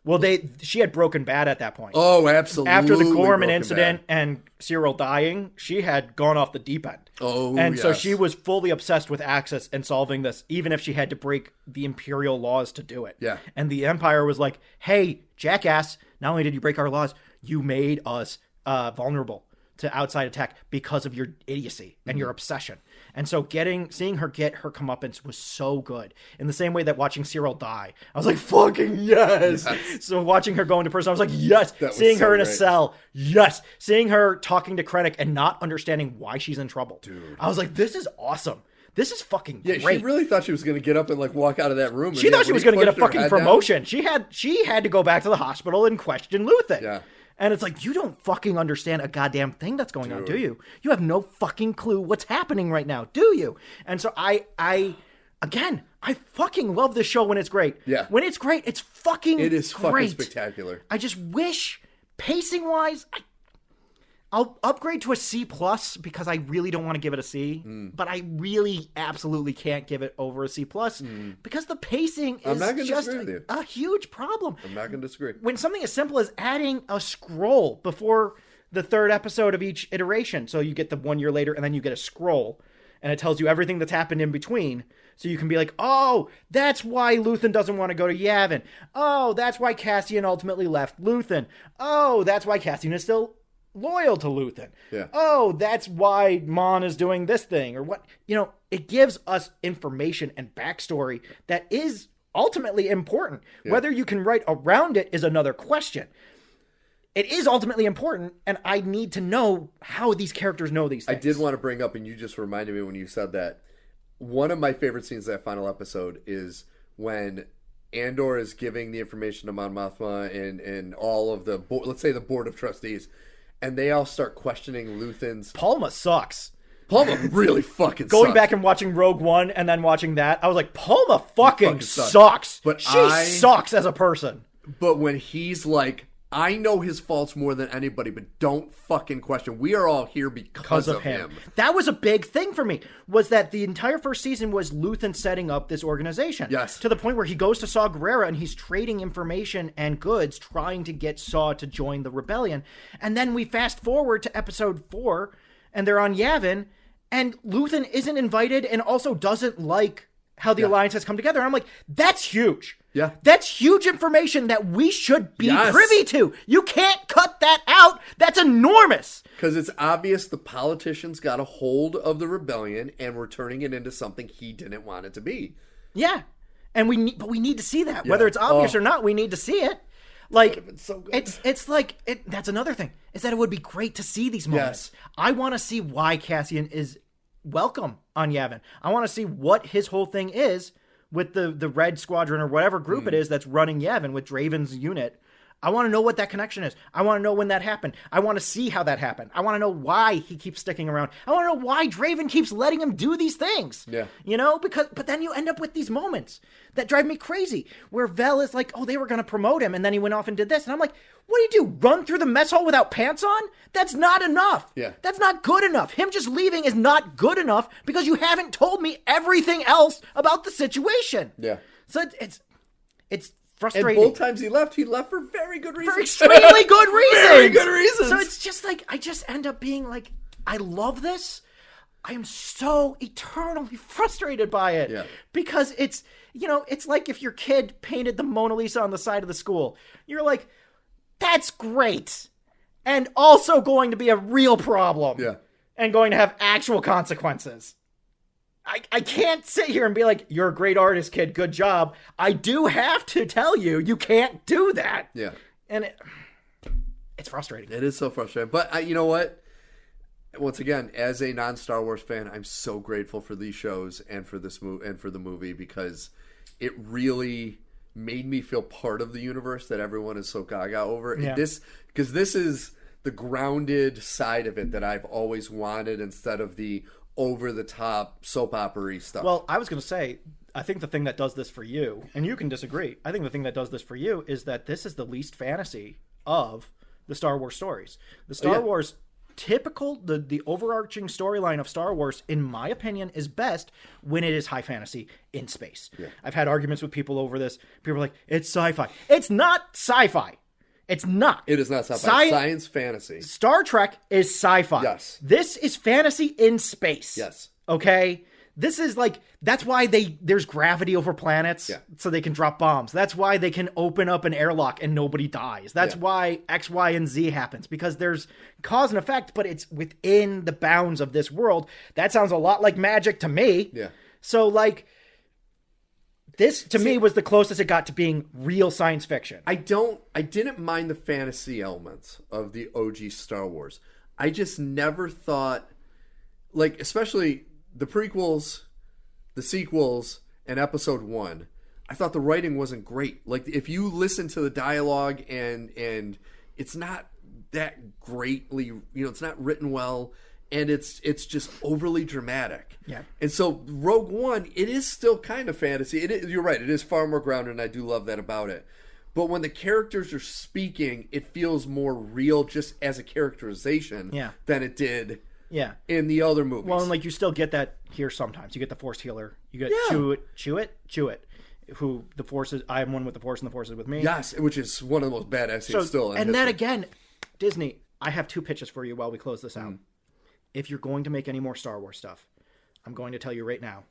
Speaker 2: Well, she had broken bad at that point.
Speaker 1: Oh, absolutely.
Speaker 2: After the Gorman incident and Cyril dying, she had gone off the deep end.
Speaker 1: Oh,
Speaker 2: and so she was fully obsessed with Axis and solving this, even if she had to break the Imperial laws to do it.
Speaker 1: Yeah.
Speaker 2: And the Empire was like, hey, jackass, not only did you break our laws, you made us vulnerable. to outside attack because of your idiocy and your obsession. And so seeing her get her comeuppance was so good. In the same way that watching Cyril die, I was like, fucking yes. So watching her go into prison, I was like, yes. Seeing her in a cell, yes. Seeing her talking to Krennic and not understanding why she's in trouble.
Speaker 1: Dude.
Speaker 2: I was like, this is awesome. This is fucking great.
Speaker 1: Yeah, she really thought she was going to get up and like walk out of that room.
Speaker 2: She thought she was going to get a fucking promotion. She had to go back to the hospital and question Luthen.
Speaker 1: Yeah.
Speaker 2: And it's like, you don't fucking understand a goddamn thing that's going on, do you? You have no fucking clue what's happening right now, do you? And so I fucking love this show when it's great.
Speaker 1: Yeah.
Speaker 2: When it's great, it's fucking
Speaker 1: It is fucking
Speaker 2: great.
Speaker 1: spectacular.
Speaker 2: I just wish, pacing-wise, I'll upgrade to a C+ because I really don't want to give it a C, but I really absolutely can't give it over a C+ because the pacing is just a huge problem.
Speaker 1: I'm not going to disagree.
Speaker 2: When something as simple as adding a scroll before the third episode of each iteration, so you get the 1 year later and then you get a scroll and it tells you everything that's happened in between. So you can be like, oh, that's why Luthen doesn't want to go to Yavin. Oh, that's why Cassian ultimately left Luthen. Oh, that's why Cassian is still loyal to Luthen.
Speaker 1: Yeah.
Speaker 2: Oh, that's why Mon is doing this thing or what. It gives us information and backstory that is ultimately important. Yeah. Whether you can write around it is another question. It is ultimately important, and I need to know how these characters know these things.
Speaker 1: I did want to bring up, and you just reminded me when you said that, one of my favorite scenes of that final episode is when Andor is giving the information to Mon Mothma and all of the, let's say the board of trustees, and they all start questioning Luthen's...
Speaker 2: Palma sucks.
Speaker 1: Palma really fucking
Speaker 2: Going
Speaker 1: sucks.
Speaker 2: back and watching Rogue One and then watching that, I was like, Palma fucking sucks.
Speaker 1: But
Speaker 2: she sucks as a person.
Speaker 1: But when he's like, I know his faults more than anybody, but don't fucking question. We are all here because of him.
Speaker 2: That was a big thing for me, was that the entire first season was Luthen setting up this organization.
Speaker 1: Yes.
Speaker 2: To the point where he goes to Saw Gerrera and he's trading information and goods, trying to get Saw to join the rebellion. And then we fast forward to episode 4, and they're on Yavin, and Luthen isn't invited and also doesn't like how the alliance has come together. And I'm like, that's huge.
Speaker 1: Yeah.
Speaker 2: That's huge information that we should be privy to. You can't cut that out. That's enormous.
Speaker 1: Because it's obvious the politicians got a hold of the rebellion and were turning it into something he didn't want it to be.
Speaker 2: Yeah. And we need to see that. Yeah. Whether it's obvious or not, we need to see it. Like,
Speaker 1: so good.
Speaker 2: It's like, that's another thing, is that it would be great to see these moments. Yes. I want to see why Cassian is welcome on Yavin. I want to see what his whole thing is with the Red Squadron or whatever group it is that's running Yavin with Draven's unit. I want to know what that connection is. I want to know when that happened. I want to see how that happened. I want to know why he keeps sticking around. I want to know why Draven keeps letting him do these things.
Speaker 1: Yeah.
Speaker 2: But then you end up with these moments that drive me crazy where Vel is like, oh, they were going to promote him. And then he went off and did this. And I'm like, what do you do? Run through the mess hall without pants on? That's not enough.
Speaker 1: Yeah.
Speaker 2: That's not good enough. Him just leaving is not good enough because you haven't told me everything else about the situation.
Speaker 1: Yeah.
Speaker 2: So it's frustrating.
Speaker 1: And both times he left for very good reasons.
Speaker 2: For extremely good reasons.
Speaker 1: Very good reasons.
Speaker 2: So it's just like, I just end up being like, I love this. I am so eternally frustrated by it.
Speaker 1: Yeah.
Speaker 2: Because it's like if your kid painted the Mona Lisa on the side of the school. You're like, that's great. And also going to be a real problem.
Speaker 1: Yeah.
Speaker 2: And going to have actual consequences. I can't sit here and be like, you're a great artist, kid. Good job. I do have to tell you, you can't do that.
Speaker 1: Yeah.
Speaker 2: And it's frustrating.
Speaker 1: It is so frustrating. But you know what? Once again, as a non-Star Wars fan, I'm so grateful for these shows and for this and for the movie because it really made me feel part of the universe that everyone is so gaga over.
Speaker 2: Yeah.
Speaker 1: Because this is the grounded side of it that I've always wanted instead of the over-the-top soap opera-y stuff.
Speaker 2: Well, I was going to say, I think the thing that does this for you, and you can disagree, I think the thing that does this for you is that this is the least fantasy of the Star Wars stories. The Star Wars typical, the overarching storyline of Star Wars, in my opinion, is best when it is high fantasy in space.
Speaker 1: Yeah.
Speaker 2: I've had arguments with people over this. People are like, it's sci-fi. It's not sci-fi. It's not.
Speaker 1: It is not sci-fi. Science fantasy.
Speaker 2: Star Trek is sci-fi.
Speaker 1: Yes.
Speaker 2: This is fantasy in space.
Speaker 1: Yes.
Speaker 2: Okay? This is like, that's why there's gravity over planets, so they can drop bombs. That's why they can open up an airlock and nobody dies. That's why X, Y, and Z happens, because there's cause and effect, but it's within the bounds of this world. That sounds a lot like magic to me.
Speaker 1: Yeah.
Speaker 2: So like, this to me was the closest it got to being real science fiction.
Speaker 1: I didn't mind the fantasy elements of the OG Star Wars. I just never thought, like, especially the prequels, the sequels, and episode 1, I thought the writing wasn't great. Like, if you listen to the dialogue and it's not that greatly, it's not written well, and it's just overly dramatic.
Speaker 2: Yeah.
Speaker 1: And so Rogue One, it is still kind of fantasy. You're right, it is far more grounded, and I do love that about it. But when the characters are speaking, it feels more real just as a characterization than it did in the other movies.
Speaker 2: Well, and like, you still get that here sometimes. You get the Force healer. You get chew it. Who the Force is, I am one with the Force and the Force is with me.
Speaker 1: Yes, which is one of the most badass scenes still.
Speaker 2: And then again, Disney, I have 2 pitches for you while we close this out. If you're going to make any more Star Wars stuff, I'm going to tell you right now,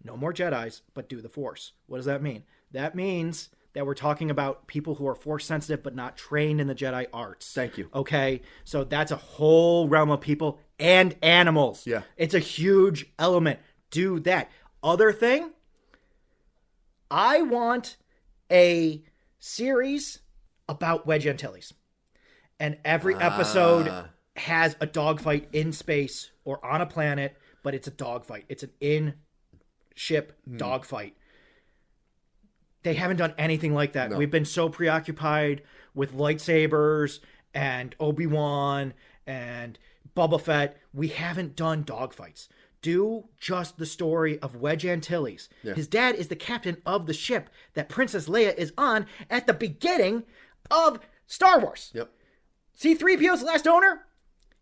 Speaker 2: no more Jedis, but do the Force. What does that mean? That means that we're talking about people who are Force sensitive but not trained in the Jedi arts.
Speaker 1: Thank you.
Speaker 2: Okay? So that's a whole realm of people and animals.
Speaker 1: Yeah.
Speaker 2: It's a huge element. Do that. Other thing, I want a series about Wedge Antilles. And every episode has a dogfight in space or on a planet, but it's a dogfight. It's an in-ship dogfight. They haven't done anything like that. No. We've been so preoccupied with lightsabers and Obi-Wan and Boba Fett. We haven't done dogfights. Do just the story of Wedge Antilles. Yeah. His dad is the captain of the ship that Princess Leia is on at the beginning of Star Wars.
Speaker 1: Yep.
Speaker 2: C-3PO's last owner?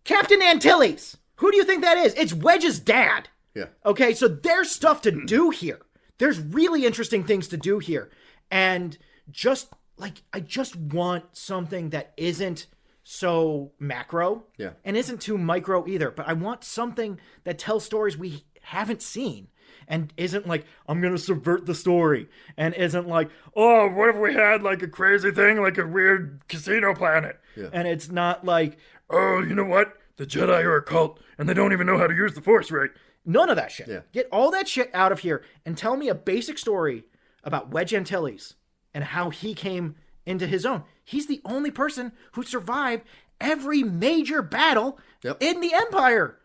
Speaker 2: Captain Antilles. Who do you think that is? It's Wedge's dad.
Speaker 1: Yeah.
Speaker 2: Okay, so there's stuff to do here. There's really interesting things to do here. And just, like, I just want something that isn't so macro and isn't too micro either. But I want something that tells stories we haven't seen and isn't like, I'm going to subvert the story. And isn't like, oh, what if we had like a crazy thing, like a weird casino planet? Yeah. And it's not like, oh, you know what? The Jedi are a cult and they don't even know how to use the Force right. None of that shit. Yeah. Get all that shit out of here and tell me a basic story about Wedge Antilles and how he came into his own. He's the only person who survived every major battle in the Empire.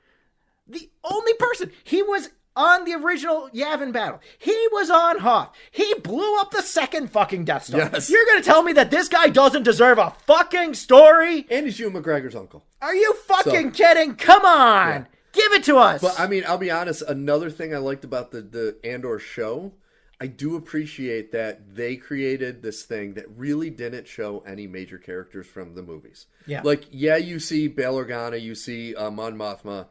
Speaker 2: The only person. He was on the original Yavin battle. He was on Hoth. He blew up the second fucking Death Star. Yes. You're going to tell me that this guy doesn't deserve a fucking story?
Speaker 1: And he's Ewan McGregor's uncle.
Speaker 2: Are you fucking kidding? Come on. Yeah. Give it to us.
Speaker 1: But I mean, I'll be honest, another thing I liked about the Andor show, I do appreciate that they created this thing that really didn't show any major characters from the movies.
Speaker 2: Yeah.
Speaker 1: Like, you see Bail Organa, you see Mon Mothma.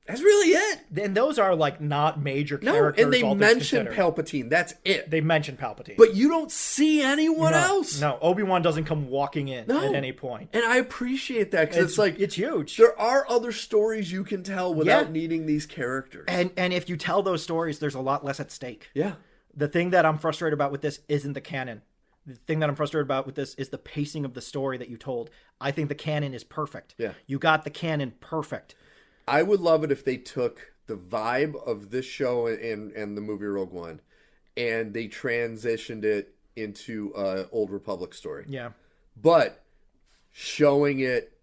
Speaker 1: That's really it.
Speaker 2: And those are like not major characters.
Speaker 1: And they mention Palpatine. That's it.
Speaker 2: They mention Palpatine.
Speaker 1: But you don't see anyone else.
Speaker 2: No, Obi-Wan doesn't come walking in at any point.
Speaker 1: And I appreciate that because it's like...
Speaker 2: It's huge.
Speaker 1: There are other stories you can tell without needing these characters.
Speaker 2: And if you tell those stories, there's a lot less at stake.
Speaker 1: Yeah.
Speaker 2: The thing that I'm frustrated about with this isn't the canon. The thing that I'm frustrated about with this is the pacing of the story that you told. I think the canon is perfect.
Speaker 1: Yeah.
Speaker 2: You got the canon perfect.
Speaker 1: I would love it if they took the vibe of this show and the movie Rogue One and they transitioned it into an Old Republic story.
Speaker 2: Yeah.
Speaker 1: But showing it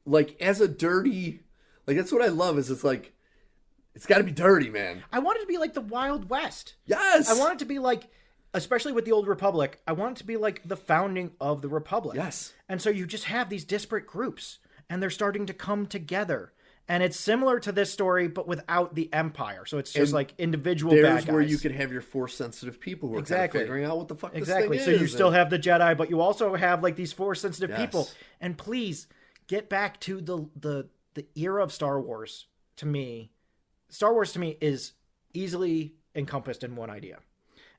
Speaker 1: like as a dirty, like that's what I love is it's like, it's got to be dirty, man.
Speaker 2: I want it to be like the Wild West.
Speaker 1: Yes.
Speaker 2: I want it to be like, especially with the Old Republic, I want it to be like the founding of the Republic.
Speaker 1: Yes.
Speaker 2: And so you just have these disparate groups and they're starting to come together. And it's similar to this story, but without the Empire. So it's just like individual bad guys.
Speaker 1: There's where you can have your Force-sensitive people who are kind of figuring out what the fuck this thing is.
Speaker 2: So you still have the Jedi, but you also have like these Force-sensitive people. And please, get back to the era of Star Wars. To me, Star Wars to me is easily encompassed in one idea.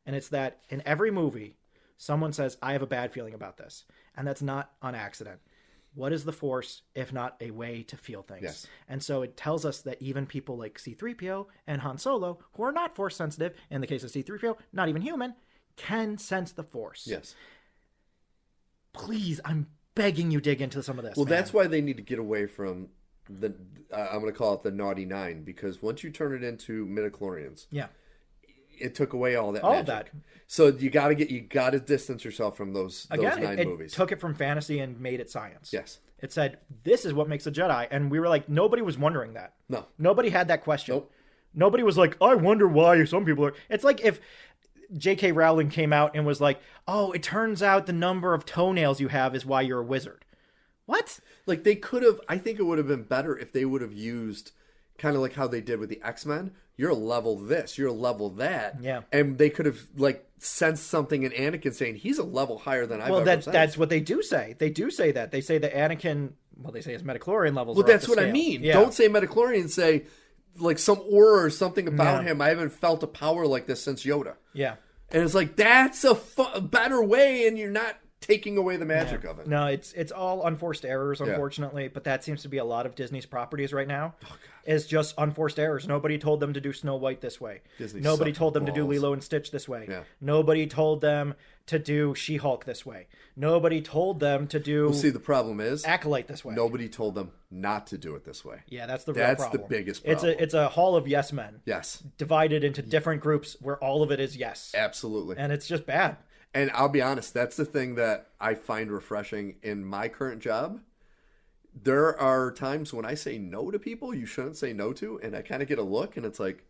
Speaker 2: And it's that in every movie, someone says, I have a bad feeling about this. And that's not on accident. what is the Force if not a way to feel things?
Speaker 1: Yes.
Speaker 2: And so it tells us that even people like C-3PO and Han Solo, who are not Force sensitive, in the case of C-3PO, not even human, can sense the Force.
Speaker 1: Yes.
Speaker 2: Please, I'm begging you dig into some of this.
Speaker 1: Well,
Speaker 2: man.
Speaker 1: that's why they need to get away from the, I'm going to call it the Naughty Nine, because once you turn it into midichlorians,
Speaker 2: Yeah.
Speaker 1: it took away all that
Speaker 2: All
Speaker 1: magic.
Speaker 2: of that.
Speaker 1: So you got to distance yourself from those
Speaker 2: Again,
Speaker 1: 9
Speaker 2: it
Speaker 1: movies.
Speaker 2: took it from fantasy and made it science.
Speaker 1: Yes.
Speaker 2: It said, this is what makes a Jedi. And we were like, nobody was wondering that.
Speaker 1: No.
Speaker 2: Nobody had that question.
Speaker 1: Nope.
Speaker 2: Nobody was like, I wonder why some people are. It's like if J.K. Rowling came out and was like, oh, it turns out the number of toenails you have is why you're a wizard. What?
Speaker 1: Like they could have, I think it would have been better if they would have used kind of like how they did with the X-Men. You're a level this, you're a level that.
Speaker 2: Yeah.
Speaker 1: And they could have like sensed something in Anakin saying he's a level higher than I've ever sensed.
Speaker 2: That's what they do say. They do say that. They say that Anakin, well, they say his midichlorian levels
Speaker 1: Well,
Speaker 2: are off
Speaker 1: that's
Speaker 2: the
Speaker 1: what I
Speaker 2: scale.
Speaker 1: mean.
Speaker 2: Yeah.
Speaker 1: Don't say midichlorian, say like some aura or something about
Speaker 2: Yeah.
Speaker 1: him. I haven't felt a power like this since Yoda.
Speaker 2: Yeah.
Speaker 1: And it's like, that's a better way, and you're not taking away the magic of it.
Speaker 2: No, it's all unforced errors, unfortunately. But that seems to be a lot of Disney's properties right now. Is just unforced errors. Nobody told them to do Snow White this way.
Speaker 1: Disney
Speaker 2: Nobody
Speaker 1: sucked
Speaker 2: told them to do
Speaker 1: balls.
Speaker 2: Lilo and Stitch this way.
Speaker 1: Yeah.
Speaker 2: Nobody told them to do She-Hulk this way. Nobody told them to do
Speaker 1: Well, see, the problem is
Speaker 2: Acolyte this way.
Speaker 1: nobody told them not to do it this way.
Speaker 2: Yeah, that's the real
Speaker 1: That's
Speaker 2: problem.
Speaker 1: the biggest problem.
Speaker 2: It's a hall of yes men.
Speaker 1: Yes,
Speaker 2: Divided into different groups where all of it is yes.
Speaker 1: absolutely.
Speaker 2: And it's just bad.
Speaker 1: And I'll be honest, that's the thing that I find refreshing in my current job. There are times when I say no to people you shouldn't say no to, and I kind of get a look, and it's like,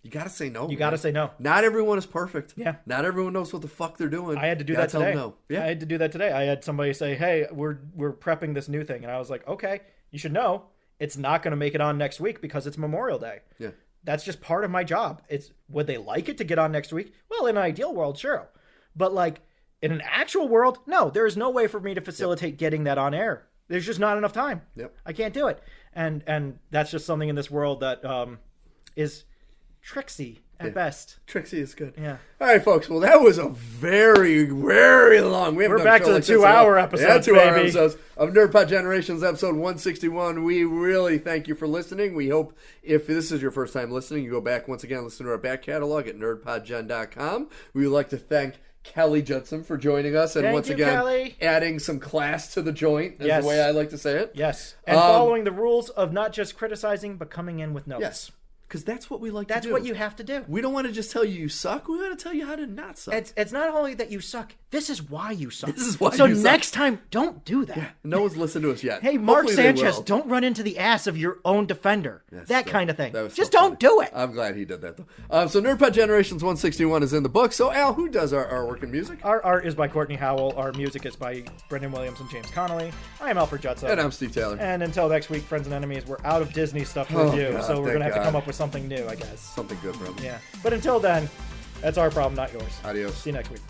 Speaker 1: you got to say no.
Speaker 2: You got to say no.
Speaker 1: Not everyone is perfect.
Speaker 2: Yeah.
Speaker 1: Not everyone knows what the fuck they're doing.
Speaker 2: I had to do
Speaker 1: Gotta
Speaker 2: that
Speaker 1: tell them
Speaker 2: today.
Speaker 1: No. Yeah.
Speaker 2: I had to do that today. I had somebody say, "Hey, we're prepping this new thing," and I was like, "Okay, you should know it's not going to make it on next week because it's Memorial Day."
Speaker 1: Yeah.
Speaker 2: That's just part of my job. It's would they like it to get on next week? Well, in an ideal world, sure, but like in an actual world, no. There is no way for me to facilitate getting that on air. There's just not enough time.
Speaker 1: Yep.
Speaker 2: I can't do it, and that's just something in this world that is tricksy at best.
Speaker 1: Trixie is good.
Speaker 2: Yeah.
Speaker 1: All right, folks. Well, that was a very, very long. We haven't
Speaker 2: We're
Speaker 1: done a
Speaker 2: back
Speaker 1: show
Speaker 2: to the
Speaker 1: like this in a
Speaker 2: 2-hour
Speaker 1: while.
Speaker 2: episodes,
Speaker 1: 2-hour
Speaker 2: baby.
Speaker 1: episodes of NerdPod Generations, episode 161. We really thank you for listening. We hope if this is your first time listening, you go back once again, listen to our back catalog at nerdpodgen.com. We would like to thank Kelly Judson for joining us and
Speaker 2: Thank
Speaker 1: once
Speaker 2: you,
Speaker 1: again
Speaker 2: Kelly.
Speaker 1: adding some class to the joint is
Speaker 2: Yes.
Speaker 1: the way I like to say it.
Speaker 2: Yes, and following the rules of not just criticizing but coming in with notes.
Speaker 1: Yes. Because that's what we like
Speaker 2: That's
Speaker 1: to do.
Speaker 2: what you have to do.
Speaker 1: We don't want to just tell you suck. We want to tell you how to not suck.
Speaker 2: It's not only that you suck. This is why you suck.
Speaker 1: This is why
Speaker 2: so
Speaker 1: you suck.
Speaker 2: next time, don't do that.
Speaker 1: No one's listened to us yet.
Speaker 2: Hey, Mark
Speaker 1: Hopefully they
Speaker 2: Sanchez,
Speaker 1: will.
Speaker 2: don't run into the ass of your own defender. That kind of thing.
Speaker 1: That was
Speaker 2: Just
Speaker 1: so
Speaker 2: don't
Speaker 1: funny.
Speaker 2: do it.
Speaker 1: I'm glad he did that, though. So NerdPod Generations 161 is in the book. So, Al, who does our artwork and music?
Speaker 2: Our art is by Kortney Howell. Our music is by Brendan Williams and James Connolly. I am Alfred Judson.
Speaker 1: And I'm Steve Taylor.
Speaker 2: And until next week, friends and enemies, we're out of Disney stuff to
Speaker 1: Oh,
Speaker 2: review.
Speaker 1: God,
Speaker 2: So we're
Speaker 1: thank
Speaker 2: going to have to
Speaker 1: God.
Speaker 2: come up with something new, I guess.
Speaker 1: Something good, bro.
Speaker 2: Yeah. But until then, that's our problem, not yours.
Speaker 1: Adios.
Speaker 2: See you next week.